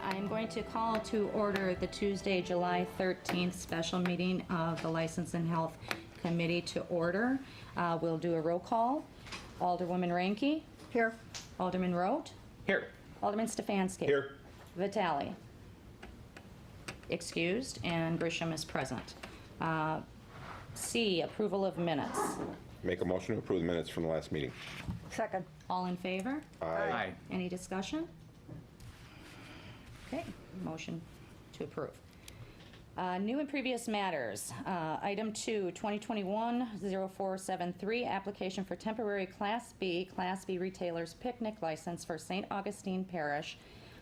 I'm going to call to order the Tuesday, July 13th special meeting of the License and Health Committee to order. We'll do a roll call. Alderwoman Ranke. Here. Alderman Rote. Here. Alderman Stefanski. Here. Vitale. Excused, and Grisham is present. C, approval of minutes. Make a motion to approve the minutes from the last meeting. Second. All in favor? Aye. Any discussion? Okay, motion to approve. New and previous matters. Item 2, 2021-0473, application for temporary Class B Retailers Picnic License for St. Augustine Parish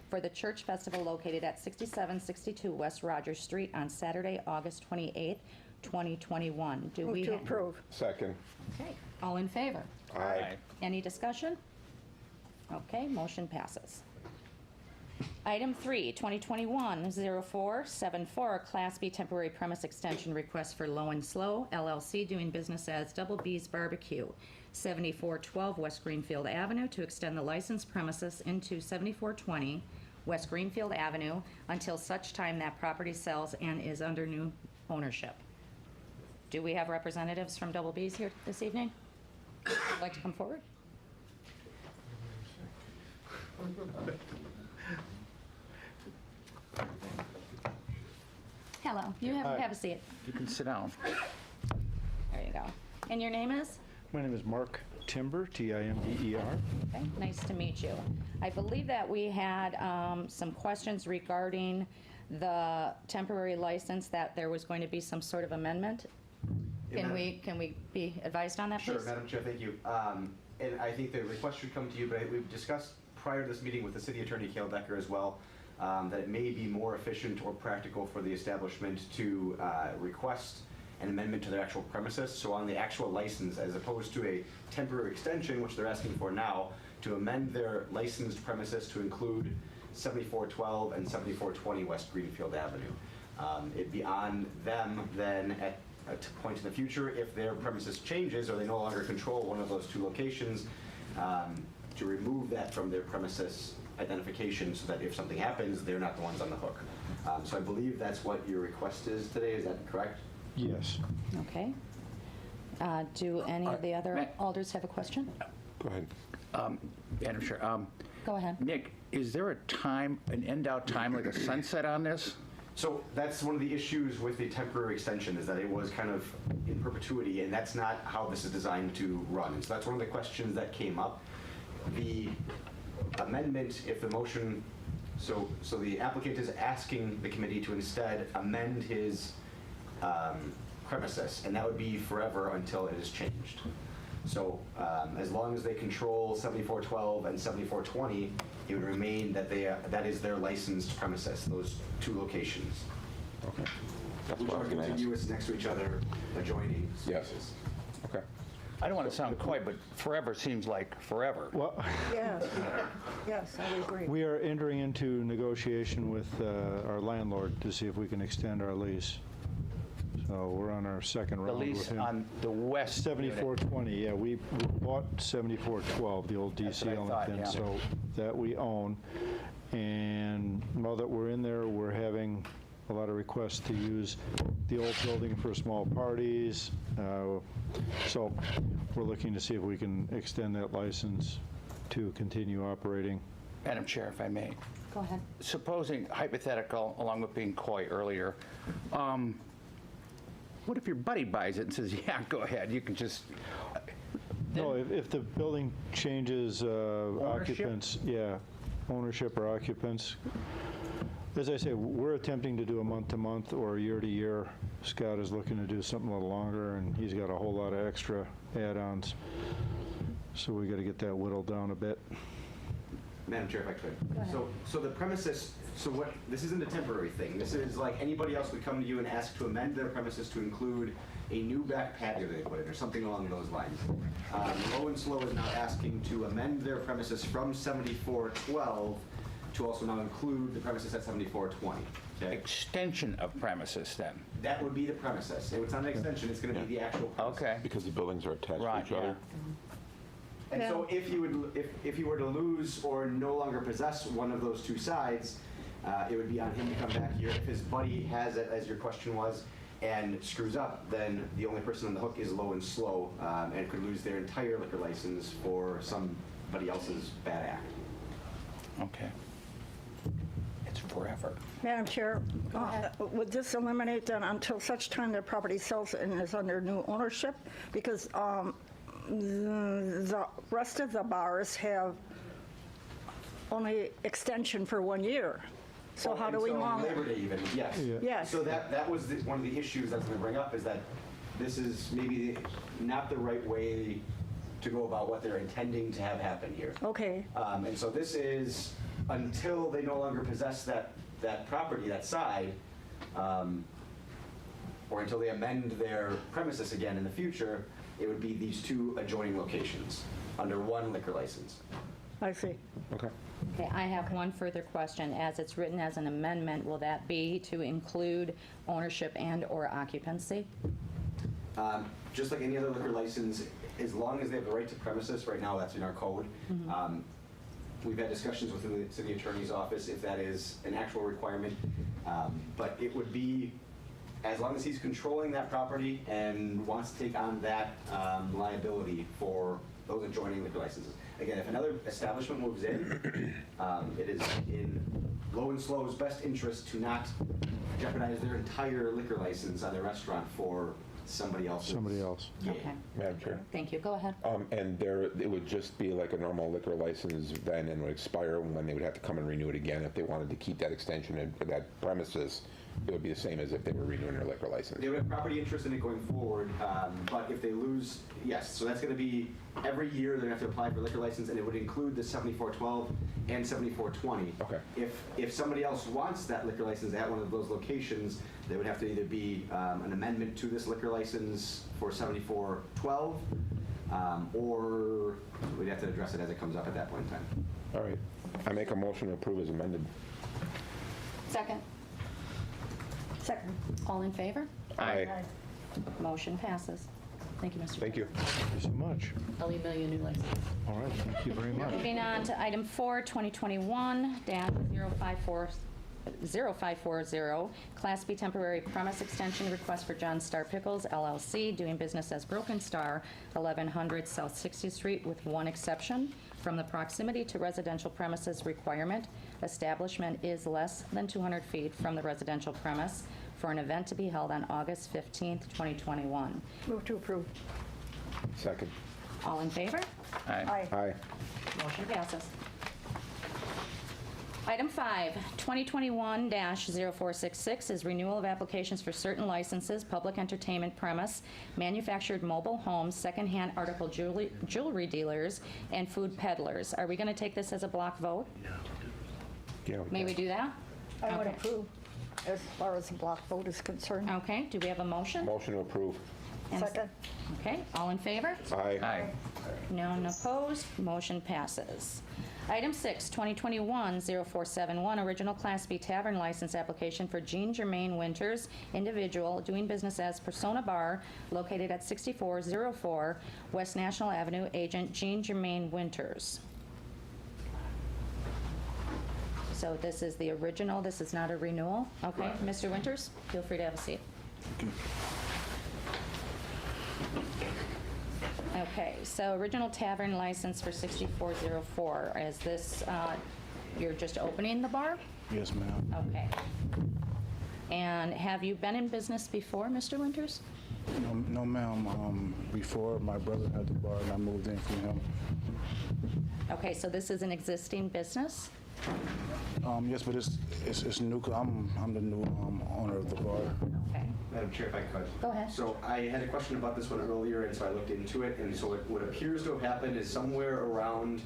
for the church festival located at 6762 West Rogers Street on Saturday, August 28th, 2021. Do we Move to have? approve. Second. Okay, all in favor? Aye. Any discussion? Okay, motion passes. Item 3, 2021-0474, Class B temporary premise extension request for Low and Slow LLC doing business as Double B's Barbecue, 7412 West Greenfield Avenue, to extend the licensed premises into 7420 West Greenfield Avenue until such time that property sells and is under new ownership. Do we have representatives from Double B's here this evening? Would like to come forward? Hello, you have a seat. You can sit down. There you go. And your name is? My name is Mark Timber, Timber. Okay, nice to meet you. I believe that we had some questions regarding the temporary license, that there was going to be some sort of amendment. Can we be advised on that, please? Sure, Madam Chair, thank you. And I think the request should come to you, but we've discussed prior to this meeting with the City Attorney, Cale Decker, as well, that it may be more efficient or practical for the establishment to request an amendment to their actual premises. So on the actual license, as opposed to a temporary extension, which they're asking for now, to amend their licensed premises to include 7412 and 7420 West Greenfield Avenue. It'd be on them then at a point in the future, if their premises changes or they no longer control one of those two locations, to remove that from their premises identification so that if something happens, they're not the ones on the hook. So I believe that's what your request is today, is that correct? Yes. Okay. Do any of the other alders have a question? Go ahead. Madam Chair, Go ahead. Nick, is there a time, an end-out time, like a sunset on this? So that's one of the issues with the temporary extension, is that it was kind of in perpetuity, and that's not how this is designed to run. And so that's one of the questions that came up. The amendment, if the motion, so the applicant is asking the committee to instead amend his premises, and that would be forever until it is changed. So as long as they control 7412 and 7420, it would remain that that is their licensed premises, those two locations. Okay. That's Which what I are was going to ask. contiguous next to each other, adjoining Yes. spaces. Okay. I don't want to sound coy, but forever seems like forever. Well, Yes, yes, I agree. we are entering into negotiation with our landlord to see if we can extend our lease. So we're on our second The round with lease him. on the west unit. 7420, yeah, we bought 7412, the old That's DC what I thought, Ellington, yeah. so that we own. And now that we're in there, we're having a lot of requests to use the old building for small parties. So we're looking to see if we can extend that license to continue operating. Madam Chair, if I may. Go ahead. Supposing, hypothetical, along with being coy earlier, what if your buddy buys it and says, yeah, go ahead, you can just... No, if the building changes occupants, yeah, ownership or occupants. As I say, we're attempting to do a month-to-month or year-to-year. Scott is looking to do something a little longer, and he's got a whole lot of extra add-ons. So we got to get that whittled down a bit. Madam Chair, if I could. So the premises, this isn't a temporary thing. This is like anybody else would come to you and ask to amend their premises to include a new back patio they put in, or something along those lines. Low and Slow is now asking to amend their premises from 7412 to also now include the premises at 7420. Okay? Extension of premises, then? That would be the premises. It's not an extension, it's going to be the actual premises. Okay. Because the buildings are attached Right, to each other. And so if you were to lose or no longer possess one of those two sides, it would be on him to come back here. If his buddy has it, as your question was, and screws up, then the only person on the hook is Low and Slow, and could lose their entire liquor license for somebody else's bad act. Okay. It's forever. Madam Chair, would this eliminate then until such time their property sells and is under new ownership? Because the rest of the bars have only extension for 1 year. So how do we Until monitor? Labor Day even, yes. Yeah. Yes. So that was one of the issues I was going to bring up, is that this is maybe not the right way to go about what they're intending to have happen here. Okay, And so this is, until they no longer possess that property, that side, or until they amend their premises again in the future, it would be these two adjoining locations under one liquor license. I see. Okay. Okay, I have one further question. As it's written as an amendment, will that be to include ownership and/or occupancy? Just like any other liquor license, as long as they have the right to premises, right now that's in our code. We've had discussions with the city attorney's office if that is an actual requirement. But it would be, as long as he's controlling that property and wants to take on that liability for those adjoining liquor licenses. Again, if another establishment moves in, it is in Low and Slow's best interest to not jeopardize their entire liquor license on their restaurant for somebody else. Somebody else. Okay, Madam Chair. thank you. Go ahead. And it would just be like a normal liquor license then, and would expire when they would have to come and renew it again if they wanted to keep that extension and for that premises. It would be the same as if they were renewing their liquor license. They would have property interest in it going forward, but if they lose, yes, so that's going to be every year they're going to have to apply for a liquor license, and it would include the 7412 and 7420. Okay. If somebody else wants that liquor license at one of those locations, they would have to either be an amendment to this liquor license for 7412, or we'd have to address it as it comes up at that point in time. All right. I make a motion to approve as amended. Second. Second. All in favor? Aye. Motion passes. Thank you, Mr. Thank you. Thank you so much. I'll email you a new license. All right, thank you very much. Moving on to item 4, 2021-0540, Class B temporary premise extension request for John Star Pickles LLC, doing business as Broken Star, 1100 South 60th Street, with one exception. From the proximity to residential premises requirement, establishment is less than 200 feet from the residential premise for an event to be held on August 15th, 2021. Move to approve. Second. All in favor? Aye. Aye. Motion passes. Item 5, 2021-0466 is renewal of applications for certain licenses, public entertainment premise, manufactured mobile homes, secondhand article jewelry dealers, and food peddlers. Are we going to take this as a block vote? Yeah. May we do that? I would Okay. approve, as far as the block vote is concerned. Okay, do we have a motion? Motion to approve. And a- Second. Okay, all in favor? Aye. Aye. None opposed, motion passes. Item 6, 2021-0471, original Class B tavern license application for Jean Germain Winters, individual, doing business as Persona Bar, located at 6404 West National Avenue, agent Jean Germain Winters. So this is the original, this is not a renewal? Okay, Mr. Winters, feel free to have a seat. Okay, so original tavern license for 6404, is this, you're just opening the bar? Yes, ma'am. Okay. And have you been in business before, Mr. Winters? No, ma'am. Before, my brother had the bar, and I moved in from him. Okay, so this is an existing business? Yes, but it's new. I'm the new owner of the bar. Okay. Madam Chair, if I could. Go ahead. So I had a question about this one earlier, and so I looked into it, and so what appears to have happened is somewhere around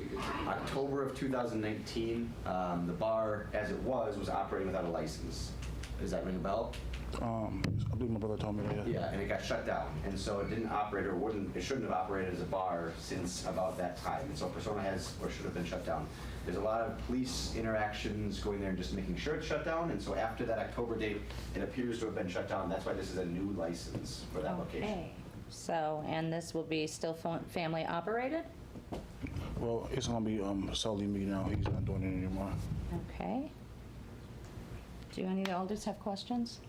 October of 2019, the bar, as it was operating without a license. Does that ring a bell? I believe my brother told me that. Yeah, and it got shut down, and so it didn't operate, or it shouldn't have operated as a bar since about that time, and so Persona has, or should have been shut down. There's a lot of police interactions going there and just making sure it's shut down, and so after that October date, it appears to have been shut down. That's why this is a new license for that location. Okay. So, and this will be still family operated? Well, it's gonna be solely me now. He's not doing it anymore. Okay. Do any of the elders have questions?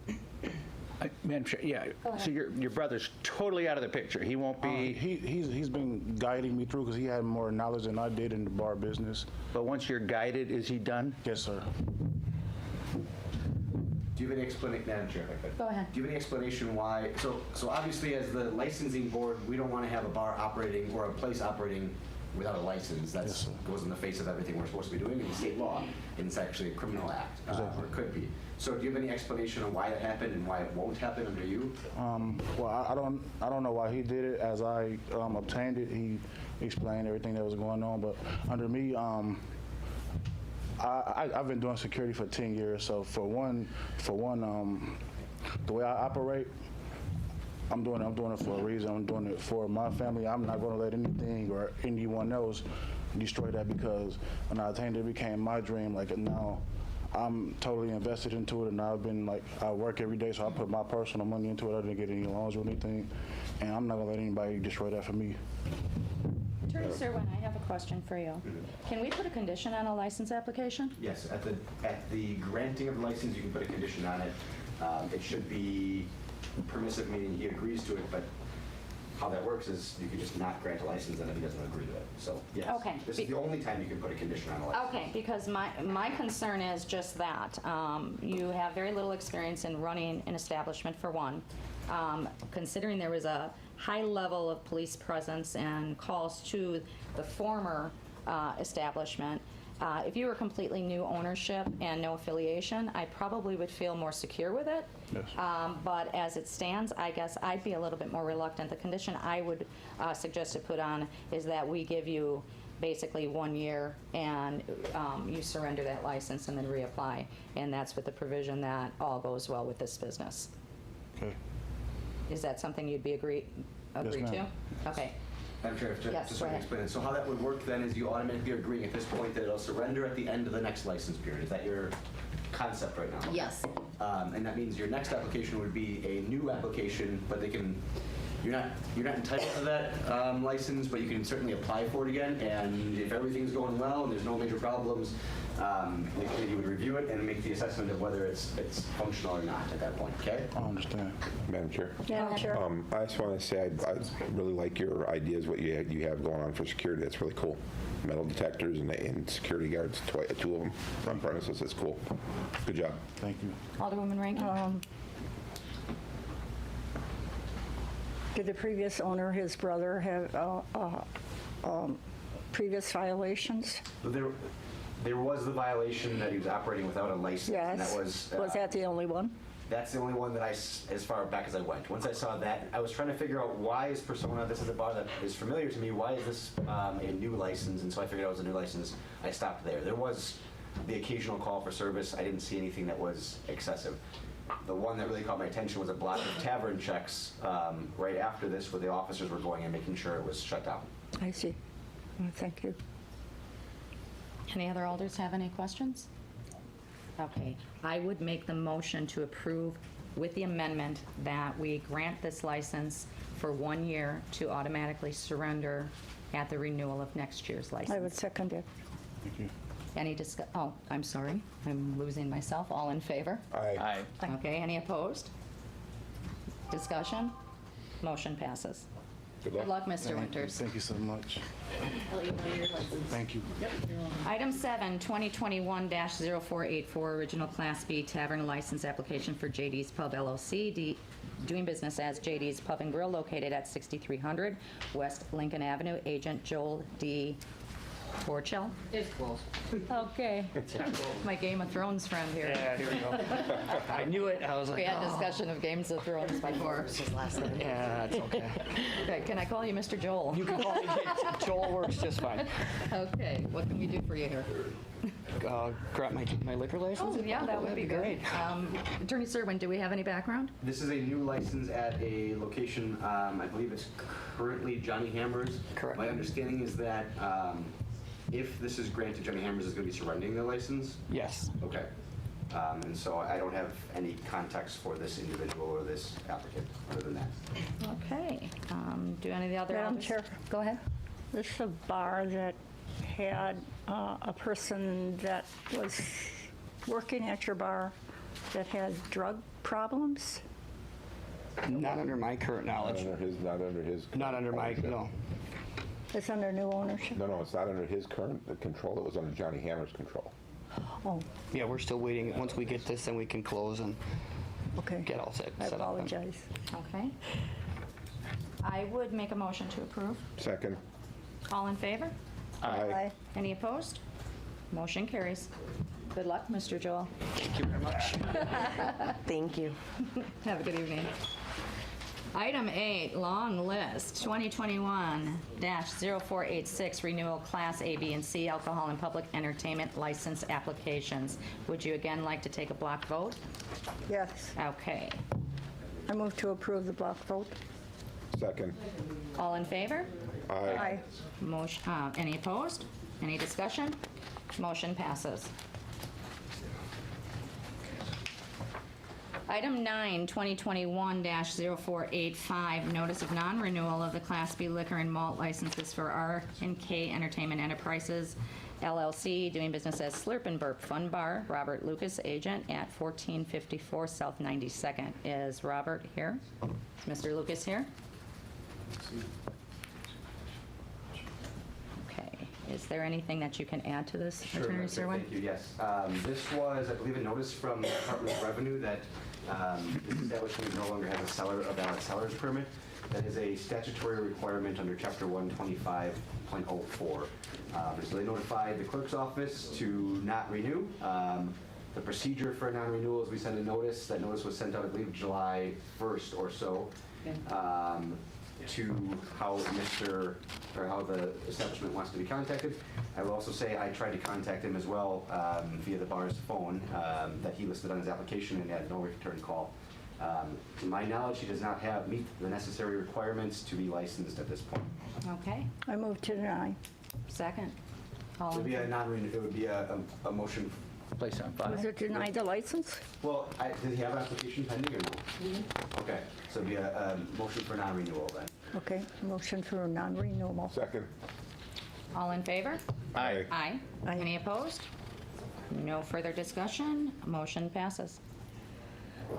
Madam Chair, yeah, Go ahead. so your brother's totally out of the picture. He won't be, He's been guiding me through because he had more knowledge than I did in the bar business. but once you're guided, is he done? Yes, sir. Do you have any explanation, Madam Chair, if I could? Go ahead. Do you have any explanation why, so obviously as the licensing board, we don't want to have a bar operating or a place operating without a license. That Yes, sir. goes in the face of everything we're supposed to be doing in the state law, and it's actually a criminal act, or it could be. So do you have any explanation on why it happened and why it won't happen under you? Well, I don't know why he did it. As I obtained it, he explained everything that was going on. But under me, I've been doing security for 10 years. So for one, the way I operate, I'm doing it for a reason. I'm doing it for my family. I'm not going to let anything or anyone else destroy that, because when I attained it, it became my dream. Like now, I'm totally invested into it, and I've been like, I work every day, so I put my personal money into it. I didn't get any loans or anything, and I'm not gonna let anybody destroy that for me. Attorney Serwin, I have a question for you. Can we put a condition on a license application? Yes, at the granting of the license, you can put a condition on it. It should be permissive, meaning he agrees to it, but how that works is you can just not grant a license and if he doesn't agree to it. So, yes. Okay. This is the only time you can put a condition on a license. Okay, because my concern is just that. You have very little experience in running an establishment, for one. Considering there was a high level of police presence and calls to the former establishment, if you were completely new ownership and no affiliation, I probably would feel more secure with it. Yes. But as it stands, I guess I'd be a little bit more reluctant. The condition I would suggest to put on is that we give you basically 1 year and you surrender that license and then reapply. And that's with the provision that all goes well with this business. Okay. Is that something you'd be agree to? ma'am. Okay. I'm sure if Yes, just go so I can ahead. explain it. So how that would work then is you automatically are agreeing at this point that it'll surrender at the end of the next license period. Is that your concept right now? Yes. And that means your next application would be a new application, but you're not entitled to that license, but you can certainly apply for it again. And if everything's going well and there's no major problems, the committee would review it and make the assessment of whether it's functional or not at that point. Okay? I understand. Madam Chair? Madam Chair? I just want to say I really like your ideas, what you have going on for security. That's really cool. Metal detectors and security guards, two of them on premises. That's cool. Good job. Thank you. Alderwoman Rankin? Did the previous owner, his brother, have previous violations? There was the violation that he was operating without a license. And Yes. that was. Was that the only one? That's the only one that as far back as I went. Once I saw that, I was trying to figure out why is Persona, this is a bar that is familiar to me, why is this a new license? And so I figured out it was a new license. I stopped there. There was the occasional call for service. I didn't see anything that was excessive. The one that really caught my attention was a block of tavern checks right after this, where the officers were going and making sure it was shut down. I see. Thank you. Any other alders have any questions? Okay, I would make the motion to approve with the amendment that we grant this license for 1 year to automatically surrender at the renewal of next year's license. I would second it. Thank you. Any oh, I'm sorry, I'm losing myself. All in favor? Aye. Okay, any opposed? Discussion? Motion passes. Good luck, Mr. Winters. Thank you so much. Thank you. Item 7, 2021-0484, original Class B tavern license application for JD's Pub LLC, doing business as JD's Pub and Grill, located at 6300 West Lincoln Avenue. Agent Joel D. Torchell. It's close. Okay. My Game of Thrones friend here. Yeah, here we go. I knew it. I was like, We had oh. discussion of Games of Thrones before. Yeah, it's okay. Okay, can I call you Mr. Joel? You can call me Joel. Works just fine. Okay, what can we do for you here? Grab my liquor license. Oh, yeah, that would be That'd great. Attorney Serwin, do we have any background? This is a new license at a location, I believe it's currently Johnny Hammer's. Correct. My understanding is that if this is granted, Johnny Hammer's is going to be surrendering the license? Yes. Okay. And so I don't have any context for this individual or this applicant other than that. Okay. Do any of the other... Madam alders- Chair? Go ahead. This is a bar that had a person that was working at your bar that had drug problems? Not under my current knowledge. Not under his. Not under my, no. It's under new ownership? No, it's not under his current control. It was under Johnny Hammer's control. Oh, Yeah, we're still waiting. Once we get this, then we can close and okay. get all set I up. apologize. Okay. I would make a motion to approve. Second. All in favor? Aye. Any opposed? Motion carries. Good luck, Mr. Joel. Thank you very much. Thank you. Have a good evening. Item 8, long list, 2021-0486, renewal Class A, B, and C alcohol and public entertainment license applications. Would you again like to take a block vote? Yes. Okay. I move to approve the block vote. Second. All in favor? Aye. Motion, any opposed? Any discussion? Motion passes. Item 9, 2021-0485, notice of non-renewal of the Class B liquor and malt licenses for R&K Entertainment Enterprises LLC, doing business as Slurp and Burp Fun Bar. Robert Lucas, agent at 1454 South 92nd. Is Robert here? Is Mr. Lucas here? Okay. Is there anything that you can add to this, Sure, Attorney okay, Serwin? thank you, yes. This was, I believe, a notice from the Department of Revenue that this establishment no longer has a valid seller's permit. That is a statutory requirement under Chapter 125.04. So they notified the clerk's office to not renew. The procedure for a non-renewal is we send a notice. That notice was sent out, I believe, July 1st or so. To how the establishment wants to be contacted. I will also say I tried to contact him as well via the bar's phone that he listed on his application and had no return call. To my knowledge, he does not meet the necessary requirements to be licensed at this point. Okay. I move to deny. Second. All It would in be a favor? non-renew. It would be a motion. Place on file. Was it deny the license? Well, does he have an application pending or no? Okay, so it'd be a motion for non-renewal then. Okay, motion for non-renewal. Second. All in favor? Aye. Aye. Aye. Any opposed? No further discussion. Motion passes.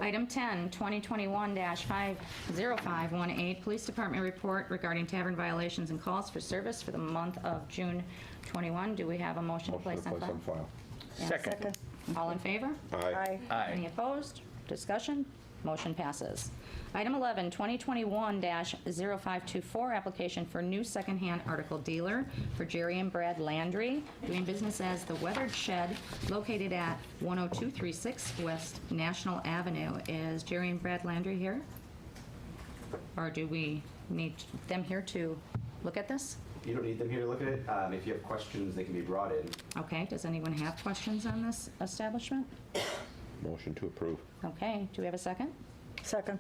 Item 10, 2021-50518, Police Department report regarding tavern violations and calls for service for the month of June 21. Do we have a motion to Motion place to on place file? on file. And a Second. All in favor? Aye. Any opposed? Discussion? Motion passes. Item 11, 2021-0524, application for new secondhand article dealer for Jerry and Brad Landry, doing business as The Weathered Shed, located at 10236 West National Avenue. Is Jerry and Brad Landry here? Or do we need them here to look at this? You don't need them here to look at it. If you have questions, they can be brought in. Okay, does anyone have questions on this establishment? Motion to approve. Okay, do we have a second? Second.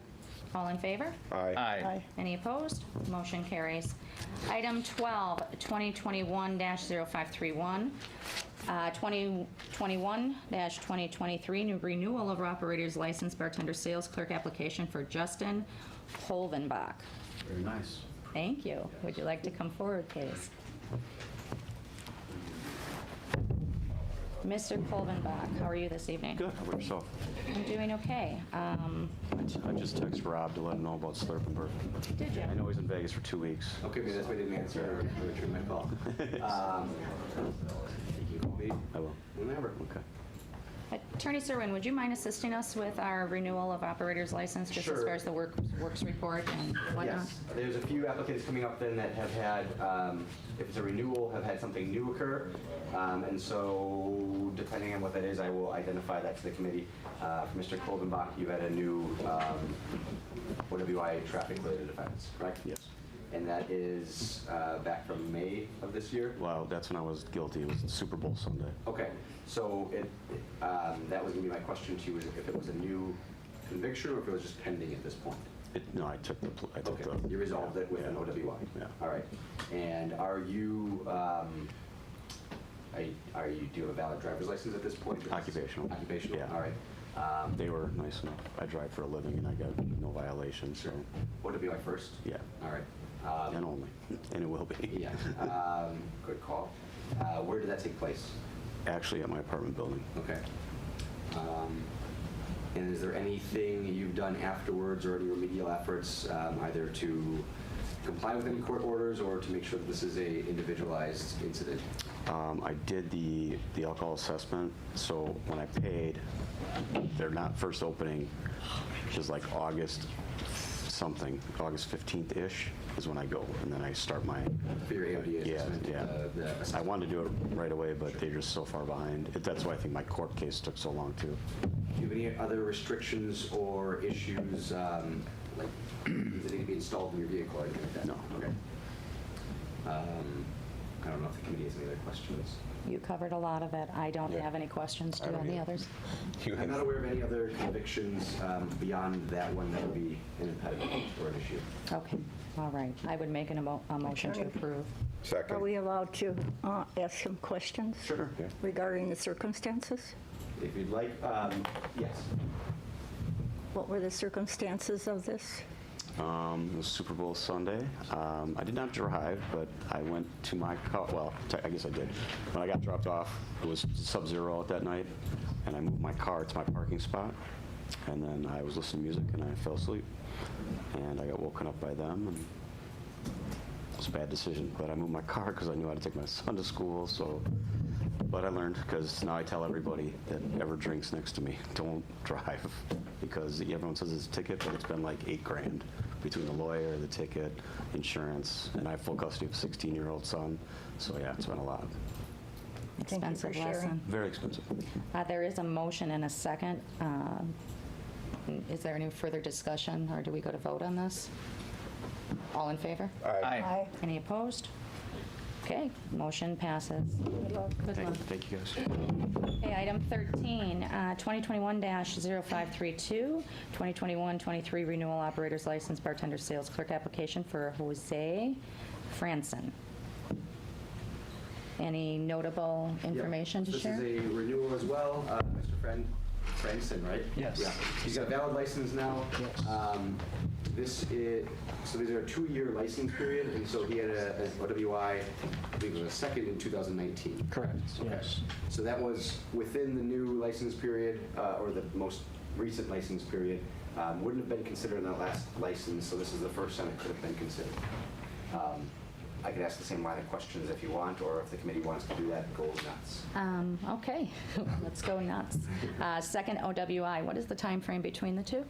All in favor? Aye. Aye. Any opposed? Motion carries. Item 12, 2021-0531, 2021-2023, new renewal of operator's license bartender sales clerk application for Justin Holvenbach. Very nice. Thank you. Would you like to come forward, please? Mr. Holvenbach, how are you this evening? Good. How about yourself? I'm doing okay. I just texted Rob to let him know about Slurp and Burp. Did you? I know he's in Vegas for 2 weeks. Okay, maybe that's why I didn't answer or return my call. You can call me I will. whenever. Okay. Attorney Serwin, would you mind assisting us with our renewal of operator's license, just as Sure. far as the works report and whatnot? Yes, there's a few applicants coming up then that have had, if it's a renewal, have had something new occur. And so depending on what that is, I will identify that to the committee. For Mr. Koldenbach, you had a new OWI traffic-related offense, correct? Yes. And that is back from May of this year? Well, that's when I was guilty. It was Super Bowl Sunday. Okay, so that was gonna be my question to you, is if it was a new conviction or if it was just pending at this point? No, I took the. Okay, you resolved it with an OWI? Yeah. All right. And are you, do you have a valid driver's license at this point? Occupational. Occupational, Yeah. all right. They were nice enough. I drive for a living and I got no violations, so, OWI first? yeah. All right. And only. And it will be. Yeah, good call. Where did that take place? Actually, at my apartment building. Okay. And is there anything you've done afterwards or any remedial efforts, either to comply with any court orders or to make sure that this is a individualized incident? I did the alcohol assessment, so when I paid, they're not first opening, which is like August something, August 15th-ish is when I go, and then I start my, For your AOD yeah, assessment? yeah. I wanted to do it right away, but they're just so far behind. That's why I think my court case took so long, too. Do you have any other restrictions or issues, like things that need to be installed in your vehicle or anything like that? No. Okay. I don't know if the committee has any other questions. You covered a lot of it. I don't Yeah. have any questions. I Do don't any either. others? You I'm have- not aware of any other convictions beyond that one that would be an impediment or an issue. Okay, all right. I would make a motion to approve. Second. Are we allowed to ask him questions? Sure. Yeah. Regarding the circumstances? If you'd like, yes. What were the circumstances of this? It was Super Bowl Sunday. I did not drive, but I went to my car. Well, I guess I did. When I got dropped off, it was sub-zero out that night, and I moved my car to my parking spot. And then I was listening to music, and I fell asleep. And I got woken up by them, and it was a bad decision. But I moved my car because I knew I had to take my son to school. So, but I learned, because now I tell everybody that ever drinks next to me, don't drive, because everyone says it's a ticket, but it's been like $8,000 between the lawyer, the ticket, insurance, and I have full custody of a 16-year-old son. So yeah, it's been a lot. Thank you for Expensive sharing. lesson. Very expensive. There is a motion and a second. Is there any further discussion, or do we go to vote on this? All in favor? Aye. Any opposed? Okay, motion passes. Good luck. Good luck. Thank you, guys. Okay, item 13, 2021-0532, 2021-23 renewal operator's license bartender sales clerk application for Jose Franson. Any notable information to share? This is a renewal as well. Mr. Franson, right? Yes. Yeah. He's got a valid license now. Yes. So these are a 2-year license period, and so he had an OWI, I believe it was a second in 2019. Correct, Okay. yes. So that was within the new license period, or the most recent license period. Wouldn't have been considered in that last license, so this is the first time it could have been considered. I could ask the same line of questions if you want, or if the committee wants to do that, go nuts. Okay, let's go nuts. Second OWI, what is the time frame between the two?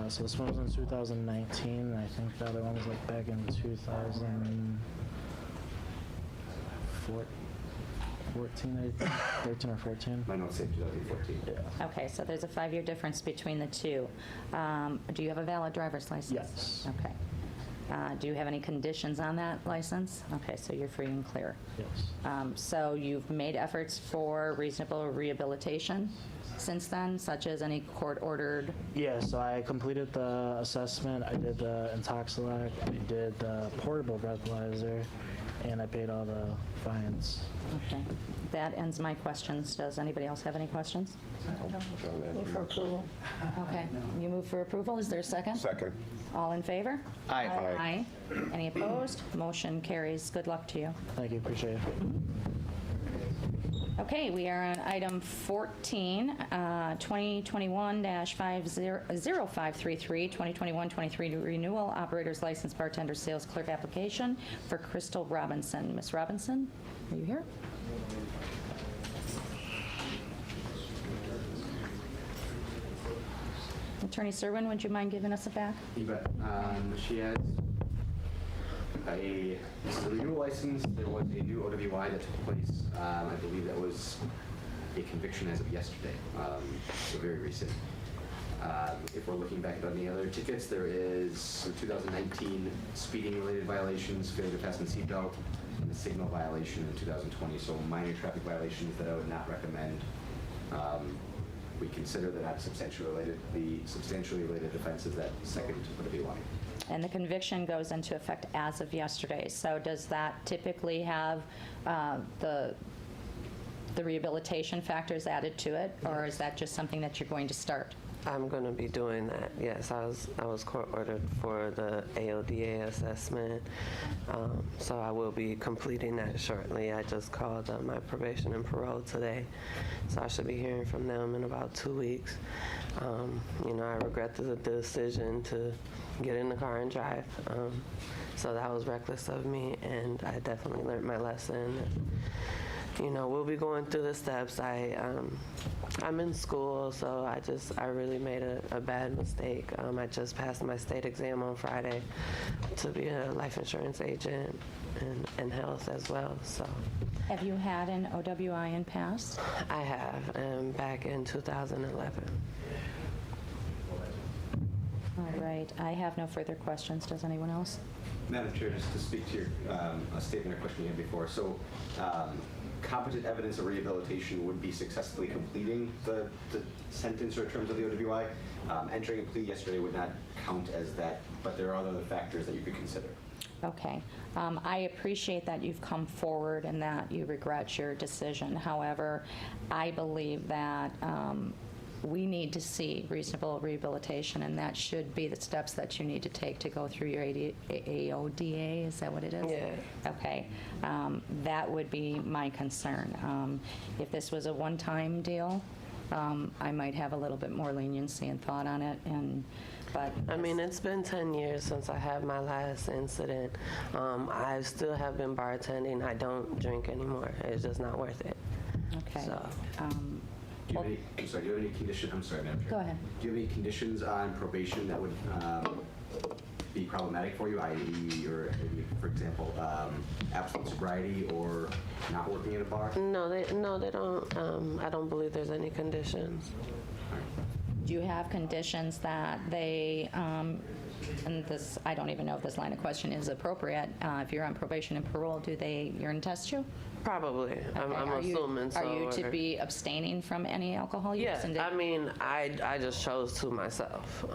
So this one was in 2019. I think the other one was like back in 2014, I think, 13 or 14. My notes say 2014. Yeah. Okay, so there's a 5-year difference between the two. Do you have a valid driver's license? Yes. Okay. Do you have any conditions on that license? Okay, so you're free and clear. Yes. So you've made efforts for reasonable rehabilitation since then, such as any court-ordered? Yeah, so I completed the assessment. I did the Intoxilac. I did the portable breathalyzer, and I paid all the fines. Okay. That ends my questions. Does anybody else have any questions? Move for approval. Okay. You move for approval. Is there a second? Second. All in favor? Aye. Aye. Any opposed? Motion carries. Good luck to you. Thank you. Appreciate it. Okay, we are on item 14, 2021-0533, 2021-23 renewal operator's license bartender sales clerk application for Crystal Robinson. Ms. Robinson, are you here? Attorney Serwin, would you mind giving us a back? You bet. She has this is a renewal license. There was a new OWI that took place. I believe that was a conviction as of yesterday, so very recent. If we're looking back at any other tickets, there is some 2019 speeding-related violations, failure to fasten seatbelt, and a signal violation in 2020. So minor traffic violations that I would not recommend. We consider that not substantially related. The substantially related offense is that second OWI. And the conviction goes into effect as of yesterday. So does that typically have the rehabilitation factors added to it? Or is that just something that you're going to start? I'm going to be doing that. Yes, I was court ordered for the AODA assessment, so I will be completing that shortly. I just called my probation and parole today, so I should be hearing from them in about 2 weeks. I regret the decision to get in the car and drive. So that was reckless of me, and I definitely learned my lesson. we'll be going through the steps. I'm in school, so I really made a bad mistake. I just passed my state exam on Friday to be a life insurance agent and health as well. So Have you had an OWI in past? I have, back in 2011. All right, I have no further questions. Does anyone else? Madam Chair, just to speak to your a statement or question you had before. So, competent evidence of rehabilitation would be successfully completing the sentence or terms of the OWI. Entering a plea yesterday would not count as that, but there are other factors that you could consider. Okay. I appreciate that you've come forward and that you regret your decision. However, I believe that we need to see reasonable rehabilitation, and that should be the steps that you need to take to go through your AODA. Is that what it is? Yeah. Okay. That would be my concern. If this was a one-time deal, I might have a little bit more leniency and thought on it, but I mean, it's been 10 years since I had my last incident. I still have been bartending. I don't drink anymore. It's just not worth it. okay. So. Do you have any, I'm sorry, do you have any conditions? I'm sorry, Madam Chair. Go ahead. Do you have any conditions on probation that would be problematic for you, i.e., or maybe, for example, absolute sobriety or not working in a bar? No, they don't. I don't believe there's any conditions. Do you have conditions that they, and this, I don't even know if this line of question is appropriate, if you're on probation and parole, do they urine test you? Probably. I'm assuming so. Are you to be abstaining from any alcohol use? Yeah, And I mean, I just chose to myself.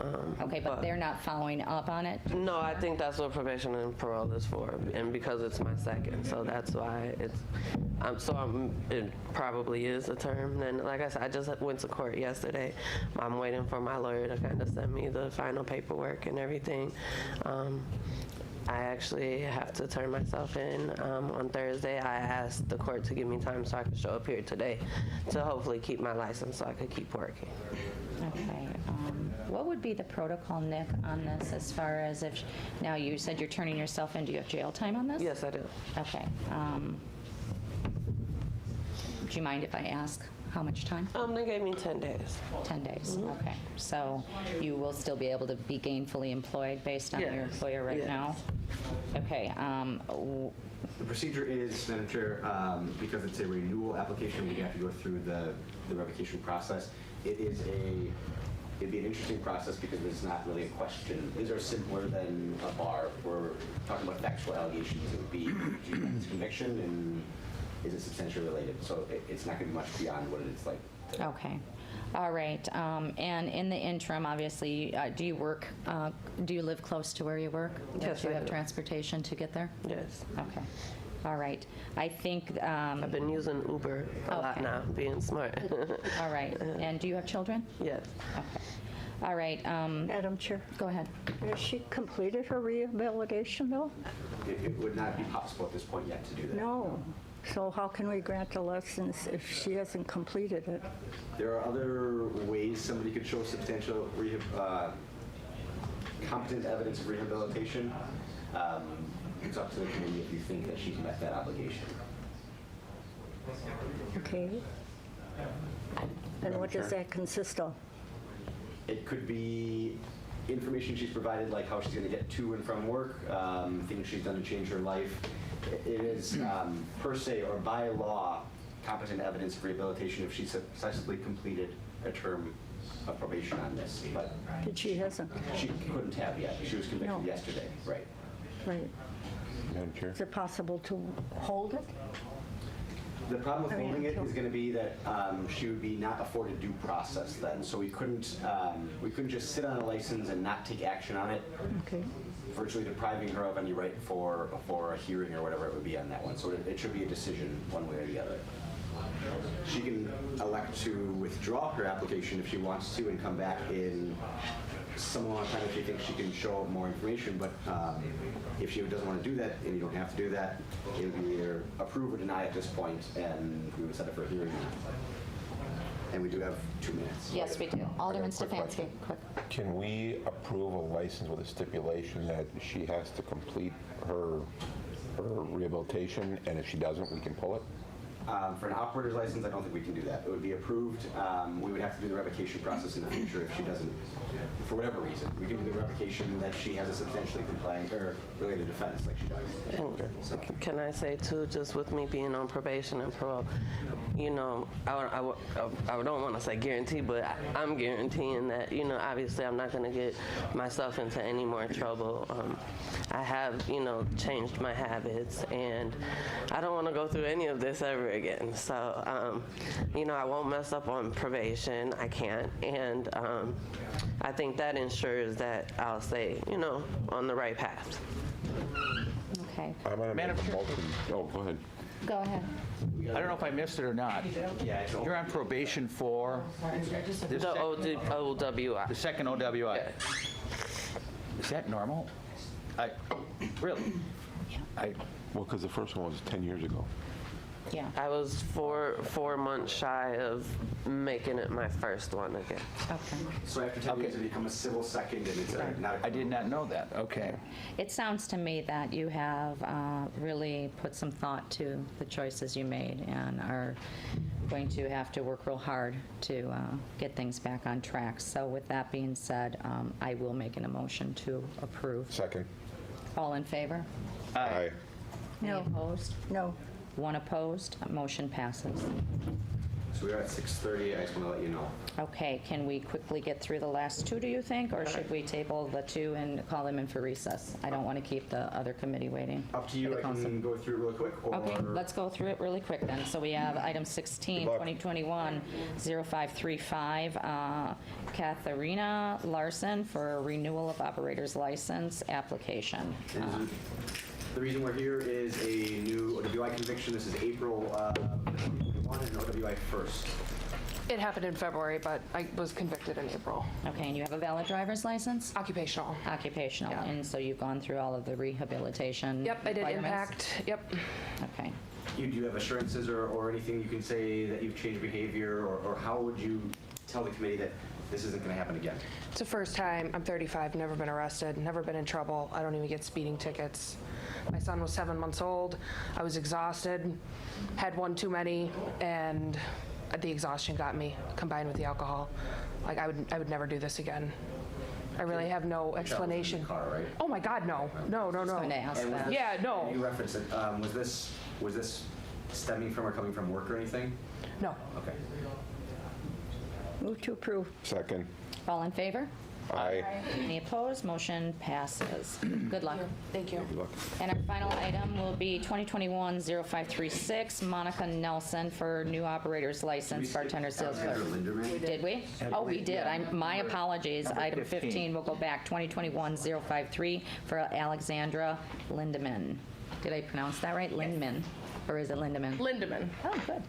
okay, but they're not following up on it? No, I think that's what probation and parole is for, and because it's my second, so that's why it's. It probably is a term. And like I said, I just went to court yesterday. I'm waiting for my lawyer to kind of send me the final paperwork and everything. I actually have to turn myself in on Thursday. I asked the court to give me time so I could show up here today to hopefully keep my license so I could keep working. Okay. What would be the protocol, Nick, on this as far as if, now you said you're turning yourself in, do you have jail time on this? Yes, I do. Okay. Do you mind if I ask how much time? They gave me 10 days. 10 days, okay. So you will still be able to be gainfully employed based on your employer right Yes. now? Okay. The procedure is, Madam Chair, because it's a renewal application, we have to go through the revocation process. It'd be an interesting process because it's not really a question. These are simpler than a bar. We're talking about factual allegations. It would be, do you have this conviction and is it substantially related? So it's not going to be much beyond what it's like today. Okay. All right. And in the interim, obviously, do you work, do you live close to where you work? Yes, Do you I have do. transportation to get there? Yes. Okay. All right. I think, I've been using Uber a lot Okay. now, being smart. all right. And do you have children? Yes. Okay. All right. Madam Chair, Go ahead. has she completed her rehabilitation, though? It would not be possible at this point yet to do that. No. So how can we grant a license if she hasn't completed it? There are other ways somebody could show substantial competent evidence of rehabilitation. It's up to the committee if you think that she's met that obligation. Okay. And what does that consist of? It could be information she's provided, like how she's going to get to and from work, things she's done to change her life. It is per se or by law competent evidence of rehabilitation if she successfully completed a term of probation on this. But That she hasn't? she couldn't have yet. She was convicted No. yesterday. Right. Right. Madam Chair? Is it possible to hold it? The problem with I mean, holding it until- is going to be that she would be not afforded due process then. So we couldn't just sit on a license and not take action on it, Okay. virtually depriving her of any right for a hearing or whatever it would be on that one. So it should be a decision one way or the other. She can elect to withdraw her application if she wants to and come back in some amount of time if she thinks she can show more information. But if she doesn't want to do that, and you don't have to do that, it would be either approve or deny at this point, and we would set up for a hearing. And we do have 2 minutes. Yes, we do. Alderman quick Stefanski, question. quick. Can we approve a license with a stipulation that she has to complete her rehabilitation, and if she doesn't, we can pull it? For an operator's license, I don't think we can do that. It would be approved. We would have to do the revocation process in the future if she doesn't, for whatever reason. We can do the revocation that she has a substantially compliant or related offense like she does. So, Can I say too, just with me being on probation and parole, you know, I don't want to say guarantee, but I'm guaranteeing that, you know, obviously I'm not going to get myself into any more trouble. I have, you know, changed my habits, and I don't want to go through any of this ever again. So, you know, I won't mess up on probation. I can't. And I think that ensures that I'll stay, you know, on the right path. Okay, I'm going to make Madam a Chair. motion. Oh, go ahead. go ahead. I don't know if I missed it or not. yeah, it's You're on probation for The OWI. the second OWI. Is that normal? Really? Well, because the first one was 10 years ago. Yeah, I was 4 months shy of making it my first one again. okay. So after 10 years, it becomes a civil second, and it's not a I did not know that. Okay. It sounds to me that you have really put some thought to the choices you made and are going to have to work real hard to get things back on track. So with that being said, I will make an motion to approve. Second. All in favor? Aye. Any opposed? No. One opposed? Motion passes. So we are at 6:30. I just want to let you know. Okay, can we quickly get through the last two, do you think? Or should we table the two and call them in for recess? I don't want to keep the other committee waiting. Up to you. for the I council. can go through it real quick. Or Okay, let's go through it really quick then. So we have item 16, Good luck. 2021-0535, Katharina Larson for renewal of operator's license application. And the reason we're here is a new OWI conviction. This is April 2021 and OWI first. It happened in February, but I was convicted in April. Okay, and you have a valid driver's license? Occupational. Occupational, Yeah. and so you've gone through all of the rehabilitation Yep, I did requirements? impact. Yep. Okay. Do you have assurances or anything you can say that you've changed behavior, or how would you tell the committee that this isn't going to happen again? It's the first time. I'm 35, never been arrested, never been in trouble. I don't even get speeding tickets. My son was 7 months old. I was exhausted, had one too many, and the exhaustion got me, combined with the alcohol. Like, I would never do this again. I really have no explanation. In the car, right? Oh my God, no. No, no, I'm going to no. ask And was that. this- Yeah, no. You referenced it. Was this stemming from or coming from work or anything? No. Okay. Move to approve. Second. All in favor? Aye. Any opposed? Motion passes. Good luck. Thank you. Good luck. And our final item will be 2021-0536, Monica Nelson for new operator's license, bartender sales clerk. Did we? Oh, we did. My apologies. Number Item 15. 15 will go back, 2021-053 for Alexandra Lindeman. Did I pronounce that right? Lindman, or is it Lindeman? Lindeman. Oh, good.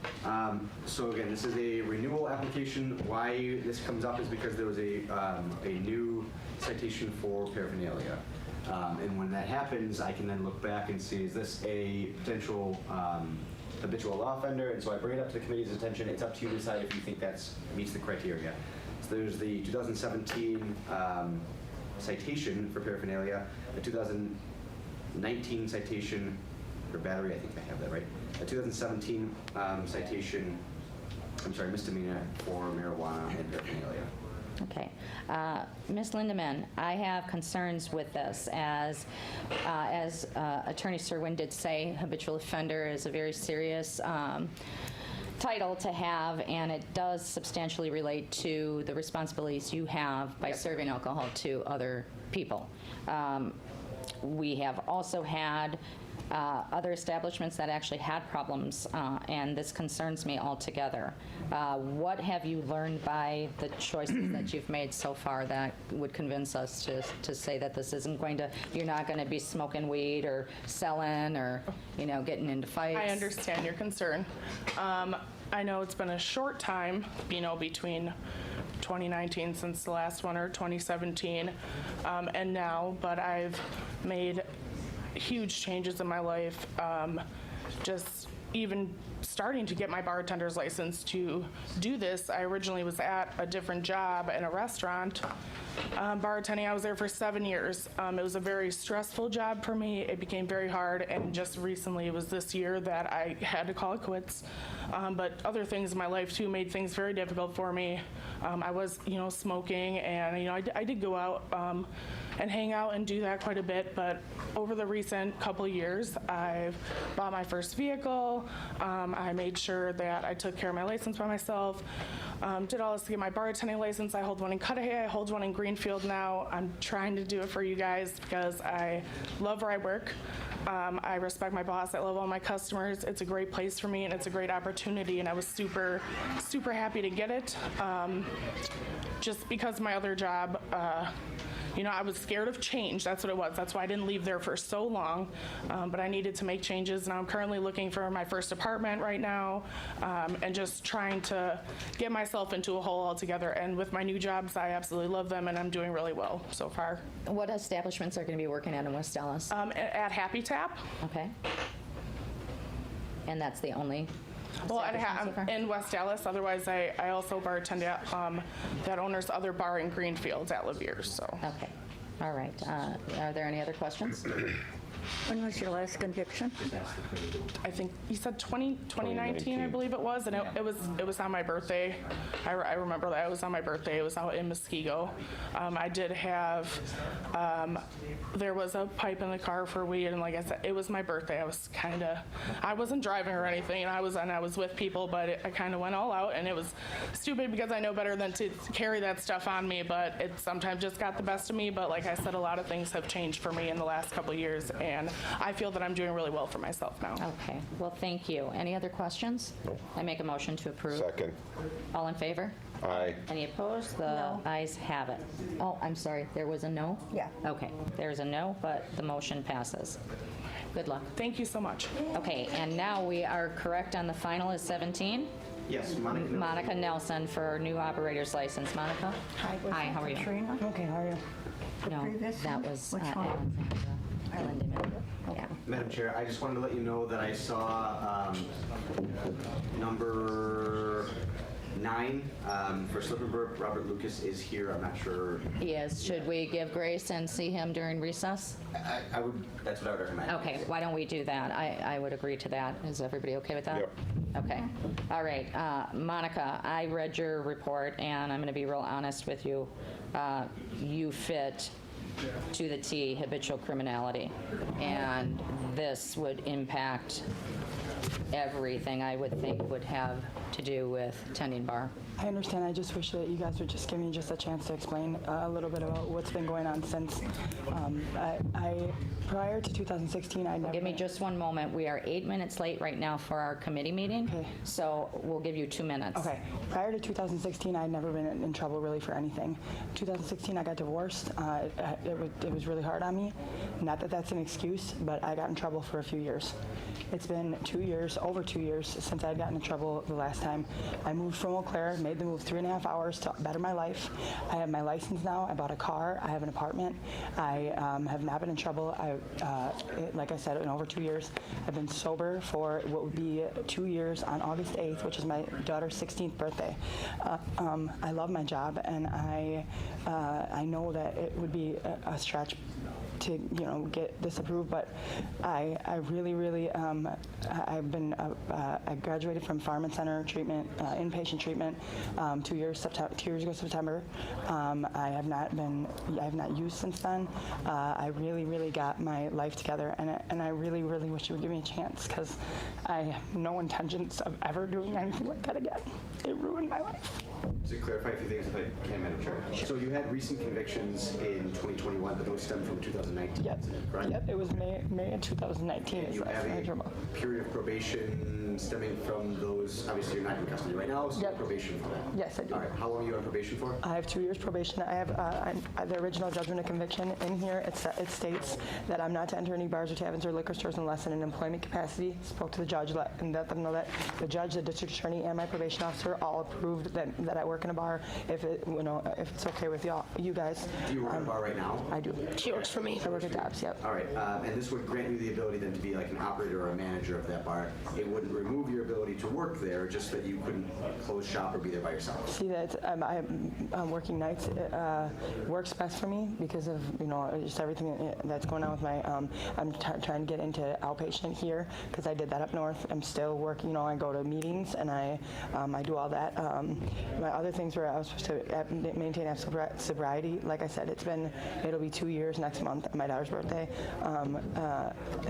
So again, this is a renewal application. Why this comes up is because there was a new citation for paraphernalia. And when that happens, I can then look back and see, is this a potential habitual law offender? And so I bring it up to the committee's attention. It's up to you to decide if you think that meets the criteria. So there's the 2017 citation for paraphernalia, the 2019 citation for battery, I think I have that right. A 2017 citation, misdemeanor for marijuana and paraphernalia. Okay. Ms. Lindeman, I have concerns with this. As Attorney Serwin did say, habitual offender is a very serious title to have, and it does substantially relate to the responsibilities you have by serving alcohol to other people. We have also had other establishments that actually had problems, and this concerns me altogether. What have you learned by the choices that you've made so far that would convince us to say that this isn't going to, you're not going to be smoking weed or selling or, getting into fights? I understand your concern. I know it's been a short time, between 2019 since the last one or 2017 and now, but I've made huge changes in my life. Just even starting to get my bartender's license to do this, I originally was at a different job in a restaurant. Bartending, I was there for 7 years. It was a very stressful job for me. It became very hard, and just recently, it was this year that I had to call it quits. But other things in my life too made things very difficult for me. I was, smoking, and I did go out and hang out and do that quite a bit. But over the recent couple of years, I've bought my first vehicle. I made sure that I took care of my license by myself. Did all this to get my bartending license. I hold one in Cudahy. I hold one in Greenfield now. I'm trying to do it for you guys because I love where I work. I respect my boss. I love all my customers. It's a great place for me, and it's a great opportunity, and I was super, super happy to get it. Just because my other job, I was scared of change. That's what it was. That's why I didn't leave there for so long. But I needed to make changes. Now I'm currently looking for my first apartment right now, and just trying to get myself into a hole altogether. And with my new jobs, I absolutely love them, and I'm doing really well so far. What establishments are going to be working at in West Allis? At Happy Tap. Okay. And that's the only Well, establishment so far? in West Allis. Otherwise, I also bartend at that owner's other bar in Greenfield at Lavier's. So. Okay. All right. Are there any other questions? When was your last conviction? I think you said 2019, I believe it was, and it was on my birthday. I remember that it was on my birthday. It was out in Muskego. I did have there was a pipe in the car for weed, and like I said, it was my birthday. I wasn't driving or anything, and I was with people, but I kind of went all out, and it was stupid because I know better than to carry that stuff on me, but it sometimes just got the best of me. But like I said, a lot of things have changed for me in the last couple of years, and I feel that I'm doing really well for myself now. Okay. Well, thank you. Any other questions? No. I make a motion to approve. Second. All in favor? Aye. Any opposed? The No. ayes have it. Oh, I'm sorry. There was a no? Yeah. Okay. There's a no, but the motion passes. Good luck. Thank you so much. Okay. And now we are correct on the final is 17? Yes, Monica. Monica Nelson for new operator's license. Monica? Hi, how are you? Katrina? Okay, how are you? The No, previous that one? was Which one? Alexandra. Linda Miller. Yeah. Madam Chair, I just wanted to let you know that I saw number 9 for Slippenberg. Robert Lucas is here. I'm not sure. He is. Should we give grace and see him during recess? I would. That's what I would recommend. Okay, why don't we do that? I would agree to that. Is everybody okay with that? Yep. Okay. All right. Monica, I read your report, and I'm going to be real honest with you. You fit to the T habitual criminality, and this would impact everything I would think would have to do with tending bar. I understand. I just wish that you guys would just give me just a chance to explain a little bit about what's been going on since. Prior to 2016, I never. Give me just one moment. We are 8 minutes late right now for our committee meeting. Okay. So we'll give you 2 minutes. Okay. Prior to 2016, I'd never been in trouble really for anything. 2016, I got divorced. It was really hard on me. Not that that's an excuse, but I got in trouble for a few years. It's been 2 years, over 2 years, since I'd gotten in trouble the last time. I moved from Eau Claire, made the move 3.5 hours to better my life. I have my license now. I bought a car. I have an apartment. I have not been in trouble. Like I said, in over 2 years. I've been sober for what would be 2 years on August 8th, which is my daughter's 16th birthday. I love my job, and I know that it would be a stretch to get this approved, but I really I graduated from Farm and Center treatment, inpatient treatment, 2 years ago September. I have not used since then. I really got my life together, and I really wish you would give me a chance, because I have no intentions of ever doing anything like that again. It ruined my life. To clarify a few things, if I can, Madam Chair. So you had recent convictions in 2021, but those stem from 2019. Yep. Correct? Yep. It was May of 2019. And you have a period of probation stemming from those. Obviously, you're not in custody right now, so you have probation for that. Yes, I do. All right. How long are you on probation for? I have 2 years probation. I have the original judgment of conviction in here. It states that I'm not to enter any bars or taverns or liquor stores unless in an employment capacity. Spoke to the judge and let them know that the judge, the district attorney, and my probation officer all approved that that I work in a bar, if it's okay with you guys. Do you work in a bar right now? I do. She works for me. I work at Dobbs, yep. All right, and this would grant you the ability then to be like an operator or a manager of that bar. It wouldn't remove your ability to work there, just that you couldn't close shop or be there by yourself. See, that I'm working nights works best for me because of just everything that's going on with my. I'm trying to get into outpatient here because I did that up north. I'm still working. I go to meetings and I do all that. My other things were I was supposed to maintain sobriety. Like I said, it'll be 2 years next month, my daughter's birthday.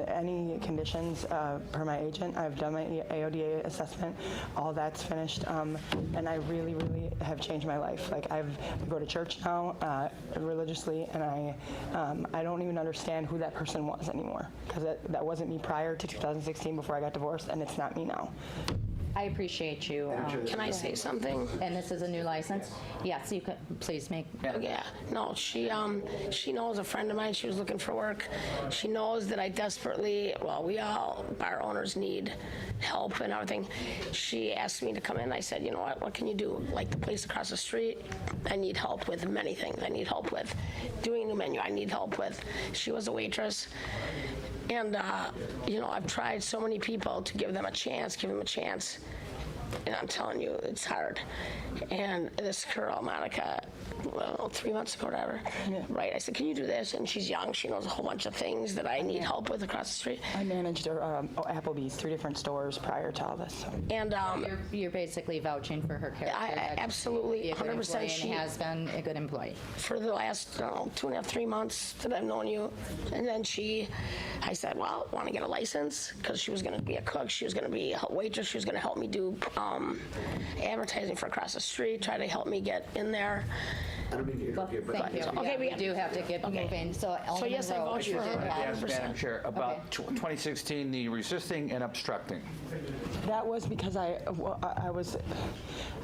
Any conditions per my agent, I've done my AODA assessment. All that's finished, and I really, really have changed my life. Like I go to church now religiously, and I don't even understand who that person was anymore because that wasn't me prior to 2016 before I got divorced, and it's not me now. I appreciate you. Can I say something? And this is a new license? Yes, you could, please make. Yeah. No, she knows a friend of mine. She was looking for work. She knows that I desperately, we all bar owners need help and everything. She asked me to come in. I said, you know what can you do? Like the place across the street, I need help with many things. I need help with doing a new menu. I need help with. She was a waitress. And, I've tried so many people to give them a chance. And I'm telling you, it's hard. And this girl, Monica, 3 months ago, whatever, right? I said, can you do this? And she's young. She knows a whole bunch of things that I need help with across the street. I managed Applebee's, 3 different stores prior to all this. And you're basically vouching for her character. I absolutely, 100%. She has been a good employee for the last 2.5, 3 months that I've known you. And then I said, well, want to get a license because she was going to be a cook. She was going to be a waitress. She was going to help me do advertising for across the street. Try to help me get in there. I don't mean to interrupt you, but thank you. Okay, we do have to get moving. So yes, I vouch for her. Madam Chair, about 2016, the resisting and obstructing. That was because I was.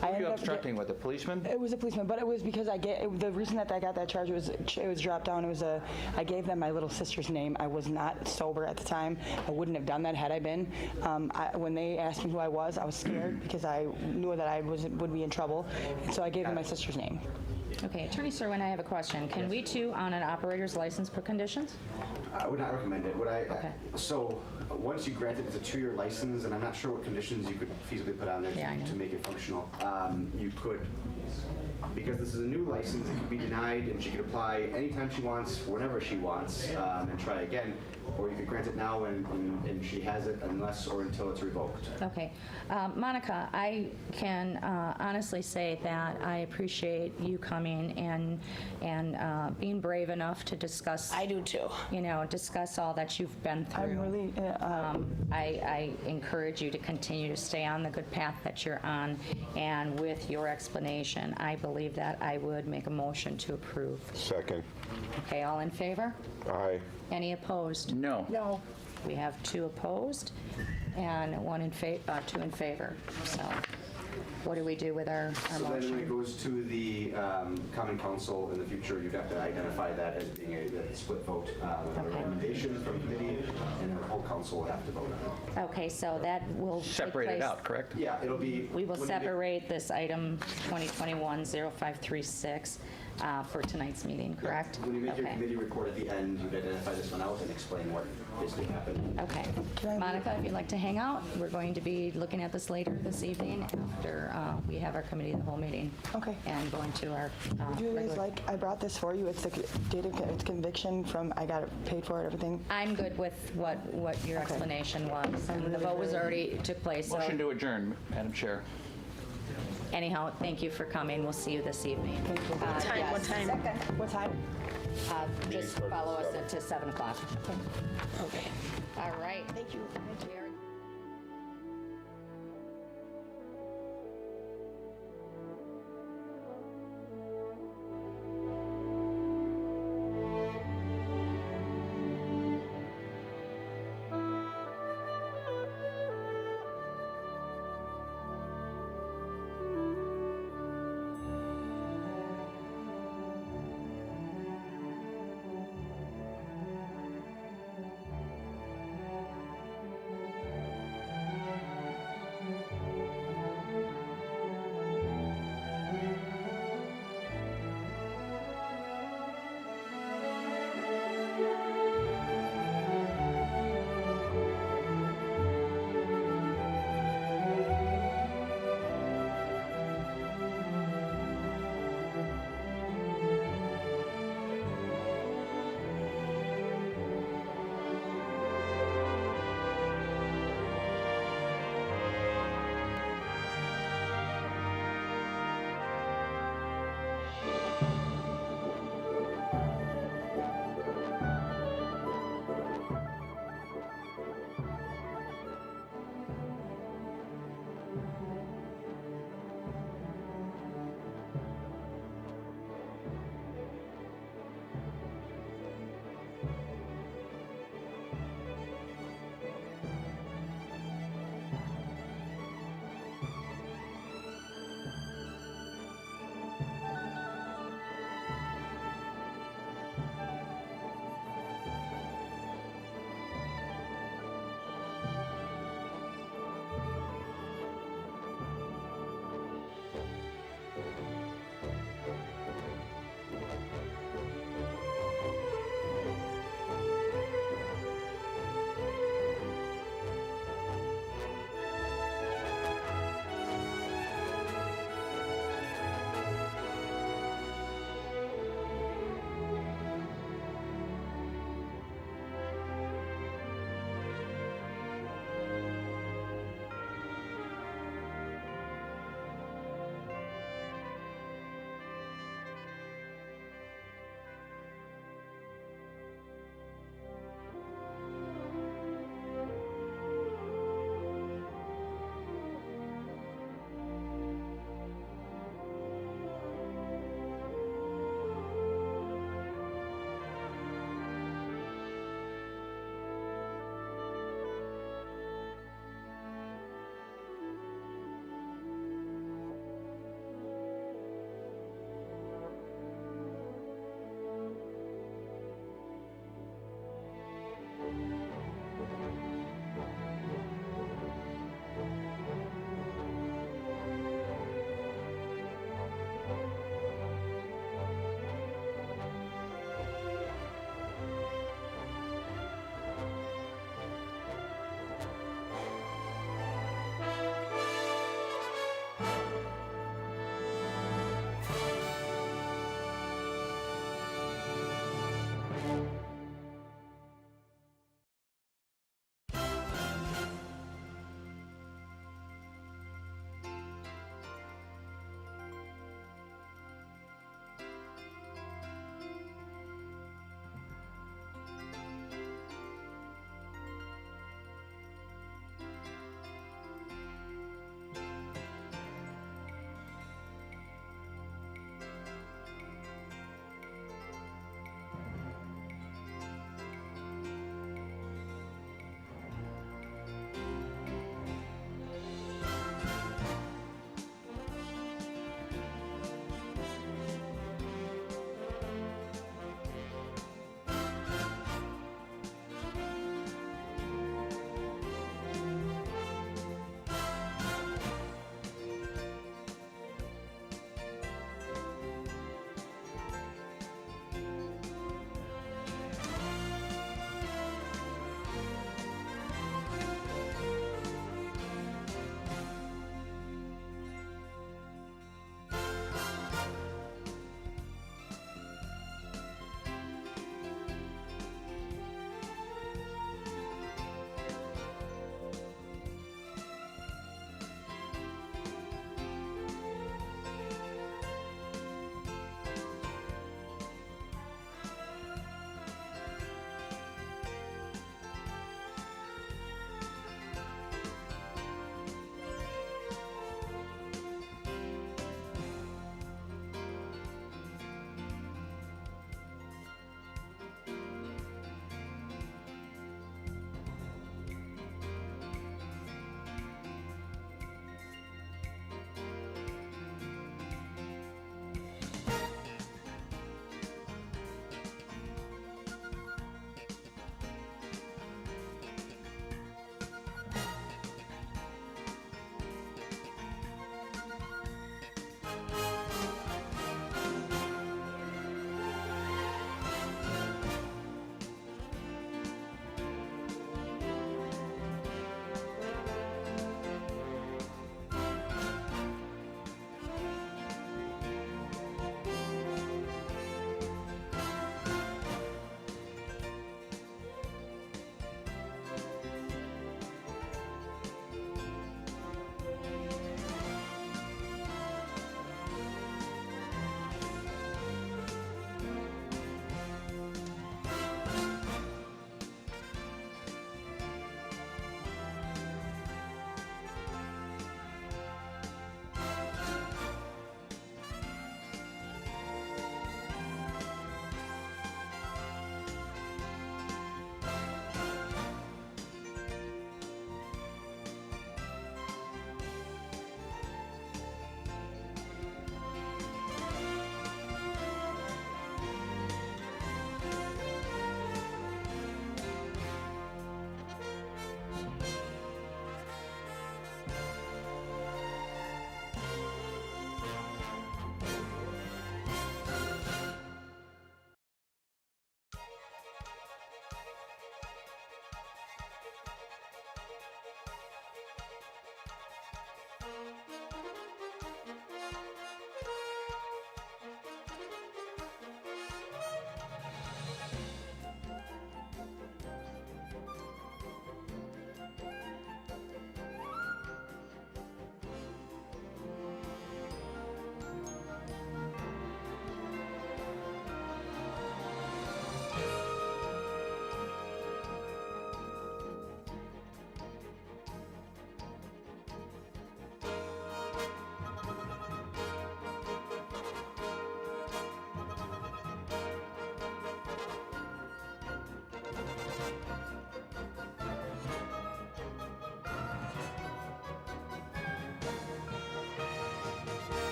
Were you obstructing with a policeman? It was a policeman, but it was because the reason that I got that charge was it was dropped down. I gave them my little sister's name. I was not sober at the time. I wouldn't have done that had I been. When they asked me who I was scared because I knew that I would be in trouble. And so I gave them my sister's name. Okay, Attorney Serwin, I have a question. Can we too, on an operator's license, put conditions? I would not recommend it. So once you grant it, it's a 2-year license, and I'm not sure what conditions you could feasibly put on there to make it functional. You could, because this is a new license, it could be denied, and she could apply anytime she wants, whenever she wants, and try again. Or you could grant it now, and she has it unless or until it's revoked. Okay. Monica, I can honestly say that I appreciate you coming and being brave enough to discuss. I do too. Discuss all that you've been through. I'm really. I encourage you to continue to stay on the good path that you're on, and with your explanation, I believe that I would make a motion to approve. Second. Okay, all in favor? Aye. Any opposed? No. No. We have 2 opposed and 2 in favor. So what do we do with our So then when it motion? goes to the Common Council in the future, you'd have to identify that as being a split vote with a recommendation from committee, and the whole council will have to vote on it. Okay, so that will take Separate it place- out, correct? Yeah, it'll be. We will when you get- separate this item 2021-0536 for tonight's meeting, correct? When you make your Okay. committee report at the end, you'd identify this one out and explain what basically happened. Okay. Monica, if you'd like to hang out, we're going to be looking at this later this evening after we have our committee of the whole meeting. Okay. And going to our Would you guys regular. I brought this for you. It's the date of it's conviction from. I got it paid for it. Everything. I'm good with what your explanation was. And the vote was already took place. So Motion to adjourn, Madam Chair. anyhow, thank you for coming. We'll see you this evening. Thank you. What time? yes. What time? What time? Just follow us to 7 o'clock. Okay. All right. Thank you. Thank you.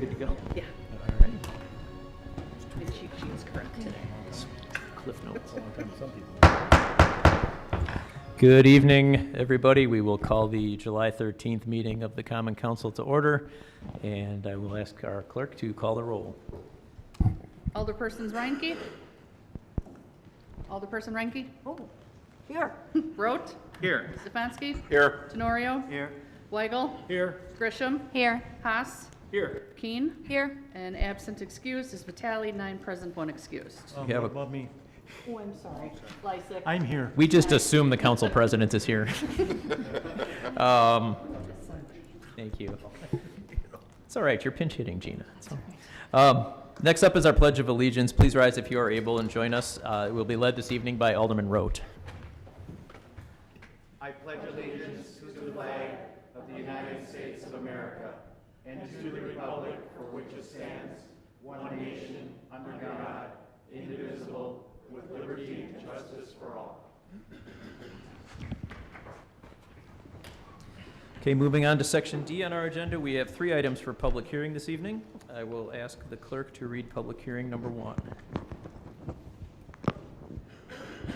Good to go? Yeah. All right. The cheat sheet's correct today. Cliff notes. Good evening, everybody. We will call the July 13th meeting of the Common Council to order, and I will ask our clerk to call the roll. Alderpersons Reinke? Alderperson Reinke? Oh, here. Rote? Here. Stefanski? Here. Tenorio? Here. Weigel? Here. Grisham? Here. Haas? Here. Keen? Here. And absent excused is Vitale, 9 present, 1 excused. We have a- About me. Oh, I'm sorry. Lysick. I'm here. We just assume the council president is here. Thank you. It's all right, you're pinch hitting, Gina. Next up is our Pledge of Allegiance. Please rise if you are able and join us. It will be led this evening by Alderman Rote. I pledge allegiance to the flag of the United States of America and to the republic for which it stands, one nation, under God, indivisible, with liberty and justice for all. Okay, moving on to Section D on our agenda, we have 3 items for public hearing this evening. I will ask the clerk to read public hearing number 1.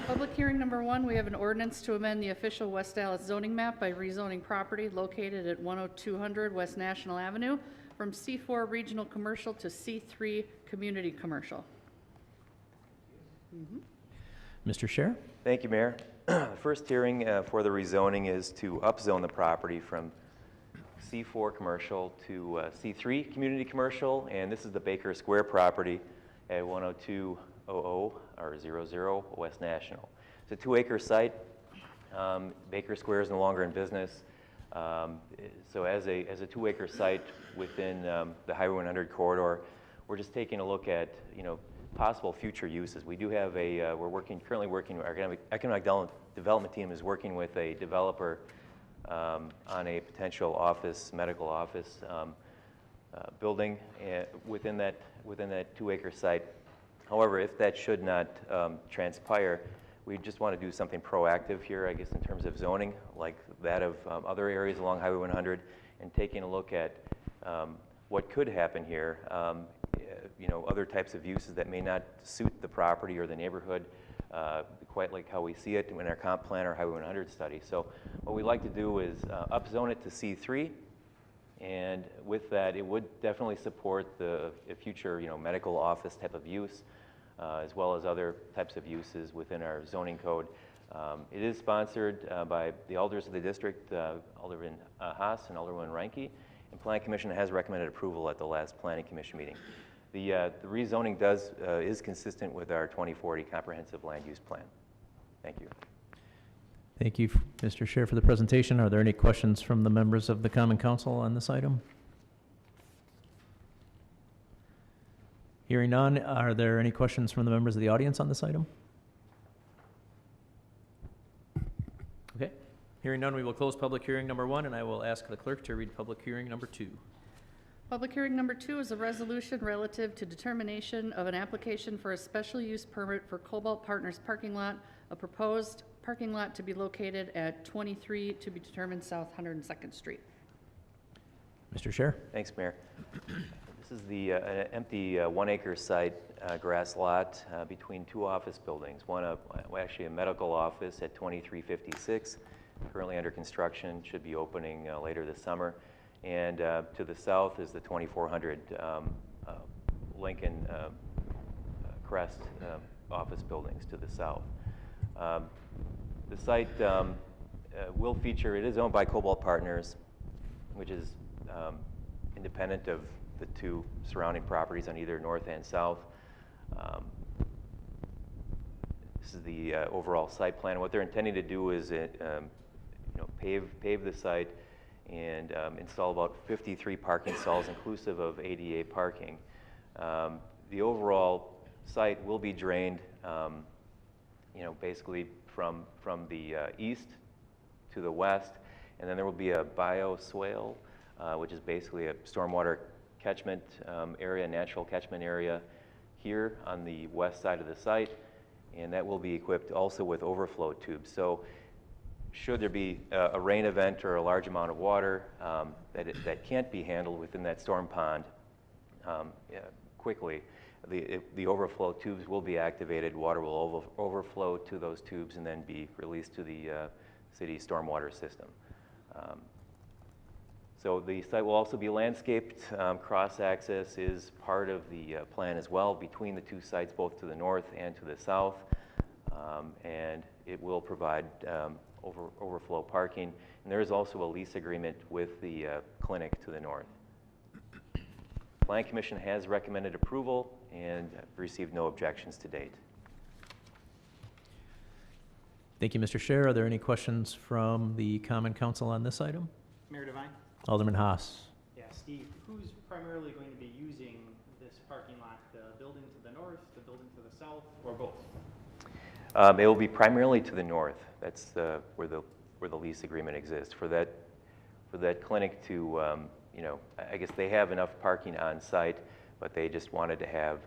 Public hearing number 1, we have an ordinance to amend the official West Allis zoning map by rezoning property located at 10200 West National Avenue from C4 Regional Commercial to C3 Community Commercial. Mr. Scher? Thank you, Mayor. The first hearing for the rezoning is to upzone the property from C4 Commercial to C3 Community Commercial, and this is the Baker Square property at 10200 or 00 West National. It's a 2-acre site. Baker Square is no longer in business. So as a 2-acre site within the Highway 100 corridor, we're just taking a look at, possible future uses. We do have currently working, our economic development team is working with a developer on a potential medical office building within that 2-acre site. However, if that should not transpire, we just want to do something proactive here, I guess, in terms of zoning, like that of other areas along Highway 100, and taking a look at what could happen here. Other types of uses that may not suit the property or the neighborhood, quite like how we see it in our comp plan or Highway 100 study. So what we like to do is upzone it to C3, and with that, it would definitely support a future, medical office type of use, as well as other types of uses within our zoning code. It is sponsored by the alders of the district, Alderman Haas and Alderman Reinke, and Planning Commission has recommended approval at the last Planning Commission meeting. The rezoning is consistent with our 2040 comprehensive land use plan. Thank you. Thank you, Mr. Scher, for the presentation. Are there any questions from the members of the Common Council on this item? Hearing none, are there any questions from the members of the audience on this item? Okay. Hearing none, we will close public hearing number 1, and I will ask the clerk to read public hearing number 2. Public hearing number 2 is a resolution relative to determination of an application for a special use permit for Cobalt Partners parking lot, a proposed parking lot to be located at 23 to be determined South 102nd Street. Mr. Scher? Thanks, Mayor. This is the empty 1-acre site, grass lot between 2 office buildings. Actually a medical office at 2356, currently under construction, should be opening later this summer. And to the south is the 2400 Lincoln Crest office buildings to the south. The site will feature, it is owned by Cobalt Partners, which is independent of the 2 surrounding properties on either north and south. This is the overall site plan. What they're intending to do is pave the site and install about 53 parking stalls inclusive of ADA parking. The overall site will be drained, basically from the east to the west, and then there will be a bioswale, which is basically a stormwater catchment area, natural catchment area here on the west side of the site, and that will be equipped also with overflow tubes. So should there be a rain event or a large amount of water that can't be handled within that storm pond, quickly. The overflow tubes will be activated, water will overflow to those tubes and then be released to the city stormwater system. So the site will also be landscaped. Cross-access is part of the plan as well between the two sites, both to the north and to the south. And it will provide overflow parking. And there is also a lease agreement with the clinic to the north. Plan Commission has recommended approval and received no objections to date. Thank you, Mr. Scher. Are there any questions from the Common Council on this item? Mayor Devine? Alderman Haas. Yeah, Steve, who's primarily going to be using this parking lot? The building to the north, the building to the south, or both? It will be primarily to the north. That's where the lease agreement exists. For that clinic to, I guess they have enough parking on site, but they just wanted to have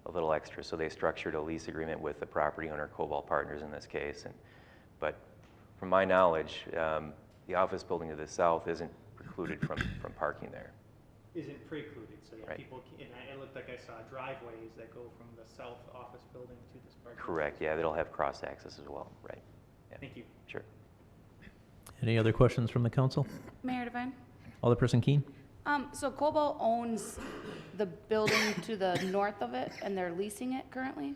a little extra, so they structured a lease agreement with the property owner, Cobalt Partners in this case. But from my knowledge, the office building to the south isn't precluded from parking there. Isn't precluded, so yeah, Right. people, and it looked like I saw driveways that go from the south office building to this parking lot. Correct, yeah, it'll have cross-access as well, right. Yeah. Thank you. Sure. Any other questions from the council? Mayor Devine? Alderperson Keene? So Cobalt owns the building to the north of it, and they're leasing it currently?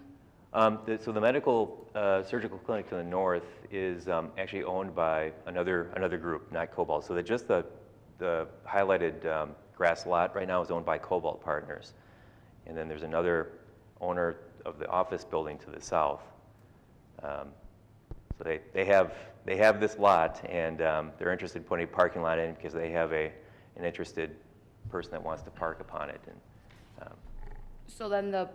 So the medical surgical clinic to the north is actually owned by another group, not Cobalt. So just the highlighted grass lot right now is owned by Cobalt Partners. And then there's another owner of the office building to the south. So they have this lot, and they're interested in putting a parking lot in because they have an interested person that wants to park upon it. And So then the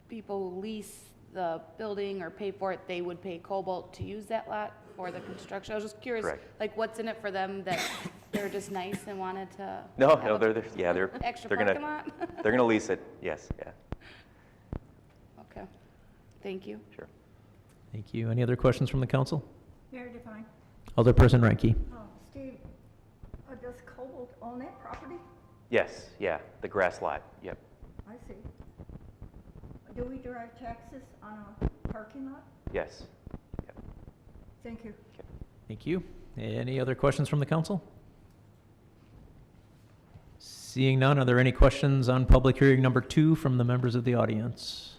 people who lease the building or pay for it, they would pay Cobalt to use that lot for the construction? I was just curious, Correct. like, what's in it for them that they're just nice and wanted to no, have they're extra they're parking gonna lot? they're gonna lease it. Yes, yeah, Okay, thank you. sure. Thank you. Any other questions from the council? Mayor Devine? Alderperson Ranky? Steve, does Cobalt own that property? Yes, yeah, the grass lot. Yep. I see. Do we direct taxes on a parking lot? Yes. Thank you. Thank you. Any other questions from the council? Seeing none, are there any questions on public hearing number 2 from the members of the audience?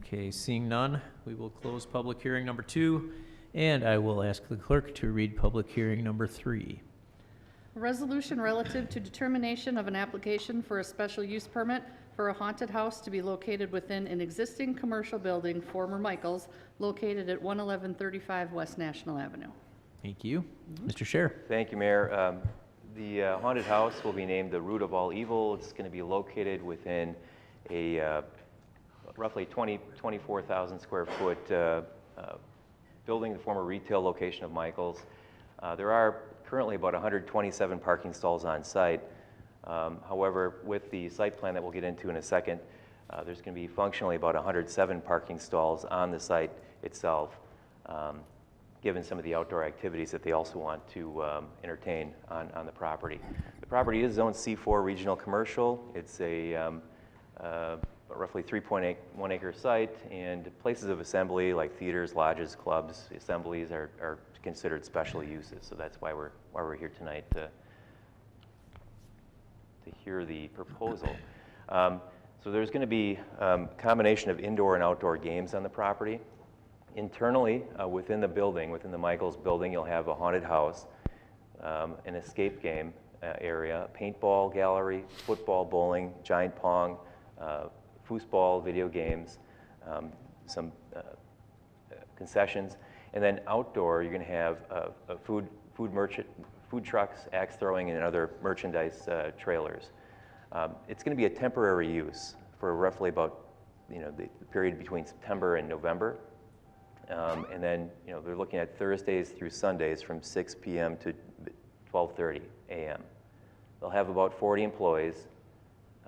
Okay, seeing none, we will close public hearing number 2, and I will ask the clerk to read public hearing number 3. A resolution relative to determination of an application for a special use permit for a haunted house to be located within an existing commercial building, former Michael's, located at 11135 West National Avenue. Thank you. Mr. Scher? Thank you, Mayor. The haunted house will be named the Root of All Evil. It's going to be located within a roughly 24,000 square foot building, the former retail location of Michael's. There are currently about 127 parking stalls on site. However, with the site plan that we'll get into in a second, there's going to be functionally about 107 parking stalls on the site itself, given some of the outdoor activities that they also want to entertain on the property. The property is zoned C4 regional commercial. It's a roughly 3.1 acre site, and places of assembly like theaters, lodges, clubs, assemblies are considered special uses. So that's why we're here tonight to hear the proposal. So there's going to be a combination of indoor and outdoor games on the property. Internally, within the building, within the Michael's building, you'll have a haunted house, an escape game area, paintball gallery, football, bowling, giant pong, foosball, video games, some concessions. And then outdoor, you're going to have food trucks, axe throwing, and other merchandise trailers. It's going to be a temporary use for roughly about the period between September and November. And then they're looking at Thursdays through Sundays from 6 p.m. to 12:30 a.m. They'll have about 40 employees.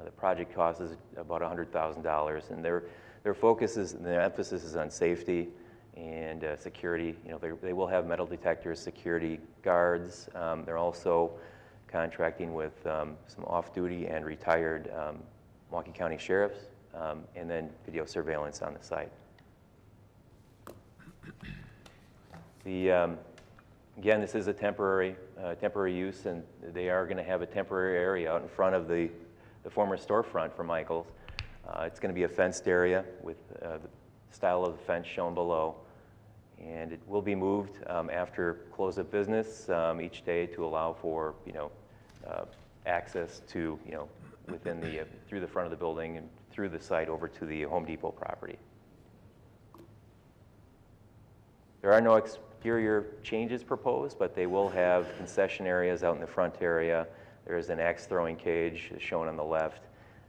The project cost is about $100,000, and their focus is, and their emphasis is on safety and security. They will have metal detectors, security guards. They're also contracting with some off-duty and retired Milwaukee County sheriffs, and then video surveillance on the site. Again, this is a temporary use, and they are going to have a temporary area out in front of the former storefront for Michael's. It's going to be a fenced area with the style of the fence shown below, and it will be moved after close of business each day to allow for access to within the through the front of the building and through the site over to the Home Depot property. There are no exterior changes proposed, but they will have concession areas out in the front area. There is an axe throwing cage shown on the left.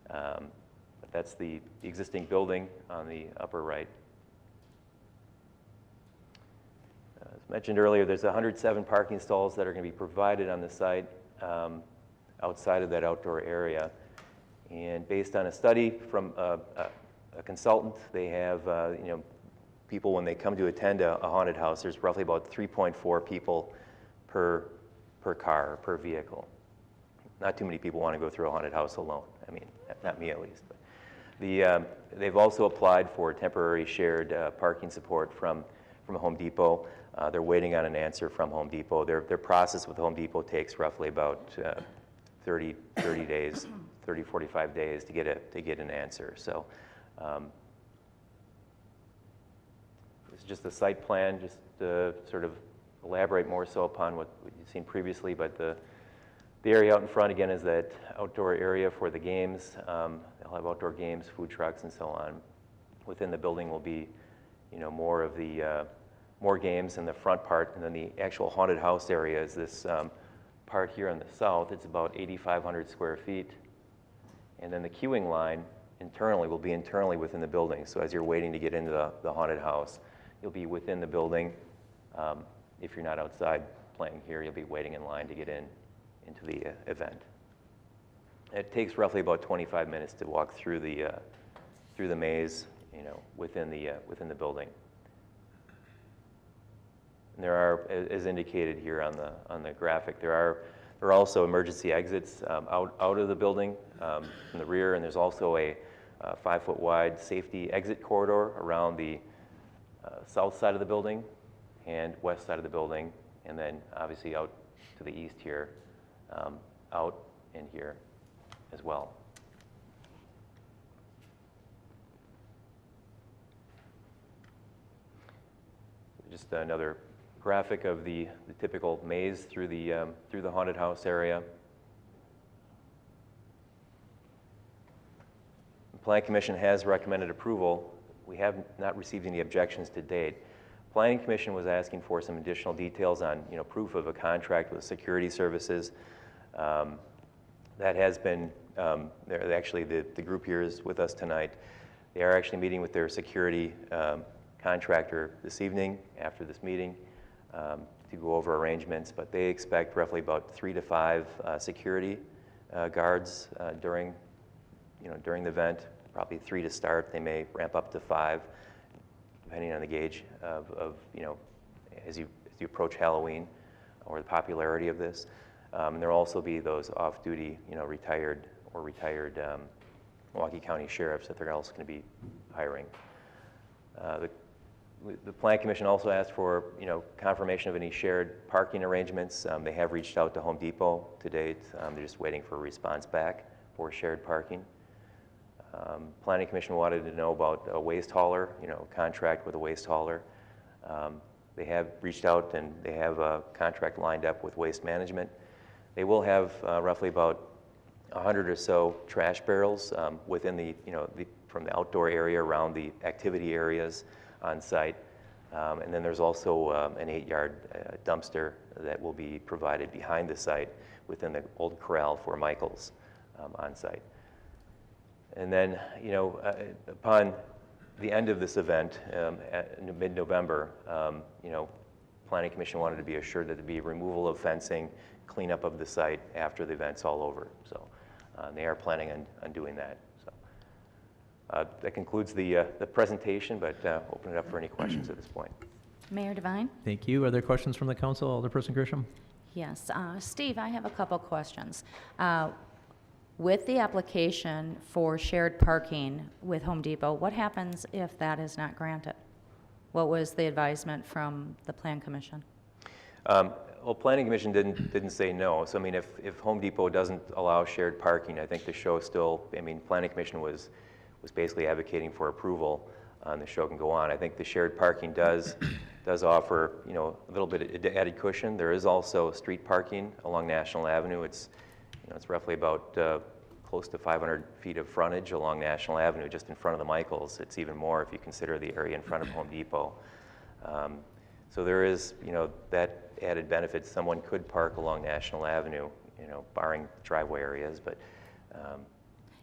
But that's the existing building on the upper right. As mentioned earlier, there's 107 parking stalls that are going to be provided on the site outside of that outdoor area. And based on a study from a consultant, they have people, when they come to attend a haunted house, there's roughly about 3.4 people per car, per vehicle. Not too many people want to go through a haunted house alone. I mean, not me at least. But they've also applied for temporary shared parking support from Home Depot. They're waiting on an answer from Home Depot. Their process with Home Depot takes roughly about 30 days, 45 days to get an answer. So. It's just a site plan, just to sort of elaborate more so upon what you've seen previously, but the area out in front, again, is that outdoor area for the games. They'll have outdoor games, food trucks, and so on. Within the building will be, more of the, more games in the front part, and then the actual haunted house area is this part here on the south. It's about 8,500 square feet. And then the queuing line internally will be internally within the building. So as you're waiting to get into the haunted house, you'll be within the building. If you're not outside playing here, you'll be waiting in line to get into the event. It takes roughly about 25 minutes to walk through the maze, within the building. And there are, as indicated here on the graphic, there are also emergency exits out of the building from the rear, and there's also a 5-foot wide safety exit corridor around the south side of the building and west side of the building, and then obviously out to the east here, out in here as well. Just another graphic of the typical maze through the haunted house area. The Planning Commission has recommended approval. We have not received any objections to date. Planning Commission was asking for some additional details on, proof of a contract with security services. That has been, actually the group here is with us tonight. They are actually meeting with their security contractor this evening after this meeting to go over arrangements, but they expect roughly about 3 to 5 security guards during the event. Probably 3 to start. They may ramp up to 5, depending on the gauge of as you approach Halloween or the popularity of this. And there'll also be those off-duty, retired Milwaukee County sheriffs that they're also going to be hiring. The Planning Commission also asked for, confirmation of any shared parking arrangements. They have reached out to Home Depot to date. They're just waiting for a response back for shared parking. Planning Commission wanted to know about a waste hauler, contract with a waste hauler. They have reached out and they have a contract lined up with Waste Management. They will have roughly about 100 or so trash barrels within from the outdoor area around the activity areas on site. And then there's also an 8-yard dumpster that will be provided behind the site within the old corral for Michael's on site. And then, upon the end of this event, in mid-November, Planning Commission wanted to be assured that there'd be removal of fencing, cleanup of the site after the event's all over. So they are planning on doing that. So that concludes the presentation, but open it up for any questions at this point. Mayor Devine? Thank you. Are there questions from the council? Alderperson Grisham? Yes, Steve, I have a couple questions. With the application for shared parking with Home Depot, what happens if that is not granted? What was the advisement from the Plan Commission? Well, Planning Commission didn't say no. So I mean, if Home Depot doesn't allow shared parking, I think the show still. I mean, Planning Commission was basically advocating for approval. The show can go on. I think the shared parking does offer, you know, a little bit of added cushion. There is also street parking along National Avenue. It's, you know, it's roughly about close to 500 feet of frontage along National Avenue, just in front of the Michaels. It's even more if you consider the area in front of Home Depot. So there is, you know, that added benefit. Someone could park along National Avenue, you know, barring driveway areas, but.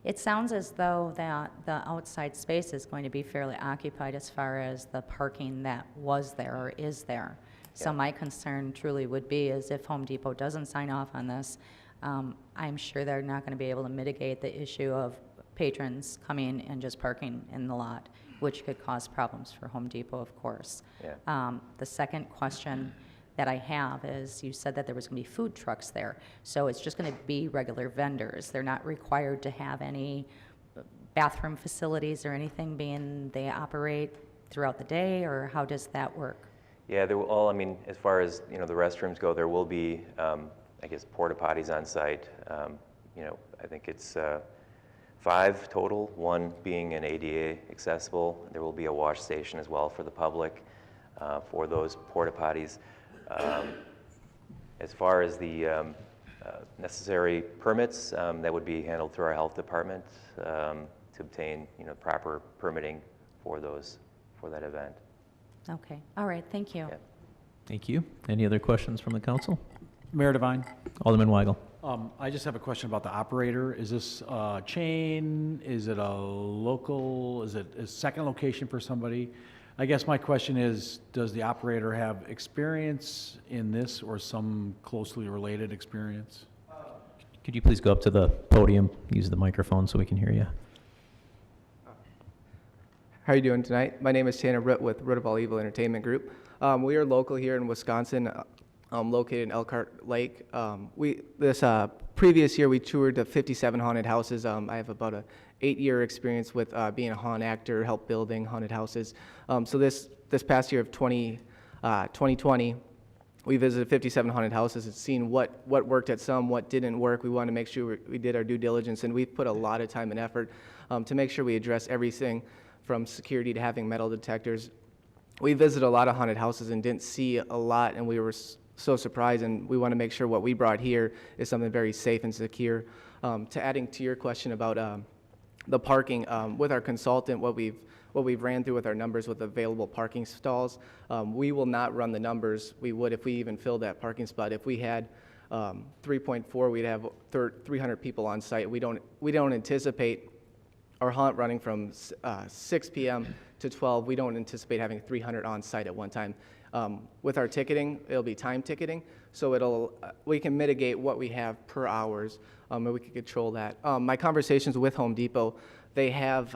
It sounds as though that the outside space is going to be fairly occupied as far as the parking that was there or is there. So my concern truly would be is if Home Depot doesn't sign off on this, I'm sure they're not going to be able to mitigate the issue of patrons coming and just parking in the lot, which could cause problems for Home Depot, of course. Yeah. The second question that I have is, you said that there was going to be food trucks there. So it's just going to be regular vendors. They're not required to have any bathroom facilities or anything, being they operate throughout the day, or how does that work? Yeah, there will all, I mean, as far as, you know, the restrooms go, there will be, I guess, porta potties on site. You know, I think it's 5 total, 1 being an ADA accessible. There will be a wash station as well for the public for those porta potties. As far as the necessary permits, that would be handled through our health department to obtain, you know, proper permitting for that event. Okay, all right, thank you. Yeah. Thank you. Any other questions from the council? Mayor Devine. Alderman Weigel. I just have a question about the operator. Is this a chain? Is it a local? Is it a second location for somebody? I guess my question is, does the operator have experience in this or some closely related experience? Could you please go up to the podium, use the microphone so we can hear you? How are you doing tonight? My name is Tanner Root with Root of All Evil Entertainment Group. We are local here in Wisconsin, located in Elkhart Lake. This previous year we toured the 57 haunted houses. I have about a 8-year experience with being a haunt actor, help building haunted houses. So this past year of 2020, we visited 57 haunted houses and seen what worked at some, what didn't work. We wanted to make sure we did our due diligence, and we've put a lot of time and effort to make sure we address everything from security to having metal detectors. We visited a lot of haunted houses and didn't see a lot, and we were so surprised, and we want to make sure what we brought here is something very safe and secure. To adding to your question about the parking, with our consultant, what we've ran through with our numbers with available parking stalls, we will not run the numbers we would if we even filled that parking spot. If we had 3.4, we'd have 300 people on site. We don't anticipate our haunt running from 6 p.m. to 12. We don't anticipate having 300 on site at one time. With our ticketing, it'll be time ticketing, so we can mitigate what we have per hours, and we can control that. My conversations with Home Depot, they have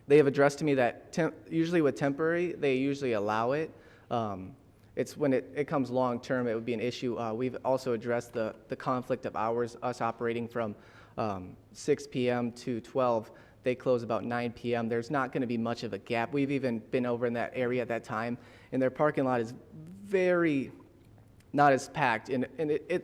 addressed to me that usually with temporary, they usually allow it. It's when it comes long term, it would be an issue. We've also addressed the conflict of hours, us operating from 6 p.m. to 12. They close about 9 p.m. There's not going to be much of a gap. We've even been over in that area at that time, and their parking lot is very not as packed. And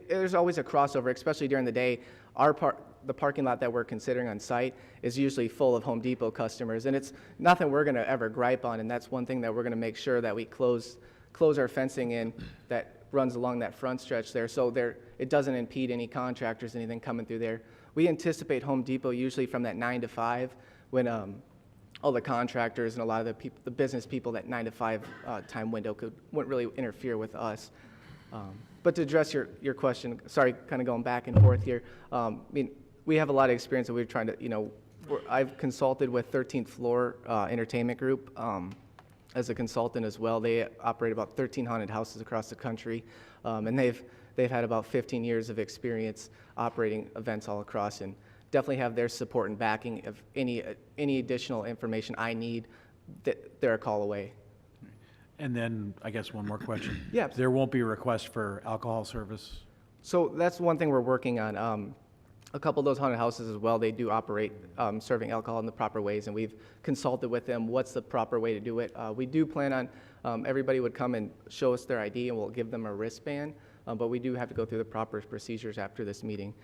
there's always a crossover, especially during the day. The parking lot that we're considering on site is usually full of Home Depot customers, and it's nothing we're going to ever gripe on. And that's one thing that we're going to make sure that we close our fencing in that runs along that front stretch there, so it doesn't impede any contractors, anything coming through there. We anticipate Home Depot usually from that 9 to 5 when all the contractors and a lot of the business people, that 9 to 5 time window wouldn't really interfere with us. But to address your question, sorry, kind of going back and forth here. I mean, we have a lot of experience, and we're trying to, I've consulted with 13th Floor Entertainment Group as a consultant as well. They operate about 13 haunted houses across the country, and they've had about 15 years of experience operating events all across, and definitely have their support and backing. If any additional information I need, they're a call away. And then, I guess one more question. Yeah. There won't be a request for alcohol service? So that's one thing we're working on. A couple of those haunted houses as well, they do operate serving alcohol in the proper ways, and we've consulted with them what's the proper way to do it. We do plan on everybody would come and show us their ID, and we'll give them a wristband, but we do have to go through the proper procedures after this meeting.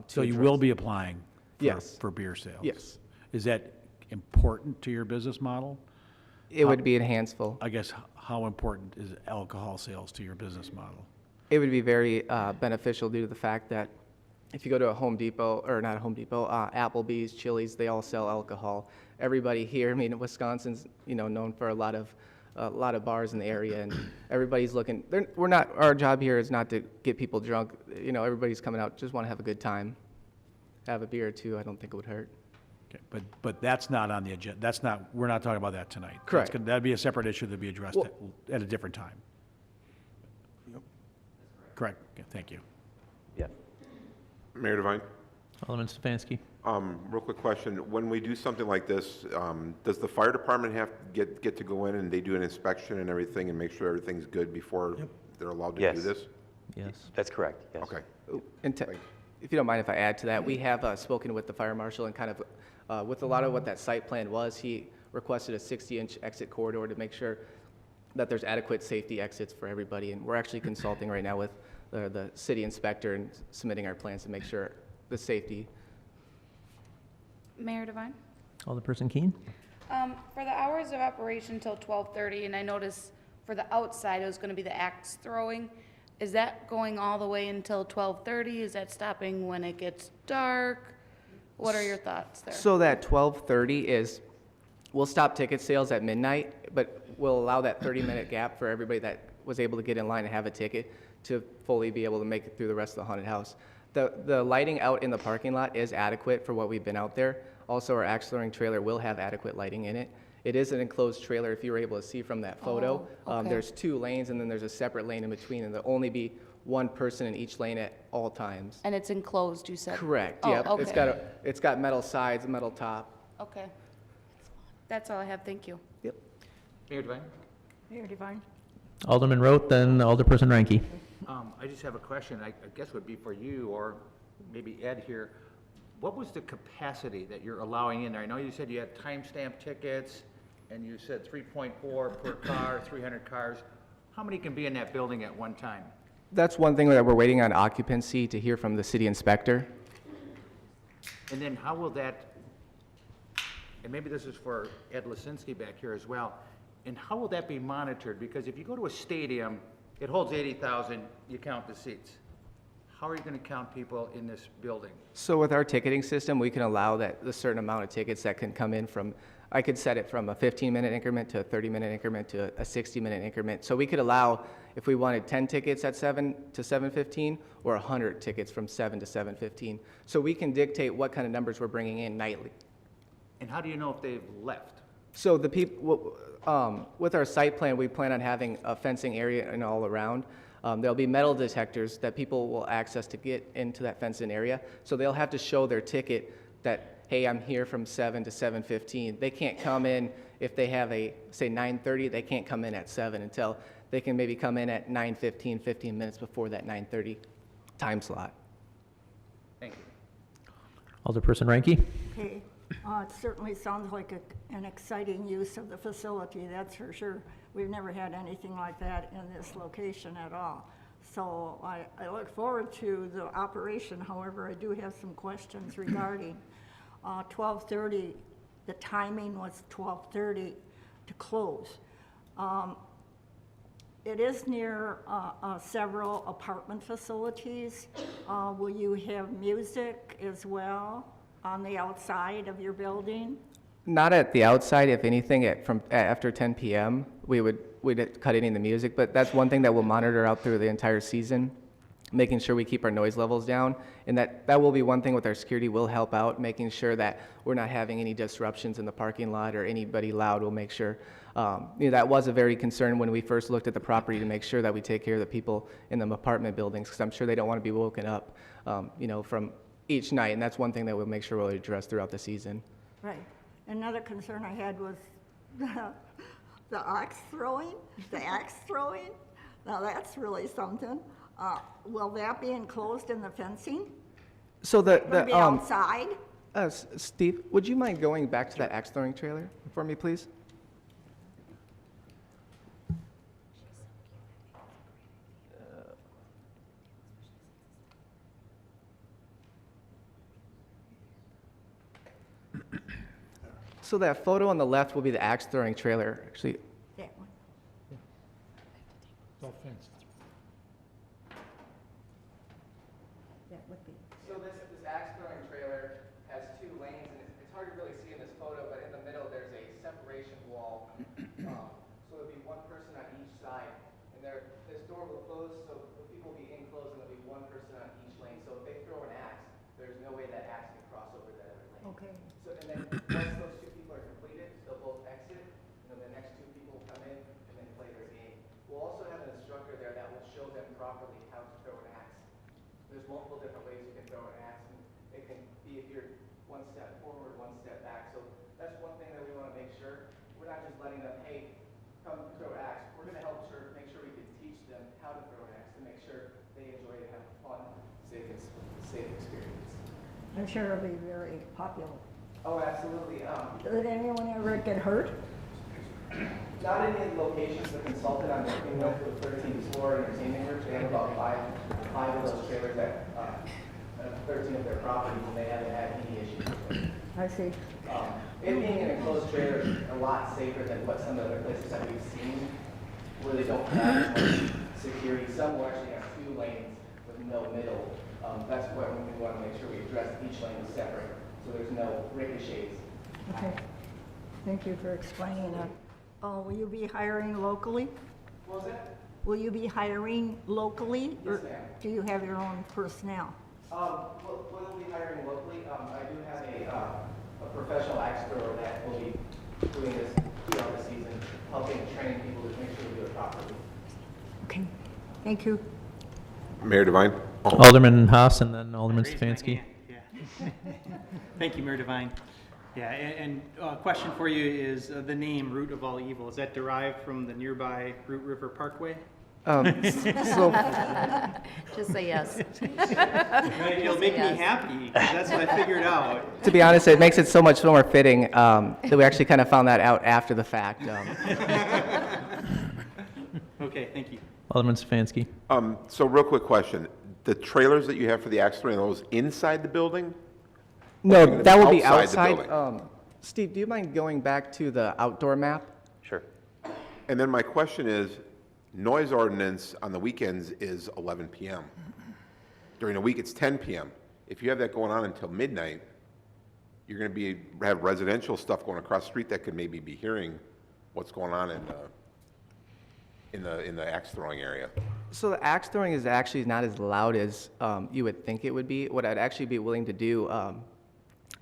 So you will be applying Yes. for beer sales? Yes. Is that important to your business model? It would be enhanceful. I guess, how important is alcohol sales to your business model? It would be very beneficial due to the fact that if you go to a Home Depot, or not a Home Depot, Applebee's, Chili's, they all sell alcohol. Everybody here, I mean, Wisconsin's, known for a lot of bars in the area, and everybody's looking. Our job here is not to get people drunk. Everybody's coming out, just want to have a good time. Have a beer or two, I don't think it would hurt. Okay, but that's not on the agenda. We're not talking about that tonight. Correct. That'd be a separate issue that'd be addressed at a different time. Correct. Okay, thank you. Yeah. Mayor Devine? Alderman Stefanski. Real quick question. When we do something like this, does the fire department have to get to go in and they do an inspection and everything and make sure everything's good before they're allowed to do this? Yes. That's correct, yes. Okay. If you don't mind if I add to that, we have spoken with the fire marshal and kind of, with a lot of what that site plan was, he requested a 60-inch exit corridor to make sure that there's adequate safety exits for everybody. And we're actually consulting right now with the city inspector and submitting our plans to make sure the safety. Mayor Devine? Alderperson Keene. For the hours of operation till 12:30, and I noticed for the outside, it was gonna be the axe throwing. Is that going all the way until 12:30? Is that stopping when it gets dark? What are your thoughts there? So that 12:30 is, we'll stop ticket sales at midnight, but we'll allow that 30-minute gap for everybody that was able to get in line and have a ticket to fully be able to make it through the rest of the haunted house. The lighting out in the parking lot is adequate for what we've been out there. Also, our axe throwing trailer will have adequate lighting in it. It is an enclosed trailer, if you were able to see from that photo. okay. There's 2 lanes, and then there's a separate lane in between, and there'll only be 1 person in each lane at all times. And it's enclosed, you said? Correct, Oh, yep. okay. It's got metal sides, metal top. Okay. That's all I have, thank you. Yep. Mayor Devine? Mayor Devine? Alderman Roth, then Alderperson Ranky. I just have a question, I guess would be for you or maybe Ed here. What was the capacity that you're allowing in there? I know you said you had timestamp tickets and you said 3.4 per car, 300 cars. How many can be in that building at one time? That's one thing that we're waiting on occupancy to hear from the city inspector. And then how will that, and maybe this is for Ed Lisinski back here as well, and how will that be monitored? Because if you go to a stadium, it holds 80,000, you count the seats. How are you going to count people in this building? So with our ticketing system, we can allow that the certain amount of tickets that can come in from, I could set it from a 15-minute increment to a 30-minute increment to a 60-minute increment. So we could allow, if we wanted 10 tickets at 7 to 7:15 or 100 tickets from 7 to 7:15. So we can dictate what kind of numbers we're bringing in nightly. And how do you know if they've left? So the people, with our site plan, we plan on having a fencing area and all around. There'll be metal detectors that people will access to get into that fenced-in area. So they'll have to show their ticket that, hey, I'm here from 7 to 7:15. They can't come in if they have a, say, 9:30, they can't come in at 7 until they can maybe come in at 9:15, 15 minutes before that 9:30 time slot. Thank you. Alderperson Ranky. Okay, it certainly sounds like an exciting use of the facility, that's for sure. We've never had anything like that in this location at all. So I look forward to the operation. However, I do have some questions regarding 12:30. The timing was 12:30 to close. It is near several apartment facilities. Will you have music as well on the outside of your building? Not at the outside, if anything, after 10 p.m., we'd cut any of the music, but that's one thing that we'll monitor out through the entire season, making sure we keep our noise levels down. And that will be one thing with our security. We'll help out, making sure that we're not having any disruptions in the parking lot or anybody loud. We'll make sure. That was a very concern when we first looked at the property, to make sure that we take care of the people in the apartment buildings, because I'm sure they don't want to be woken up, from each night. And that's one thing that we'll make sure we'll address throughout the season. Right. Another concern I had was the axe throwing, now that's really something. Will that be enclosed in the fencing? So Will it be outside? Steve, would you mind going back to that axe throwing trailer for me, please? So that photo on the left will be the axe throwing trailer, actually. That one. It's all fenced. That would be. So this axe throwing trailer has 2 lanes, and it's hard to really see in this photo, but in the middle there's a separation wall. So there'll be 1 person on each side, and this door will close, so the people will be enclosed, and there'll be 1 person on each lane. So if they throw an axe, there's no way that axe can cross over that other lane. Okay. So and then once those 2 people are completed, they'll both exit, and then the next 2 people will come in and then play their game. We'll also have an instructor there that will show them properly how to throw an axe. There's multiple different ways you can throw an axe, and it can be if you're 1 step forward, 1 step back. So that's one thing that we want to make sure. We're not just letting them, hey, come throw axe. We're going to make sure we can teach them how to throw an axe to make sure they enjoy it and have fun, safe experience. I'm sure it'll be very popular. Oh, absolutely. Did anyone ever get hurt? Not in the locations the consultant I'm working with 13th floor entertainment group. They have about five of those trailers at 13 of their properties, and they haven't had any issues. I see. It being an enclosed trailer is a lot safer than what some of the other places that we've seen, where they don't have as much security. Some will actually have 2 lanes with no middle. That's what we want to make sure we address. Each lane is separate, so there's no ricochets. Okay. Thank you for explaining that. Will you be hiring locally? What was that? Will you be hiring locally? Yes, or ma'am. do you have your own personnel? We'll be hiring locally. I do have a professional axe thrower that will be doing this throughout the season, helping train people to make sure we do it properly. Okay. Thank you. Mayor Devine? Alderman Haas and then Alderman Raise my Stefanski. hand, yeah. Thank you, Mayor Devine. Yeah, and question for you is the name Root of All Evil, is that derived from the nearby Root River Parkway? So Just say yes. It'll make me happy, 'cause that's what I figured out. to be honest, it makes it so much more fitting that we actually kind of found that out after the fact. Okay, thank you. Alderman Stefanski. So real quick question. The trailers that you have for the axe throwing, are those inside the building? No, gonna that be will be outside the outside. building? Steve, do you mind going back to the outdoor map? Sure. And then my question is, noise ordinance on the weekends is 11 PM. During the week, it's 10 PM. If you have that going on until midnight, you're going to have residential stuff going across the street that could maybe be hearing what's going on in the axe throwing area. So the axe throwing is actually not as loud as you would think it would be. What I'd actually be willing to do,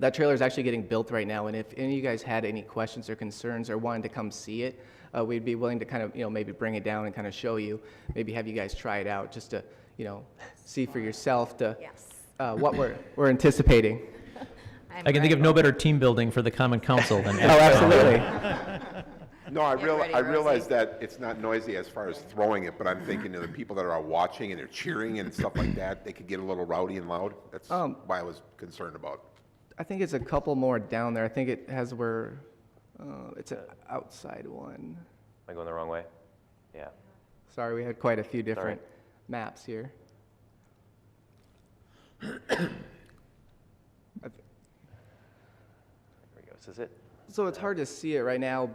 that trailer is actually getting built right now, and if any of you guys had any questions or concerns or wanted to come see it, we'd be willing to kind of, maybe bring it down and kind of show you, maybe have you guys try it out just to, see for yourself what we're anticipating. I can think of no better team building for the Common Council than. Oh, absolutely. No, I realize that it's not noisy as far as throwing it, but I'm thinking of the people that are out watching and they're cheering and stuff like that, they could get a little rowdy and loud. That's why I was concerned about. I think it's a couple more down there. I think it has where, it's an outside one. Am I going the wrong way? Yeah. Sorry, we had quite a few different maps here. There we go. Is this it? So it's hard to see it right now.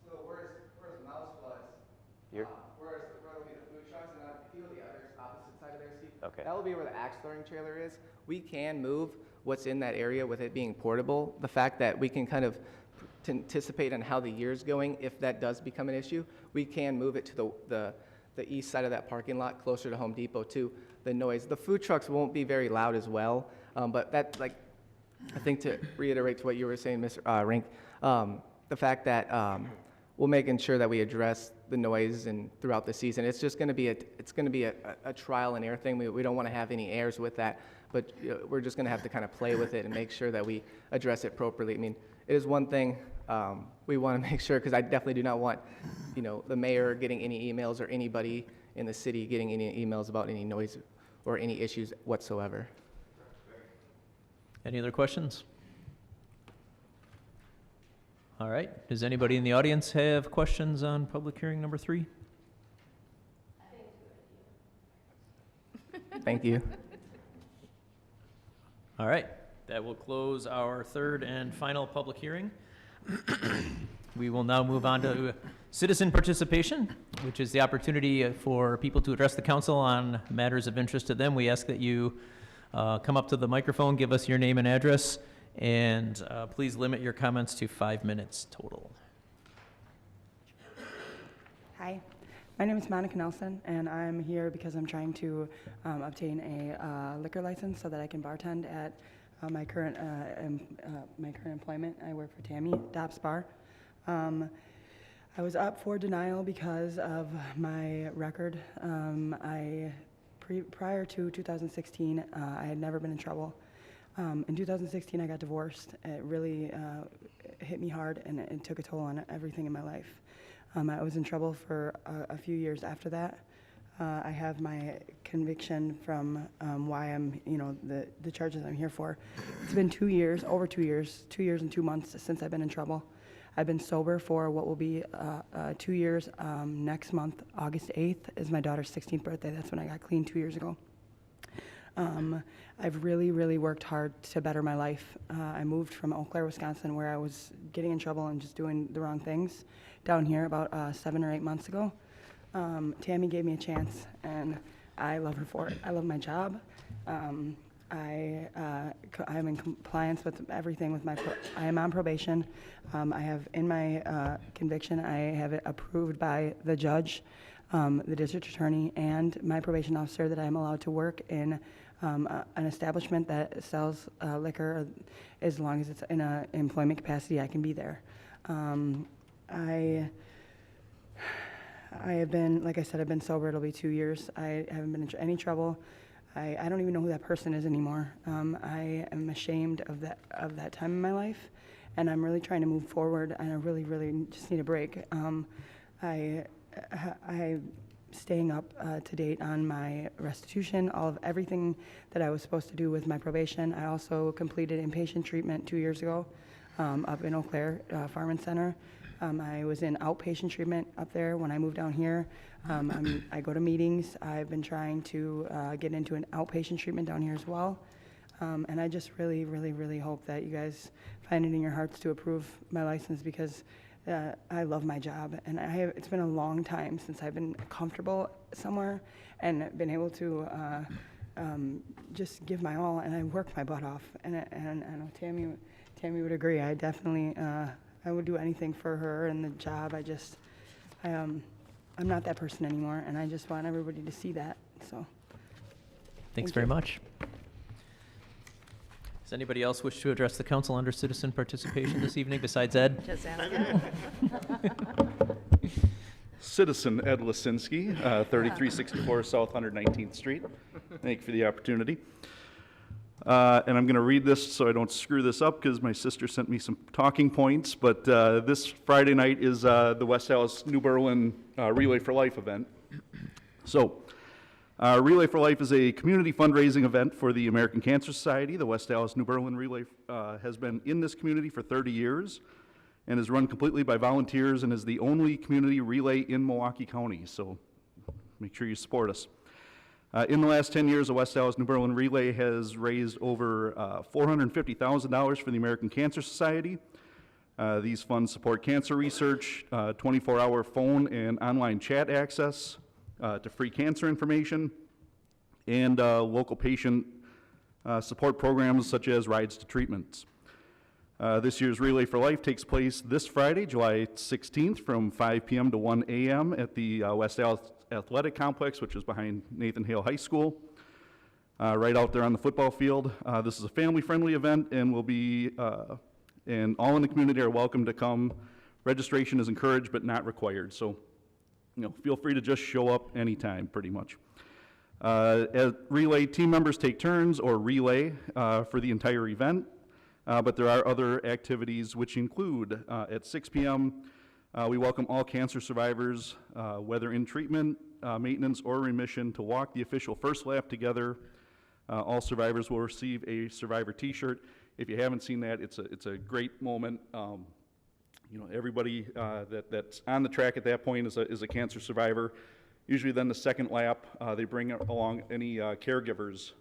So where's Mouse was? Here? Where will be the food trucks, and a few of the others opposite side of there, Steve. Okay. That will be where the axe throwing trailer is. We can move what's in that area with it being portable. The fact that we can kind of anticipate on how the year's going, if that does become an issue, we can move it to the east side of that parking lot, closer to Home Depot too. The noise, the food trucks won't be very loud as well, but that, like, I think to reiterate to what you were saying, Mr. Rink, the fact that we're making sure that we address the noise and throughout the season. It's just going to be a trial and error thing. We don't want to have any errors with that, but we're just going to have to kind of play with it and make sure that we address it properly. I mean, it is one thing We want to make sure, because I definitely do not want, the mayor getting any emails or anybody in the city getting any emails about any noise or any issues whatsoever. Any other questions? All right. Does anybody in the audience have questions on public hearing number 3? Thank you. All right. That will close our third and final public hearing. We will now move on to citizen participation, which is the opportunity for people to address the council on matters of interest to them. We ask that you come up to the microphone, give us your name and address, and please limit your comments to 5 minutes total. Hi, my name is Monica Nelson, and I'm here because I'm trying to obtain a liquor license so that I can bartend at my current employment. I work for Tammy Dops Bar. I was up for denial because of my record. Prior to 2016, I had never been in trouble. In 2016, I got divorced. It really hit me hard, and it took a toll on everything in my life. I was in trouble for a few years after that. I have my conviction from why I'm, the charges I'm here for. It's been 2 years, over 2 years, 2 years and 2 months since I've been in trouble. I've been sober for what will be 2 years. Next month, August 8th, is my daughter's 16th birthday. That's when I got clean 2 years ago. I've really, really worked hard to better my life. I moved from Eau Claire, Wisconsin, where I was getting in trouble and just doing the wrong things, down here about 7 or 8 months ago. Tammy gave me a chance, and I love her for it. I love my job. I'm in compliance with everything with I am on probation. I have in my conviction, I have it approved by the judge, the district attorney, and my probation officer that I am allowed to work in an establishment that sells liquor. As long as it's in an employment capacity, I can be there. I have been, like I said, I've been sober. It'll be 2 years. I haven't been in any trouble. I don't even know who that person is anymore. I am ashamed of that time in my life, and I'm really trying to move forward, and I really, really just need a break. I'm staying up to date on my restitution, all of everything that I was supposed to do with my probation. I also completed inpatient treatment 2 years ago up in Eau Claire Farm and Center. I was in outpatient treatment up there when I moved down here. I go to meetings. I've been trying to get into an outpatient treatment down here as well. And I just really, really, really hope that you guys find it in your hearts to approve my license, because I love my job. And it's been a long time since I've been comfortable somewhere and been able to just give my all. And I work my butt off. And I know Tammy would agree. I definitely... I would do anything for her and the job. I'm not that person anymore, and I just want everybody to see that, so. Thanks very much. Does anybody else wish to address the council under citizen participation this evening besides Ed? Just asking. Citizen Ed Lisinski, 3364 South 119th Street. Thank you for the opportunity. And I'm going to read this so I don't screw this up, because my sister sent me some talking points. But this Friday night is the West Allis New Berlin Relay for Life event. So, Relay for Life is a community fundraising event for the American Cancer Society. The West Allis New Berlin Relay has been in this community for 30 years and is run completely by volunteers and is the only community relay in Milwaukee County. So, make sure you support us. In the last 10 years, the West Allis New Berlin Relay has raised over $450,000 for the American Cancer Society. These funds support cancer research, 24-hour phone and online chat access to free cancer information, and local patient support programs such as rides to treatments. This year's Relay for Life takes place this Friday, July 16th, from 5 p.m. to 1 a.m. at the West Allis Athletic Complex, which is behind Nathan Hale High School, right out there on the football field. This is a family-friendly event, and will be, and all in the community are welcome to come. Registration is encouraged but not required, so feel free to just show up anytime, pretty much. Relay team members take turns or relay for the entire event. but there are other activities which include at 6 p.m. We welcome all cancer survivors, whether in treatment, maintenance, or remission, to walk the official first lap together. All survivors will receive a survivor T-shirt. If you haven't seen that, it's a great moment. You know, everybody that's on the track at that point is a cancer survivor. Usually, then the second lap, they bring along any caregivers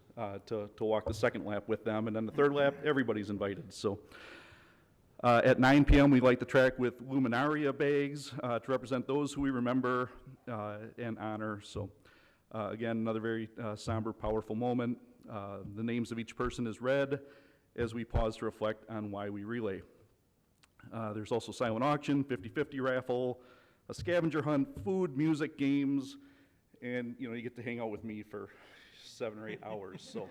to walk the second lap with them, and then the third lap, everybody's invited. So. At 9 p.m., we light the track with luminaria bags to represent those who we remember and honor. So, again, another very somber, powerful moment. The names of each person is read as we pause to reflect on why we relay. There's also silent auction, 50-50 raffle, a scavenger hunt, food, music, games, and you get to hang out with me for 7 or 8 hours. So,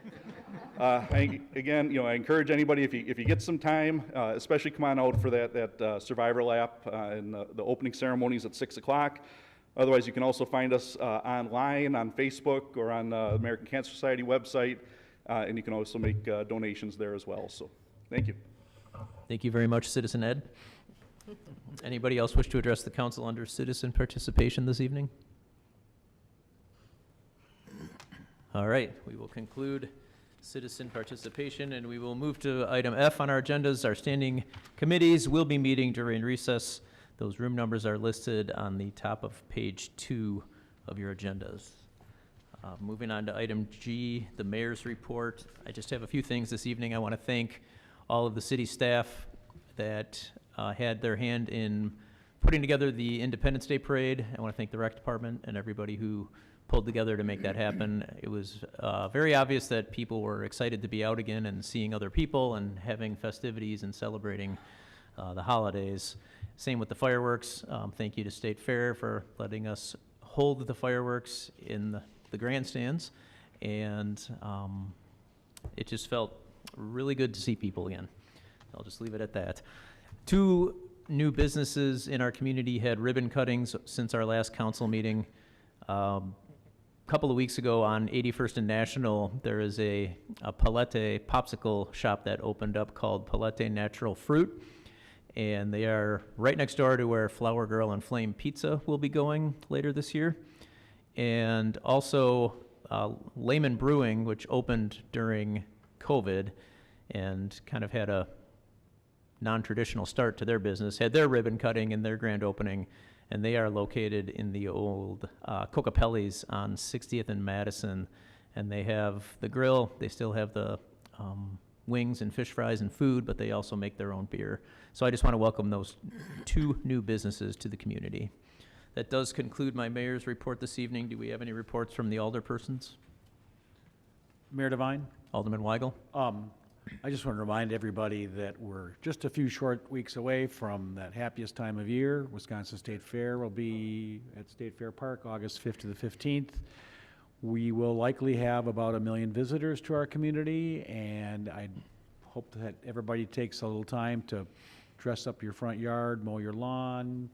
I encourage anybody, if you get some time, especially come on out for that survivor lap and the opening ceremonies at 6 o'clock. Otherwise, you can also find us online on Facebook or on the American Cancer Society website, and you can also make donations there as well. So, thank you. Thank you very much, Citizen Ed. Anybody else wish to address the council under citizen participation this evening? All right, we will conclude citizen participation, and we will move to item F on our agendas. Our standing committees will be meeting during recess. Those room numbers are listed on the top of page 2 of your agendas. Moving on to item G, the mayor's report. I just have a few things this evening. I want to thank all of the city staff that had their hand in putting together the Independence Day Parade. I want to thank the rec department and everybody who pulled together to make that happen. It was very obvious that people were excited to be out again and seeing other people and having festivities and celebrating the holidays. Same with the fireworks. Thank you to State Fair for letting us hold the fireworks in the grandstands. And it just felt really good to see people again. I'll just leave it at that. 2 new businesses in our community had ribbon cuttings since our last council meeting. Couple of weeks ago on 81st and National, there is a Palette popsicle shop that opened up called Palette Natural Fruit, and they are right next door to where Flower Girl and Flame Pizza will be going later this year. And also Lehman Brewing, which opened during COVID and kind of had a non-traditional start to their business, had their ribbon cutting and their grand opening. And they are located in the old Cocapelli's on 60th and Madison. And they have the grill, they still have the wings and fish fries and food, but they also make their own beer. So I just want to welcome those 2 new businesses to the community. That does conclude my mayor's report this evening. Do we have any reports from the alderpersons? Mayor Devine? Alderman Weigel? I just want to remind everybody that we're just a few short weeks away from that happiest time of year. Wisconsin State Fair will be at State Fair Park, August 5th to the 15th. We will likely have about 1 million visitors to our community, and I hope that everybody takes a little time to dress up your front yard, mow your lawn,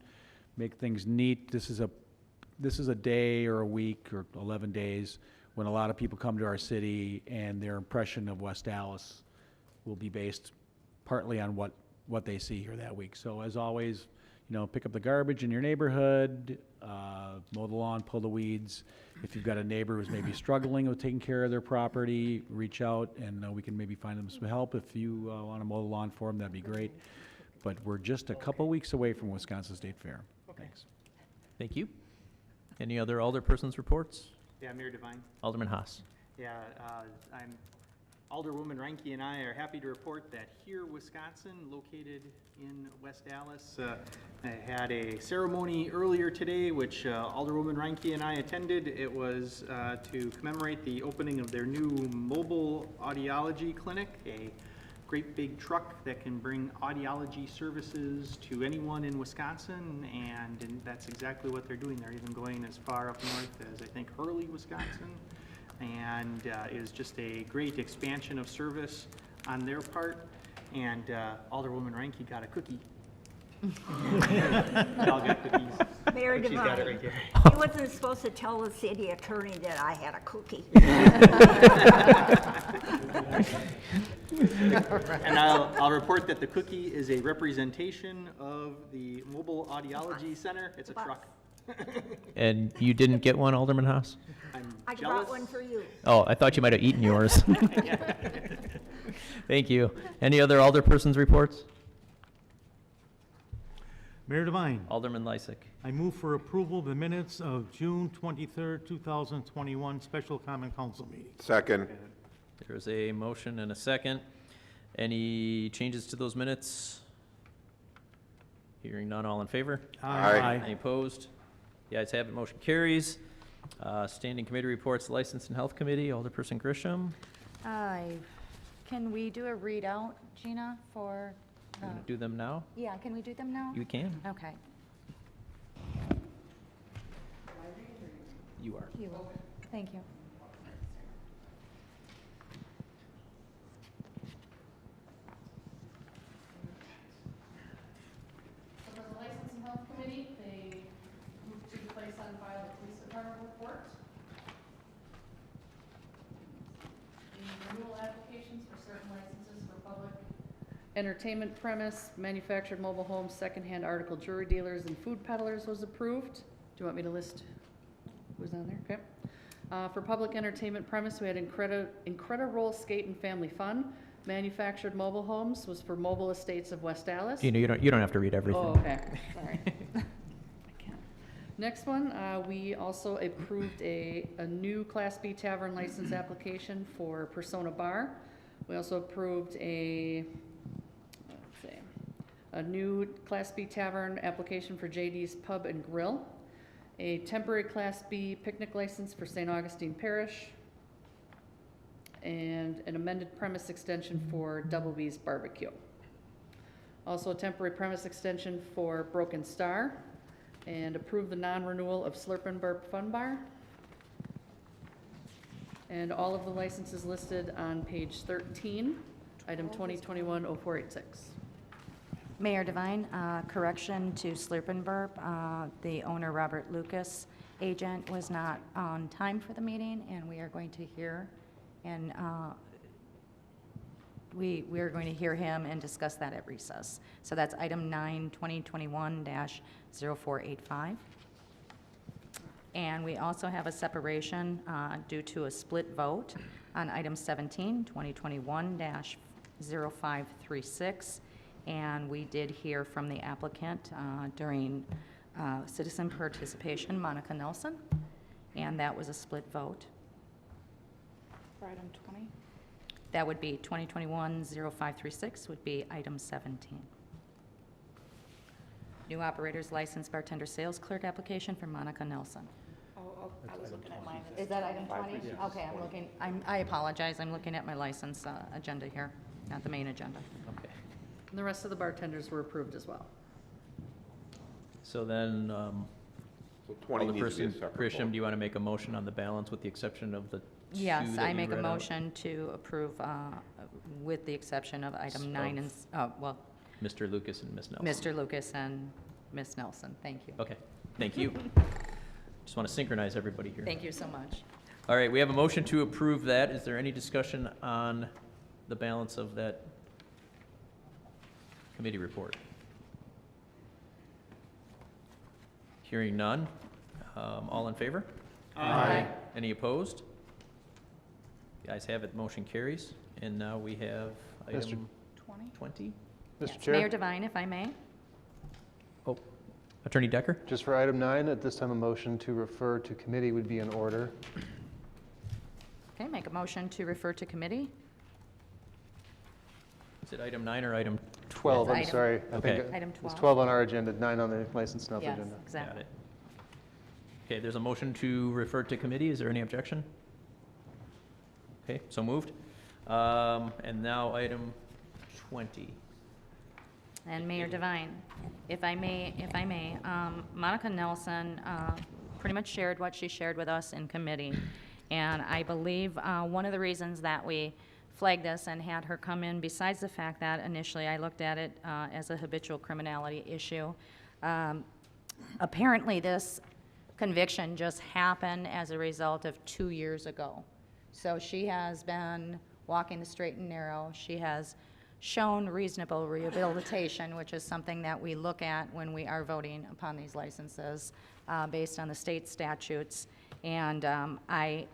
make things neat. This is a day or a week or 11 days when a lot of people come to our city, and their impression of West Allis will be based partly on what they see here that week. So as always, pick up the garbage in your neighborhood, mow the lawn, pull the weeds. If you've got a neighbor who's maybe struggling with taking care of their property, reach out and we can maybe find them some help. If you want to mow the lawn for them, that'd be great. But we're just a couple weeks away from Wisconsin State Fair. Okay. Thanks. Thank you. Any other alderpersons' reports? Yeah, Mayor Devine. Alderman Haas. Yeah, Alderwoman Reinke and I are happy to report that here, Wisconsin, located in West Allis, had a ceremony earlier today, which Alderwoman Reinke and I attended. It was to commemorate the opening of their new mobile audiology clinic, a great big truck that can bring audiology services to anyone in Wisconsin, and that's exactly what they're doing. They're even going as far up north as, I think, Hurley, Wisconsin. And it was just a great expansion of service on their part. And Alderwoman Reinke got a cookie. We all got cookies. Mayor She's got it Devine, right there. he wasn't supposed to tell the city attorney that I had a cookie. And I'll report that the cookie is a representation of the Mobile Audiology Center. It's a truck. And you didn't get one, Alderman Haas? I brought one for you. Oh, I thought you might have eaten yours. Thank you. Any other alderpersons' reports? Mayor Devine. Alderman Lysick. I move for approval of the minutes of June 23rd, 2021 Special Common Council meeting. Second. There's a motion and a second. Any changes to those minutes? Hearing none, all in favor? Aye. Any opposed? The ayes have it, motion carries. Standing committee reports, License and Health Committee, Alderperson Grisham. Can we do a readout, Gina, for? You wanna do them now? Yeah, can we do them now? You can. Okay. You are. You will. Thank you. So for the License and Health Committee, they moved to place on file the police department report. The renewal applications for certain licenses for public entertainment premise, manufactured mobile homes, secondhand article jewelry dealers, and food peddlers was approved. Do you want me to list who's on there? Okay. For public entertainment premise, we had Incrediroll Skate and Family Fun. Manufactured mobile homes was for Mobile Estates of West Allis. You don't have to read everything. Oh, okay, sorry. I can't. Next one, we also approved a new Class B tavern license application for Persona Bar. We also approved a new Class B tavern application for JD's Pub and Grill, a temporary Class B picnic license for St. Augustine Parish, and an amended premise extension for Double B's Barbecue. Also a temporary premise extension for Broken Star, and approve the non-renewal of Slurp and Burp Fun Bar. And all of the licenses listed on page 13, item 2021-0486. Mayor Devine, correction to Slurp and Burp. The owner, Robert Lucas, agent, was not on time for the meeting, and we are going to hear, and we are going to hear him and discuss that at recess. So that's item 9, 2021-0485. And we also have a separation due to a split vote on item 17, 2021-0536. And we did hear from the applicant during citizen participation, Monica Nelson, and that was a split vote. For item 20? That would be 2021-0536 would be item 17. New operators license bartender sales clerk application for Monica Nelson. Oh, I was looking at mine. Is that item 20? Okay, I apologize, I'm looking at my license agenda here, not the main agenda. Okay. And the rest of the bartenders were approved as well. So then, So 20 needs to be a Alderperson separate Grisham, vote. do you want to make a motion on the balance with the exception of the two Yes, that I you make a read out? motion to approve with the exception of item 9 and, Mr. Lucas and Ms. Nelson. Mr. Lucas and Ms. Nelson, thank you. Okay, thank you. Just want to synchronize everybody here. Thank you so much. All right, we have a motion to approve that. Is there any discussion on the balance of that committee report? Hearing none. All in favor? Aye. Any opposed? The ayes have it, motion carries. And now we have item 20? Yes, Mr. Chair? Mayor Devine, if I may. Oh, Attorney Decker? Just for item 9, at this time, a motion to refer to committee would be in order. Okay, make a motion to refer to committee. Is it item 9 or item 12, That's I'm item- sorry. I Okay. think Item It's 12. 12 on our agenda, 9 on the license and health Yes, agenda. exactly. Got it. Okay, there's a motion to refer to committee. Is there any objection? Okay, so moved. And now item 20. And Mayor Devine, if I may, Monica Nelson pretty much shared what she shared with us in committee. And I believe one of the reasons that we flagged this and had her come in, besides the fact that initially I looked at it as a habitual criminality issue, apparently this conviction just happened as a result of 2 years ago. So she has been walking the straight and narrow. She has shown reasonable rehabilitation, which is something that we look at when we are voting upon these licenses based on the state statutes. And I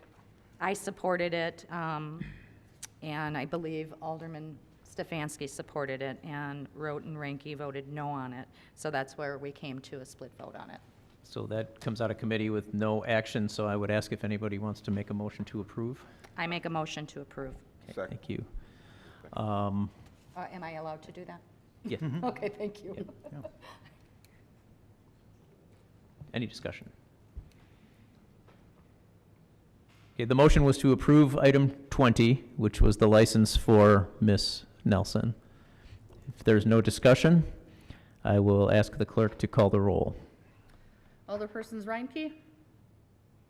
supported it, and I believe Alderman Stefanski supported it, and Rote and Ranky voted no on it. So that's where we came to a split vote on it. So that comes out of committee with no action, so I would ask if anybody wants to make a motion to approve. I make a motion to approve. Okay, thank you. Am I allowed to do that? Yeah. Okay, thank you. Any discussion? Okay, the motion was to approve item 20, which was the license for Miss Nelson. If there's no discussion, I will ask the clerk to call the roll. Alderpersons Reinke,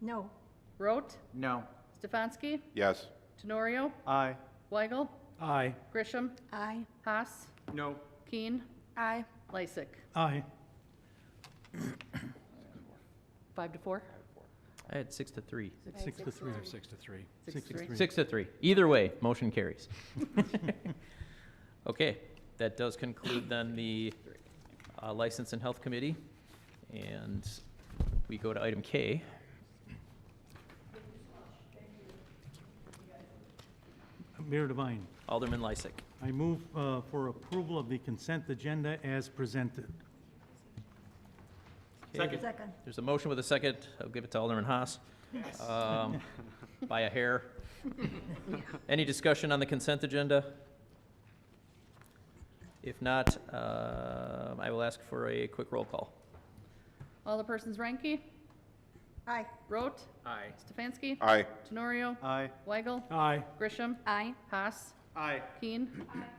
No. Rote, No. Stefanski, Yes. Tenorio, Aye. Weigel, Aye. Grisham, Aye. Haas, No. Keen, Aye. Lysick. Aye. 5 to 4? I had 6 to 3. 6 to 3. 6 to 3. 6 to 3. 6 to 3. Either way, motion carries. Okay, that does conclude then the License and Health Committee. And we go to item K. Mayor Devine, Alderman Lysick. I move for approval of the consent agenda as presented. Okay, Second. there's a motion with a second. I'll give it to Alderman Haas. By a hair. Any discussion on the consent agenda? If not, I will ask for a quick roll call. Alderpersons Reinke, Aye. Rote, Aye. Stefanski, Aye. Tenorio, Aye. Weigel, Aye. Grisham, Aye. Haas, Aye. Keen,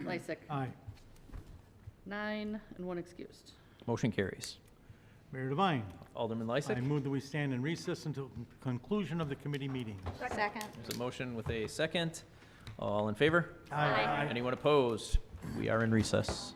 Lysick. Aye. 9 and 1 excused. Motion carries. Mayor Devine, Alderman I Lysick. move that we stand in recess until conclusion of the committee meeting. Second. There's a motion with a second. All in favor? Aye. Anyone opposed? We are in recess.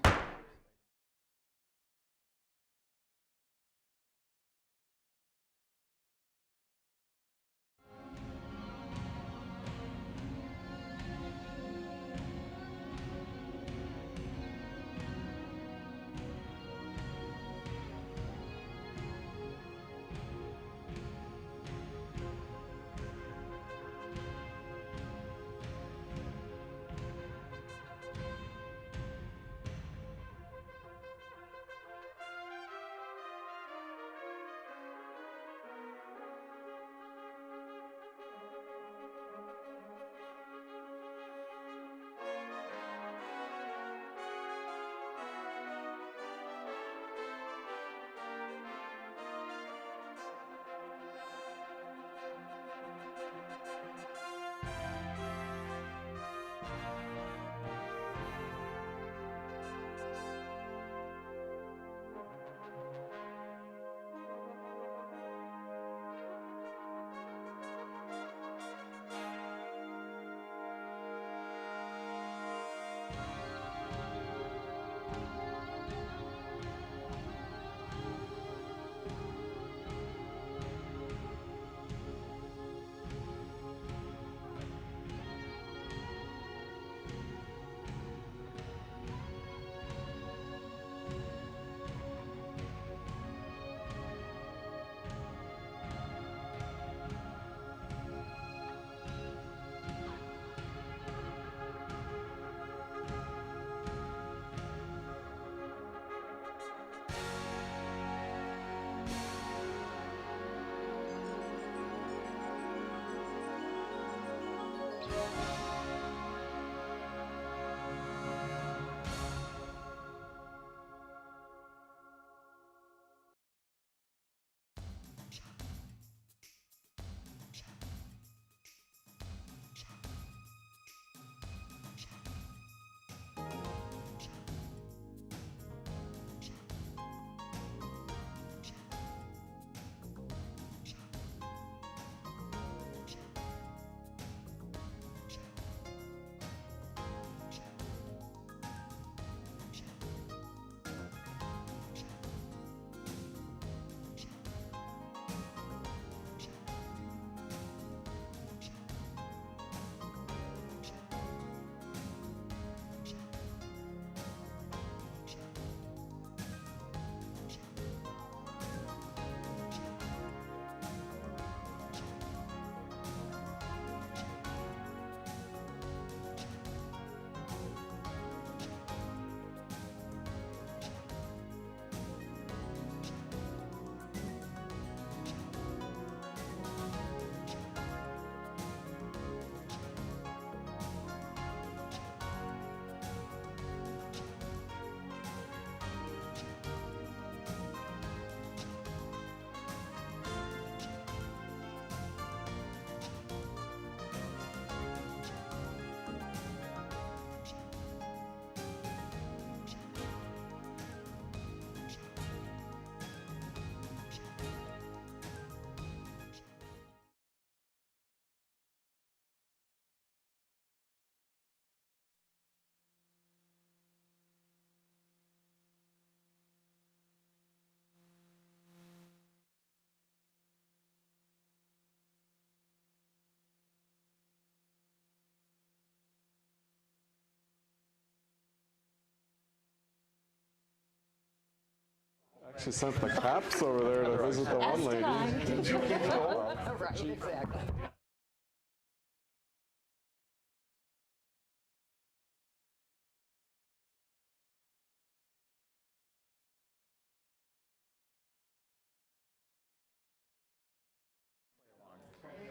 actually sent the cops over there to visit the one lady. Right, exactly.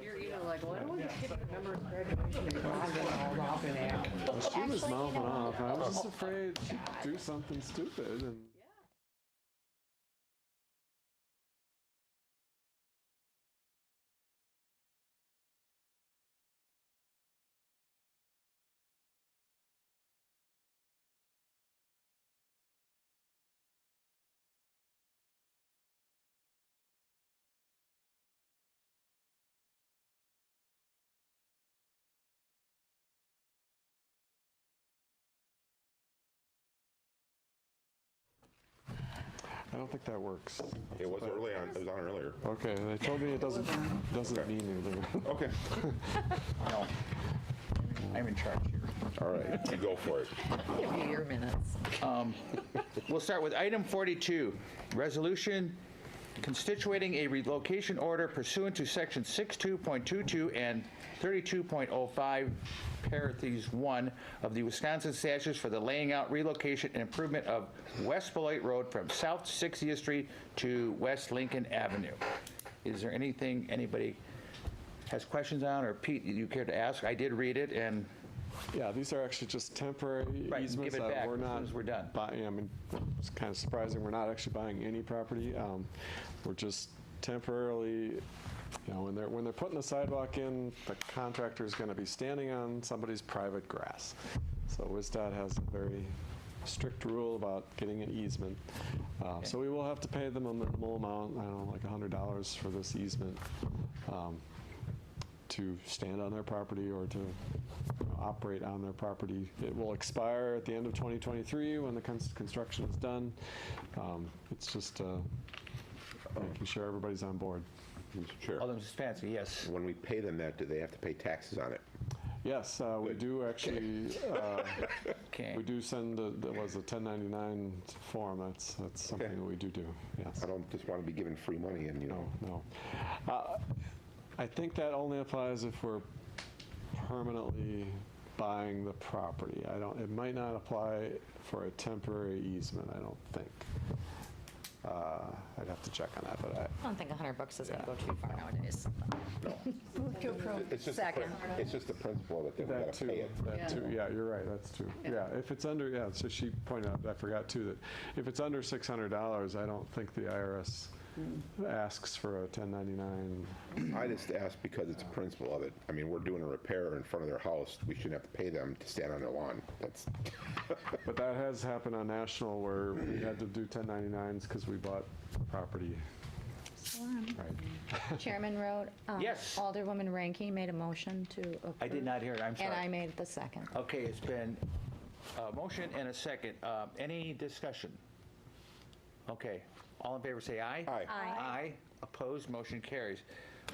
You're either like, what do we remember graduation? She was mouthing off. I was just afraid she'd do something stupid. And I don't think that works. It was early on, it was on earlier. Okay, they told me it doesn't mean anything. Okay. No, I'm in charge here. All right, you go for it. Give you your minutes. We'll start with item 42, resolution constituting a relocation order pursuant to section 62.22 and 32.05, parentheses 1 of the Wisconsin statutes for the laying out, relocation, and improvement of West Beloit Road from South 60th Street to West Lincoln Avenue. Is there anything anybody has questions on, or Pete, you care to ask? I did read it, and yeah, these are actually just temporary right, easements give it back we're as not soon as we're done. buying. I mean, it's kind of surprising. We're not actually buying any property. We're just temporarily, when they're putting the sidewalk in, the contractor is going to be standing on somebody's private grass. So WSDOT has a very strict rule about getting an easement. So we will have to pay them a minimal amount, I don't know, like $100 for this easement to stand on their property or to operate on their property. It will expire at the end of 2023 when the construction is done. It's just making sure everybody's on board. Mr. Chair. Alderman Spansky, yes. When we pay them that, do they have to pay taxes on it? Yes, we do actually. Okay. We do send the 1099 form. That's something that we do. Yes. I don't just want to be given free money and, No. I think that only applies if we're permanently buying the property. It might not apply for a temporary easement, I don't think. I'd have to check on that, but I don't think $100 is going to go too far nowadays. Move to approve. It's just the principle that they've got to pay it. That too. Yeah, you're right. That's true. Yeah, if it's under, so she pointed out, I forgot too, that if it's under $600, I don't think the IRS asks for a 1099. I just asked because it's a principle of it. I mean, we're doing a repair in front of their house. We shouldn't have to pay them to stand on their lawn. That's. But that has happened on National where we had to do 1099s because we bought property. Right. Chairman Road? Yes. Alderwoman Ranky made a motion to approve. I did not hear it, I'm sorry. And I made the second. Okay, it's been a motion and a second. Any discussion? Okay, all in favor say aye. Aye. Aye. Opposed, motion carries.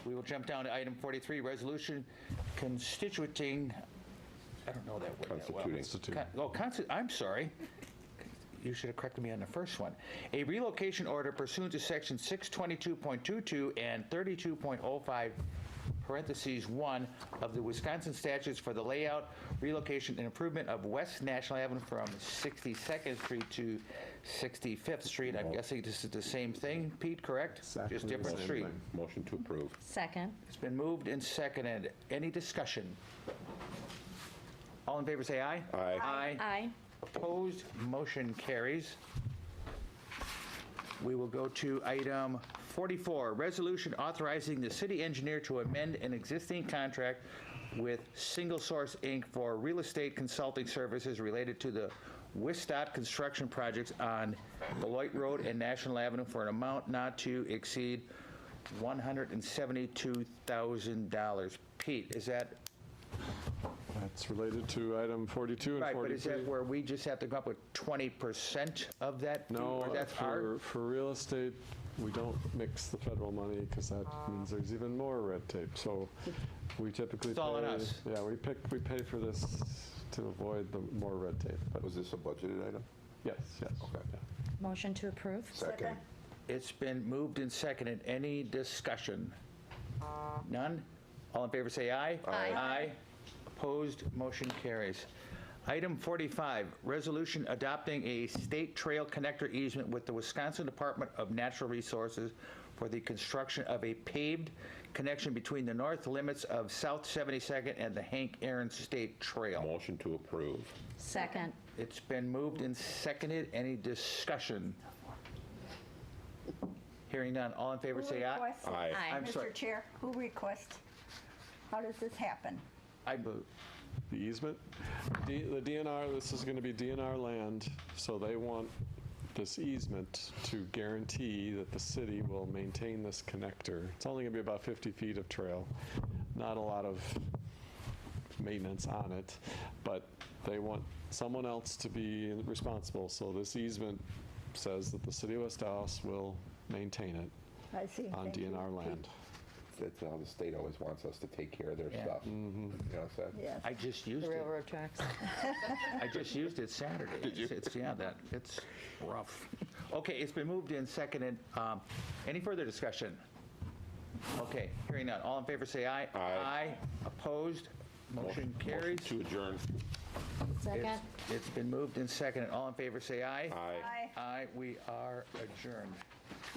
We will jump down to item 43, resolution constituting, I don't know that word that well. I'm sorry. You should have corrected me on the first one. A relocation order pursuant to section 622.22 and 32.05, parentheses 1 of the Wisconsin statutes for the layout, relocation, and improvement of West National Avenue from 62nd Street to 65th Street. I'm guessing this is the same thing, Pete, correct? Exactly. Just different street. Motion to approve. Second. It's been moved and seconded. Any discussion? All in favor say aye. Aye. Aye. Aye. Opposed, motion carries. We will go to item 44, resolution authorizing the city engineer to amend an existing contract with Single Source, Inc. for real estate consulting services related to the WSDOT construction projects on Beloit Road and National Avenue for an amount not to exceed $172,000. Pete, is that? That's related to item 42 and 43. Right, but is that where we just have to come up with 20% of that? No, or that's our? for real estate, we don't mix the federal money because that means there's even more red tape. So we typically It's all on us. Yeah, we pay for this to avoid the more red tape. But Was this a budgeted item? yes. Okay. Yeah. Motion to approve? Second. It's been moved and seconded. Any discussion? None? All in favor say aye. Aye. Aye. Opposed, motion carries. Item 45, resolution adopting a state trail connector easement with the Wisconsin Department of Natural Resources for the construction of a paved connection between the north limits of South 72nd and the Hank Aaron State Trail. Motion to approve. Second. It's been moved and seconded. Any discussion? Hearing none. All in favor say aye. requests it? Aye. Aye. I'm sorry. Mr. Chair, who requests? How does this happen? I move. The easement, the DNR, this is going to be DNR land, so they want this easement to guarantee that the city will maintain this connector. It's only going to be about 50 feet of trail, not a lot of maintenance on it, but they want someone else to be responsible. So this easement says that the city of West Allis will maintain it I see. on Thank you. DNR land. That's how the state always wants us to take care of their Yeah. stuff. You know what I'm saying? Yes. I just used The it. railroad tracks. I just used it Saturday. Did you? It's rough. Okay, it's been moved and seconded. Any further discussion? Okay, hearing none. All in favor say aye. Aye. Opposed? Motion Motion carries. to adjourn. Second. It's been moved and seconded. All in favor say aye. Aye. Aye. Aye, we are adjourned.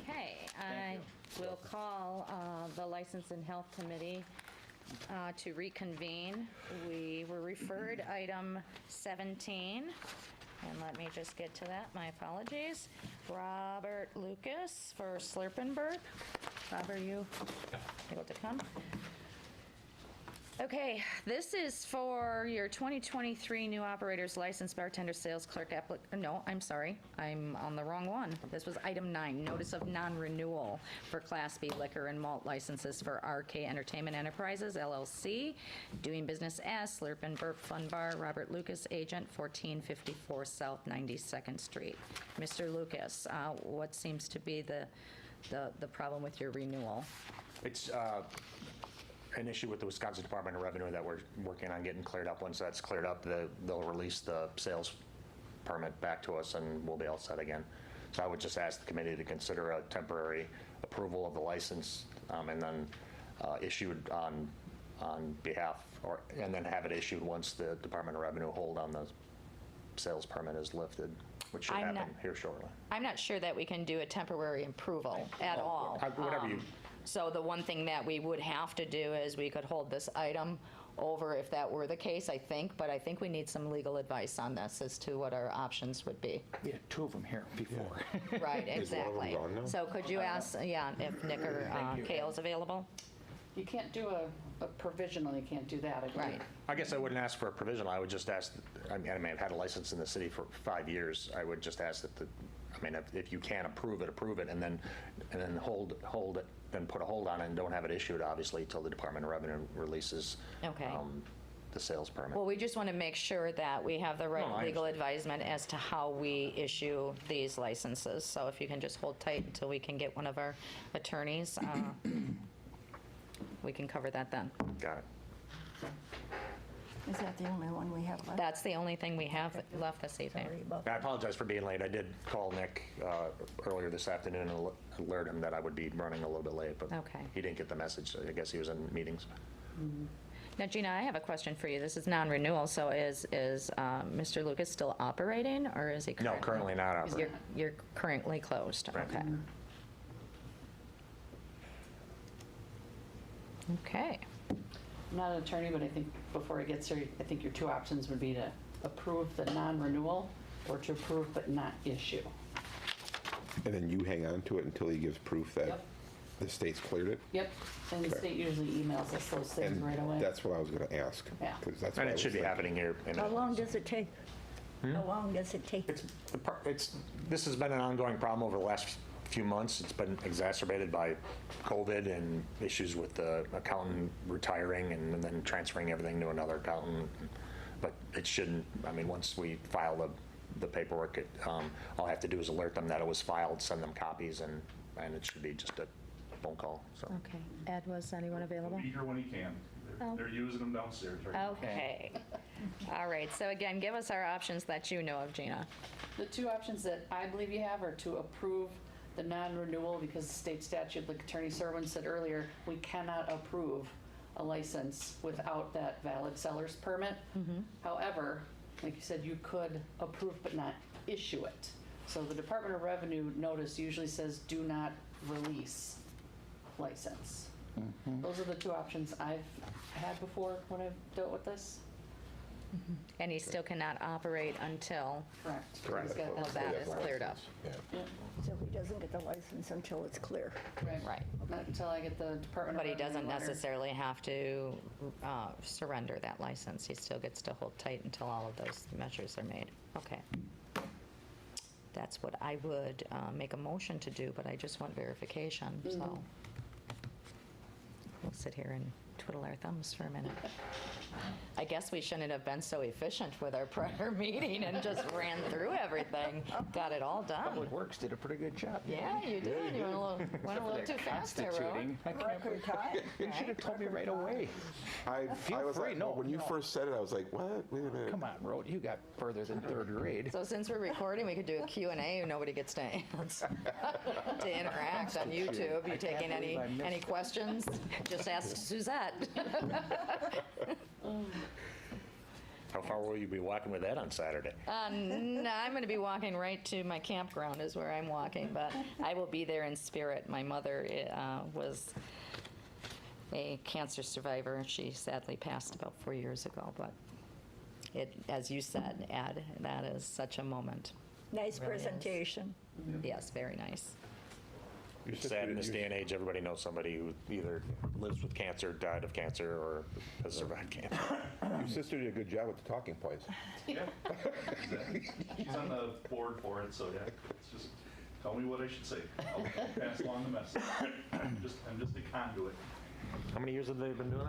Okay, I will call the License and Health Committee to reconvene. We were referred item 17, and let me just get to that, my apologies. Robert Lucas for Slurpenberg. Rob, are you able to come? Okay, this is for your 2023 new operators license bartender sales clerk no, I'm sorry, I'm on the wrong one. This was item 9, notice of non-renewal for Class B liquor and malt licenses for RK Entertainment Enterprises LLC, doing business as Slurp and Burp Fun Bar, Robert Lucas, agent, 1454 South 92nd Street. Mr. Lucas, what seems to be the problem with your renewal? It's an issue with the Wisconsin Department of Revenue that we're working on getting cleared up. Once that's cleared up, they'll release the sales permit back to us and we'll be all set again. So I would just ask the committee to consider a temporary approval of the license and then issued on behalf, and then have it issued once the Department of Revenue hold on the sales permit is lifted, which should happen here shortly. I'm not sure that we can do a temporary approval at all. Whatever you. So the one thing that we would have to do is we could hold this item over if that were the case, I think, but I think we need some legal advice on this as to what our options would be. We had 2 of them here before. Right, Is one of them exactly. gone now? So could you ask, if Nick or Kale's available? You can't do a provisional, you can't do that. Right. I guess I wouldn't ask for a provisional. I would just ask, I mean, I've had a license in the city for 5 years. I would just ask that if you can approve it, and then hold it, then put a hold on it and don't have it issued, obviously, till the Department of Revenue releases Okay. the sales permit. Well, we just want to make sure that we have the No, right I legal understand. advisement as to how we issue these licenses. So if you can just hold tight until we can get one of our attorneys, we can cover that then. Got it. Is that the only one we have left? That's the only thing we have left this evening. Sorry about I apologize for being late. I did call Nick earlier this afternoon and alert him that I would be running a little bit late, but Okay. he didn't get the message. I guess he was in meetings. Now, Gina, I have a question for you. This is non-renewal, so is Mr. Lucas still operating, or is he No, currently? currently not operating. You're currently closed? Right. Okay. Okay. I'm not an attorney, but I think before he gets here, I think your 2 options would be to approve the non-renewal or to approve but not issue. And then you hang on to it until he gives proof that Yep. the state's cleared it? Yep, and the Okay. state usually emails us those things And right away. that's what I was going to ask. Yeah. 'Cause that's And what I it should was be thinking. happening here. How long does it take? How long does it take? This has been an ongoing problem over the last few months. It's been exacerbated by COVID and issues with the accountant retiring and then transferring everything to another accountant. But it shouldn't, once we file the paperwork, all I have to do is alert them that it was filed, send them copies, and it should be just a phone call, so. Okay. Ed, was anyone available? Be here when he can. Oh. They're using them downstairs right now. Okay. All right, so again, give us our options that you know of, Gina. The 2 options that I believe you have are to approve the non-renewal, because state statute, like Attorney Serwin said earlier, we cannot approve a license without that valid seller's permit. However, like you said, you could approve but not issue it. So the Department of Revenue notice usually says do not release license. Those are the two options I've had before when I've dealt with this. And he still cannot operate until Correct. all of that is cleared up. So he doesn't get the license until it's clear. Right. Not until I get the Department But of he Revenue doesn't letter. necessarily have to surrender that license. He still gets to hold tight until all of those measures are made. Okay. That's what I would make a motion to do, but I just want verification, so we'll sit here and twiddle our thumbs for a minute. I guess we shouldn't have been so efficient with our prior meeting and just ran through everything, got it all done. Public Works did a pretty good job. Yeah, you did. You went a little too fast there, Rowan. Record time. You should have told me right away. I was free. like, No, when you no. first said it, I was like, what? Wait a minute. Come on, Rod, you got further than third grade. So since we're recording, we could do a Q&A and nobody gets to answer, to interact on YouTube. You taking any questions? Just ask Suzette. How far will you be walking with that on Saturday? No, I'm going to be walking right to my campground is where I'm walking, but I will be there in spirit. My mother was a cancer survivor. She sadly passed about 4 years ago, but it, as you said, Ed, that is such a moment. Nice Really is. presentation. Yes, very nice. It's sad in this day and age, everybody knows somebody who either lives with cancer, died of cancer, or has survived cancer. Your sister did a good job with the talking points. Yeah. She's on the board for it, so yeah, it's just, tell me what I should say. I'll pass along the message. I'm just a conduit. How many years have they been doing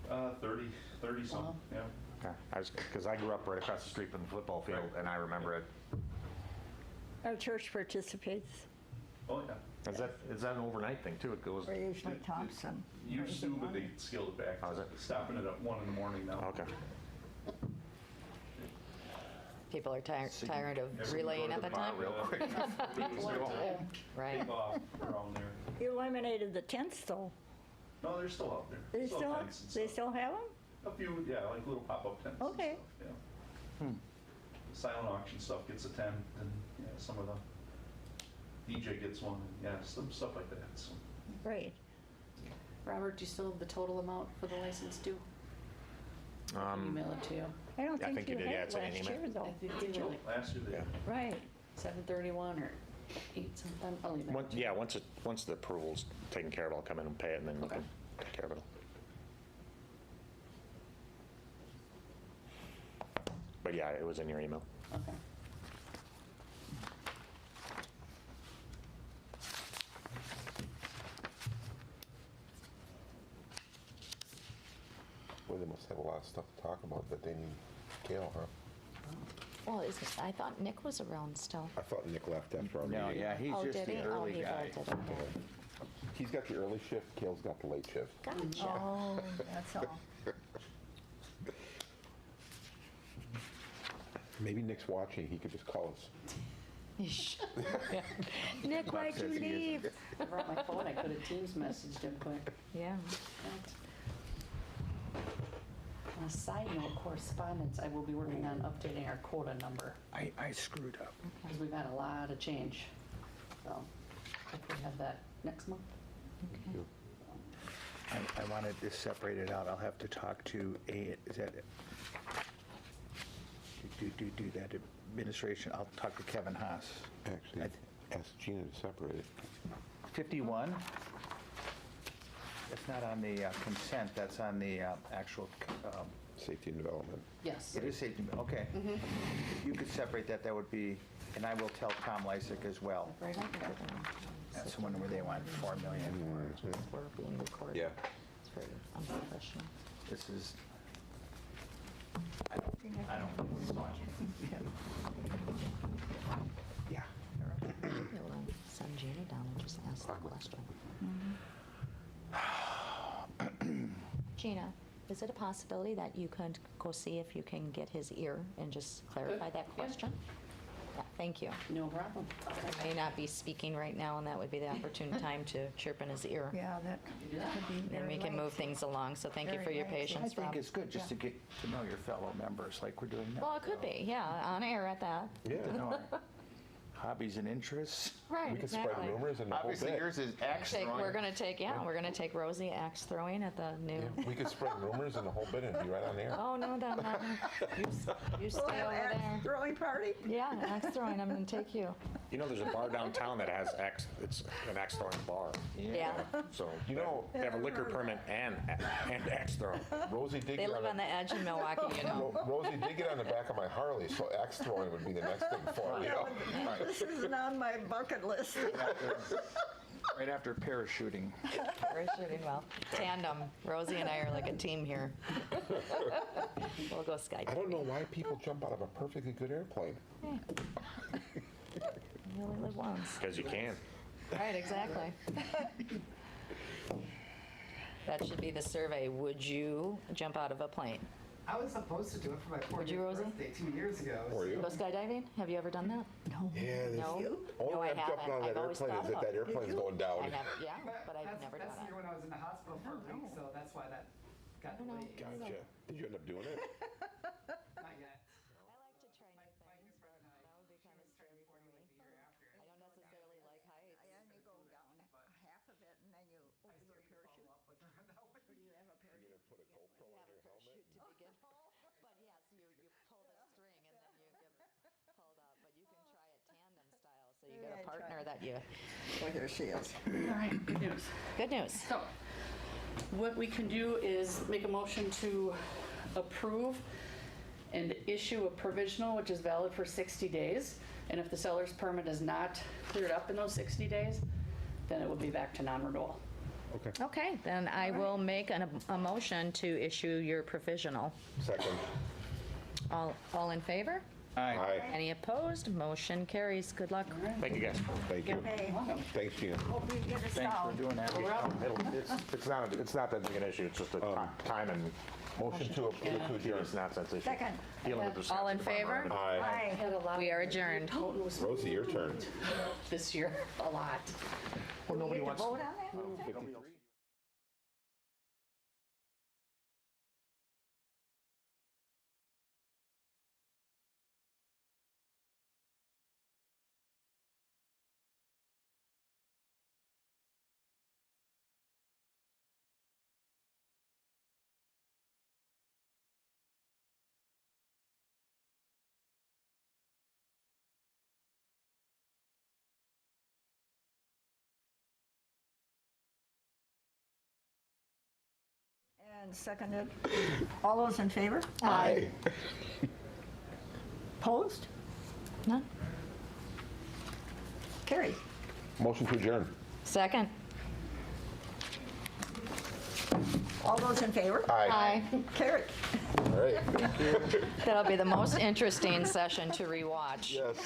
that? 30 something, yeah. Okay. Because I grew up right across the street from the football field, and I remember it. Our church participates. Oh, yeah. Is that an overnight thing, too? It goes. We're usually Thompson. Used to, but they scaled it back. How's it? Stopping it at 1 in the morning now. Okay. People are tired of Everyone relaying go at to the bar time. real quick. People go home. Right. Take off around there. You eliminated the tents, though. No, they're still out there. They still, tents and they stuff. still have them? A few, yeah, like little pop-up tents. and Okay. stuff, yeah. Silent auction stuff gets a tent, and yeah, some of the DJ gets one, and yeah, some stuff like that. So. Great. Robert, do you still have the total amount for the license due? I can email it to you. I don't I think think you you did, yeah, had it's in an last email. year, though. I think you did. Last year they had. Right. 731 or 8 something. I'll email it to you. Yeah, once the approval's taken care of, I'll come in and pay it, and then we Okay. can take care of it. But yeah, it was in your email. Okay. Well, they must have a lot of stuff to talk about that they need Kale, huh? Well, I thought Nick was around still. I thought Nick left after our No, meeting. yeah, he's Oh, just did he? the Oh, early he guy. bolted, okay. He's got the early shift, Kale's got the late shift. Gotcha. Oh, that's all. Maybe Nick's watching, he could just call us. Nick, why'd you leave? I brought my phone. I could have Teams messaged him quick. Yeah. On a side note, correspondence, I will be working on updating our quota number I screwed up. because we've had a lot of change. So hopefully have that next month. I wanted this separated out. I'll have to talk to is that do that administration. I'll talk to Kevin Haas. Actually, ask Gina to separate it. 51. That's not on the consent. That's on the actual. Safety and development. Yes. It is safety. Okay. If you could separate that, that would be. And I will tell Tom Lysick as well. Right on there. That's the one where they want $4 million. We're being recorded. Yeah. It's very unprofessional. This is. I don't know what's watching. Yeah. We'll send Gina down and just ask the question. Gina, is it a possibility that you could go see if you can get his ear and just clarify that question? Yeah, thank you. No problem. I may not be speaking right now, and that would be the opportune time to chirp in his ear. Yeah, that could be Then we very can move lengthy. things along, so thank you for Very your lengthy. I patience, think Rob. it's good just to get to know your fellow members like we're doing now. Well, it could be, yeah, on air at that. To know our hobbies and interests. Right, We could spread exactly. rumors and the whole Obviously, bit. yours is axe We're throwing. gonna take Rosie axe throwing at the new. Yeah, we could spread rumors and the whole bit and be right on air. Oh, no, you stay We'll have over axe there. throwing party? Yeah, axe throwing, I'm gonna take you. You know, there's a bar downtown that has it's an axe throwing bar. Yeah. So, You know, they have a liquor permit and axe throwing. Rosie did They get live on the edge in Milwaukee, you know. Rosie did get on the back of my Harley, so axe throwing would be the next thing for her. you know? This isn't on my bucket list. Right after parachuting. Parachuting, well, tandem. Rosie and I are like a team here. We'll go skydiving. I don't know why people jump out of a perfectly good airplane. You only live once. Because you can. Right, exactly. That should be the survey. Would you jump out of a plane? I was supposed to do it for my Would you, 40th Rosie? birthday 2 years ago. Were you? Go skydiving? Have you ever done that? No. Yeah, No? only No, way I I'm jumping haven't. out of I've that always airplane thought is if about that it. airplane's going down. I have, yeah, but I've never done That's the it. year when I was in the hospital for a week, so that's why that got delayed. Gotcha. Did you end up doing it? Not yet. I like to try new things, but that would be kind of scary for me. I don't necessarily like heights. And you go down half of it and then you open your parachute. Do you have a You're parachute? gonna put a GoPro You on have a your helmet? parachute to begin. But yes, you pull the string and then you get pulled up. But you can try it tandem style, so you get Yeah, a try partner it. that you. Well, here she is. All right, good news. Good news. So, what we can do is make a motion to approve and issue a provisional, which is valid for 60 days. And if the seller's permit is not cleared up in those 60 days, then it will be back to non-renewal. Okay, then I will make a motion to issue your provisional. Second. All in favor? Aye. Any opposed? Motion carries. Good luck. Thank you, guys. Thank you. Hey, Thanks, Gina. hope you get a Thanks for sound. doing that. It's not that big an issue, it's just a time and Motion to adjourn. it's nonsense issue. Second. Dealing with the All in Wisconsin favor? Department Aye. Aye. Had a lot We are adjourned. Rosie, your turn. this year, a lot. Do we get to vote on that? 53. And seconded. All those in favor? Aye. Opposed? None? Carried. Motion to adjourn. Second? All those in favor? Aye. Carried. All right. That'll be the most interesting session to rewatch. Yes.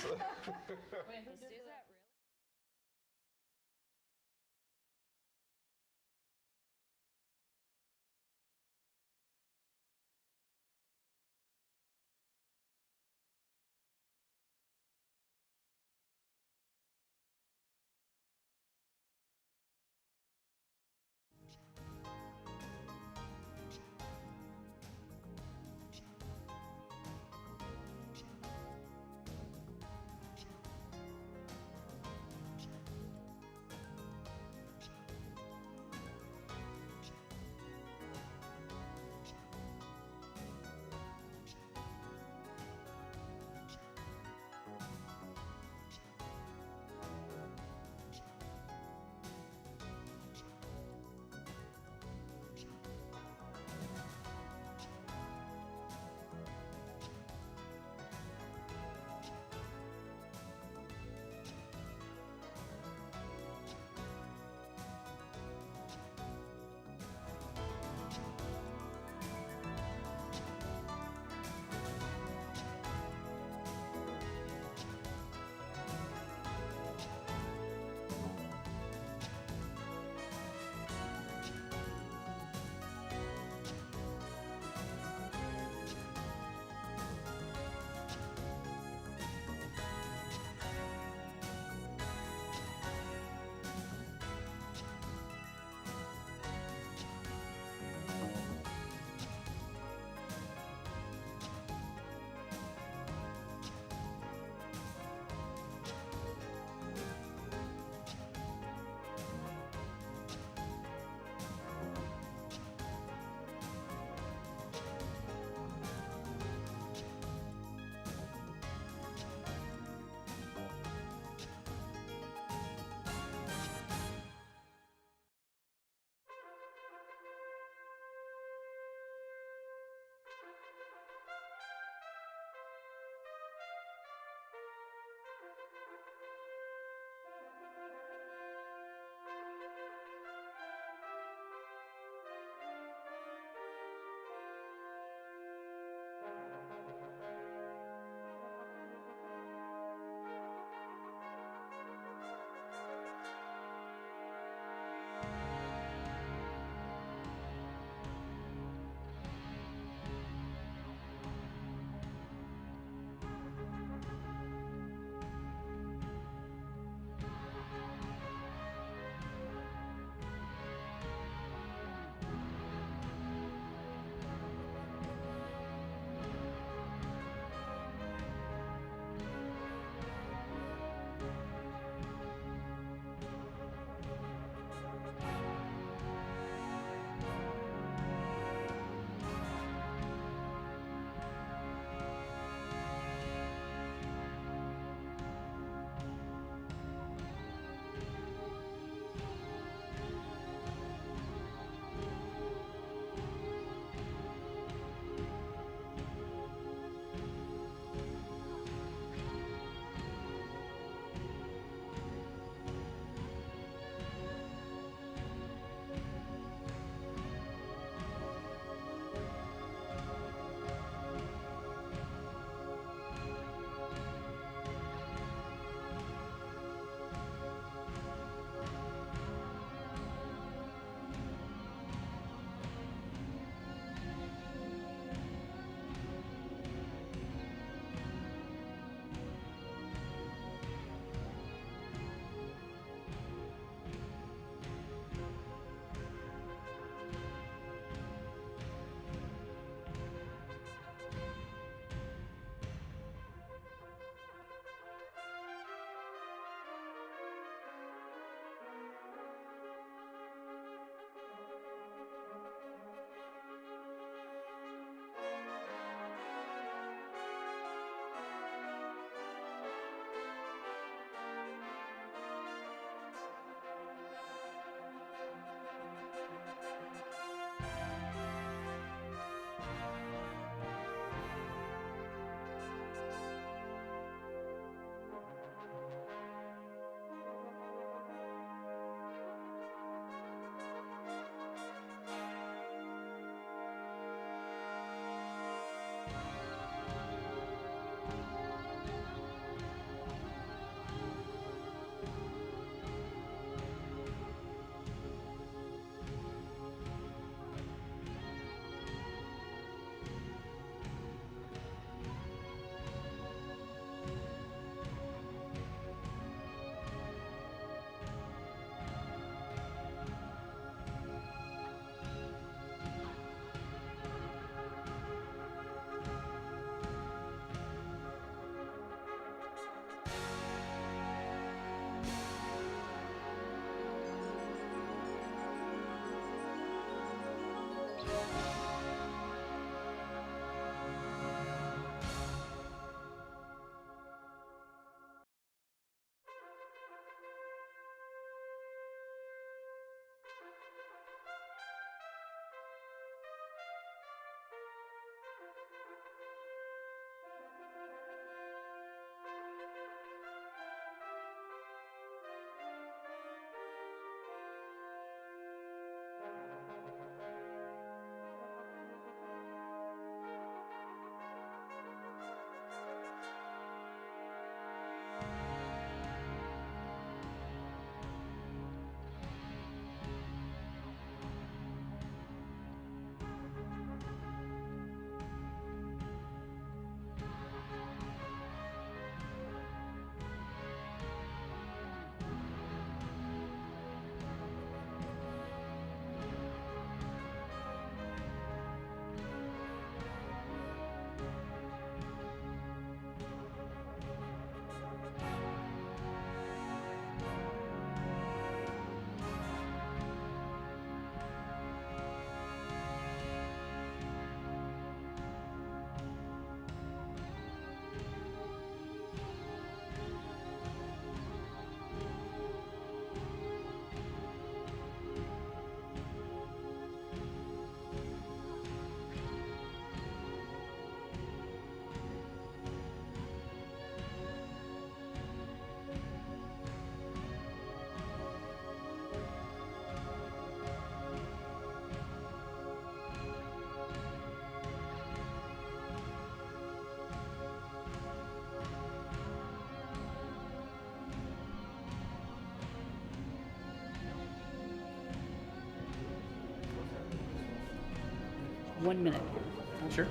1 minute. Sure.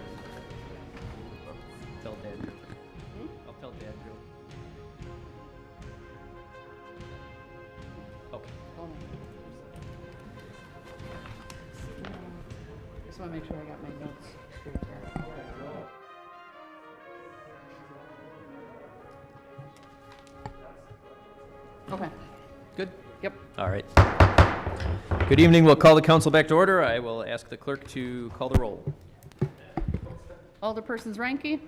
Tell Dad Joe. I'll tell Dad Joe. Okay. Hold on. Just want to make sure I got my notes straight here. Okay. Good? Yep. All right. Good evening. We'll call the council back to order. I will ask the clerk to call the roll. Alderpersons Ranky?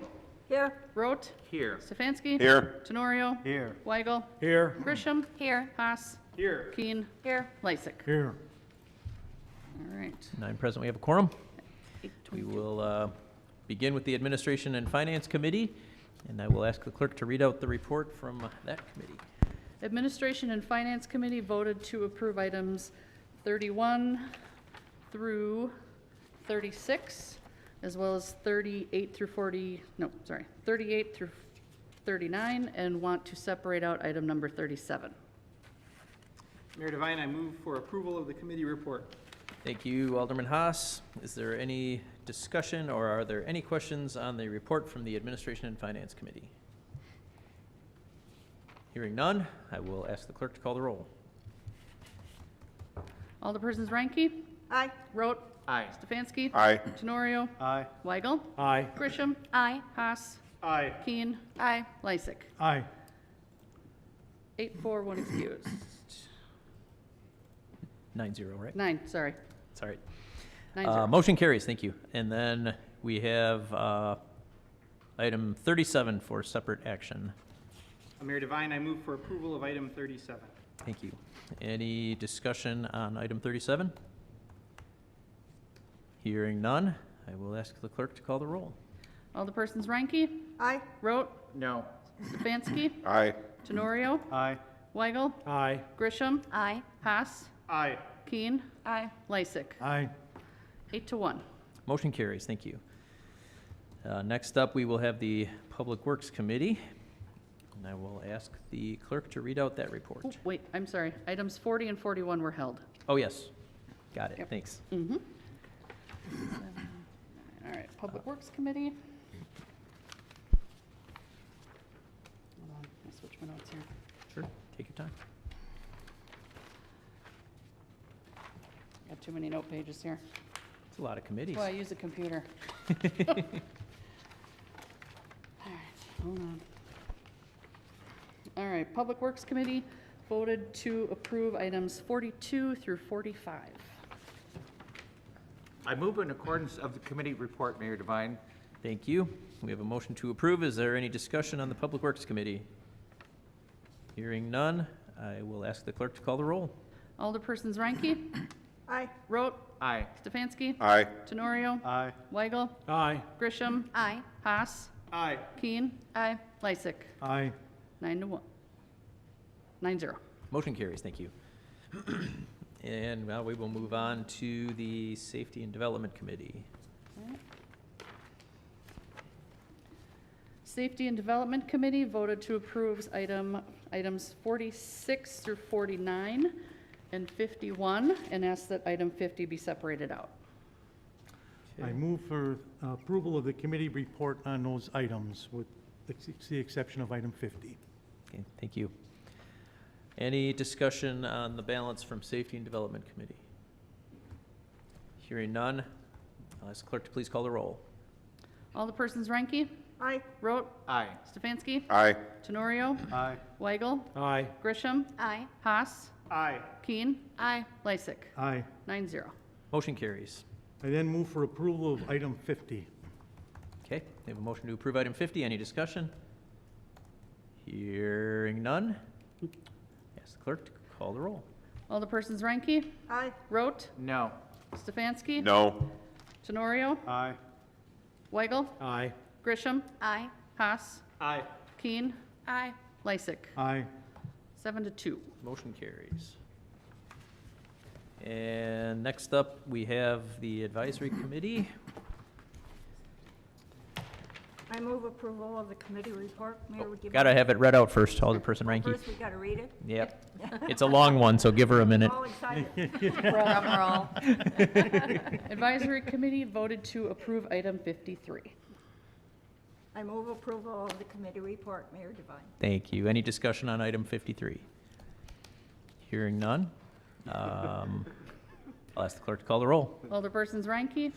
Here. Rote? Here. Stefanski? Here. Tenorio? Here. Weigel? Here. Grisham? Here. Haas? Here. Keen? Here. Lysick? Here. All right. 9 present, we have a quorum. We will begin with the Administration and Finance Committee, and I will ask the clerk to read out the report from that committee. Administration and Finance Committee voted to approve items 31 through 36, as well as 38 through 39, and want to separate out item number 37. Mayor Devine, I move for approval of the committee report. Thank you, Alderman Haas. Is there any discussion, or are there any questions on the report from the Administration and Finance Committee? Hearing none, I will ask the clerk to call the roll. Alderpersons Ranky? Aye. Rote? Aye. Stefanski? Aye. Tenorio? Aye. Weigel? Aye. Grisham? Aye. Haas? Aye. Keen? Aye. Lysick? Aye. 8-4, 1 excused. 9-0, right? 9, sorry. It's all right. 9-0. Motion carries, thank you. And then we have item 37 for separate action. Mayor Devine, I move for approval of item 37. Thank you. Any discussion on item 37? Hearing none, I will ask the clerk to call the roll. Alderpersons Ranky? Aye. Rote? No. Stefanski? Aye. Tenorio? Aye. Weigel? Aye. Grisham? Aye. Haas? Aye. Keen? Aye. Lysick? Aye. 8-1. Motion carries, thank you. Next up, we will have the Public Works Committee, and I will ask the clerk to read out that report. Oh, wait, I'm sorry. Items 40 and 41 were held. Oh, yes. Got it, Yep. thanks. Mm-hmm. All right, Public Works Committee. Hold on, I'll switch my notes here. Sure, take your time. Got too many note pages here. It's a lot of committees. Well, I use a computer. All right, hold on. All right, Public Works Committee voted to approve items 42 through 45. I move in accordance of the committee report, Mayor Devine. Thank you. We have a motion to approve. Is there any discussion on the Public Works Committee? Hearing none, I will ask the clerk to call the roll. Alderpersons Ranky? Aye. Rote? Aye. Stefanski? Aye. Tenorio? Aye. Weigel? Aye. Grisham? Aye. Haas? Aye. Keen? Aye. Lysick? Aye. 9-1. 9-0. Motion carries, thank you. And now we will move on to the Safety and Development Committee. Safety and Development Committee voted to approve items 46 through 49 and 51, and asked that item 50 be separated out. I move for approval of the committee report on those items with the exception of item 50. Okay, thank you. Any discussion on the balance from Safety and Development Committee? Hearing none, I'll ask the clerk to please call the roll. Alderpersons Ranky? Aye. Rote? Aye. Stefanski? Aye. Tenorio? Aye. Weigel? Aye. Grisham? Aye. Haas? Aye. Keen? Aye. Lysick? Aye. 9-0. Motion carries. I then move for approval of item 50. Okay, we have a motion to approve item 50. Any discussion? Hearing none, ask the clerk to call the roll. Alderpersons Ranky? Aye. Rote? No. Stefanski? No. Tenorio? Aye. Weigel? Aye. Grisham? Aye. Haas? Aye. Keen? Aye. Lysick? Aye. 7-2. Motion carries. And next up, we have the Advisory Committee. I I move approval of the committee report. Mayor, would you? Gotta have it read out first, Alderperson Ranky. First, we gotta read it? Yep. It's a long one, so give her a minute. All excited. Drum roll. Advisory Committee voted to approve item 53. I move approval of the committee report. Mayor Devine. Thank you. Any discussion on item 53? Hearing none. I'll ask the clerk to call the roll. Alderpersons Reinke,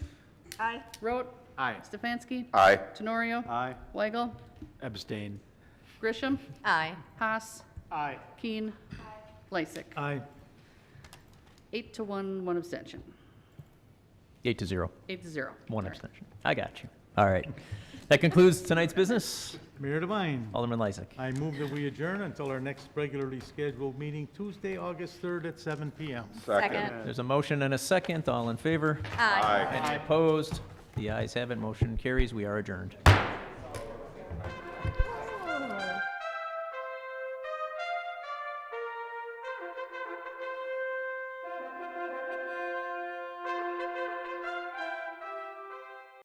Aye. Rote, Aye. Stefanski, Aye. Tenorio, Aye. Weigel, Abstain. Grisham, Aye. Haas, Aye. Keen, Lysick. Aye. 8 to 1, 1 abstention. 8-0. 8 to 0. One abstention. I got you. All right. That concludes tonight's business. Mayor Devine. Alderman Lysick. I move that we adjourn until our next regularly scheduled meeting, Tuesday, August 3rd at 7 p.m. Second. There's a motion and a second. All in favor? Aye. Any opposed? The ayes have it. Motion carries. We are adjourned.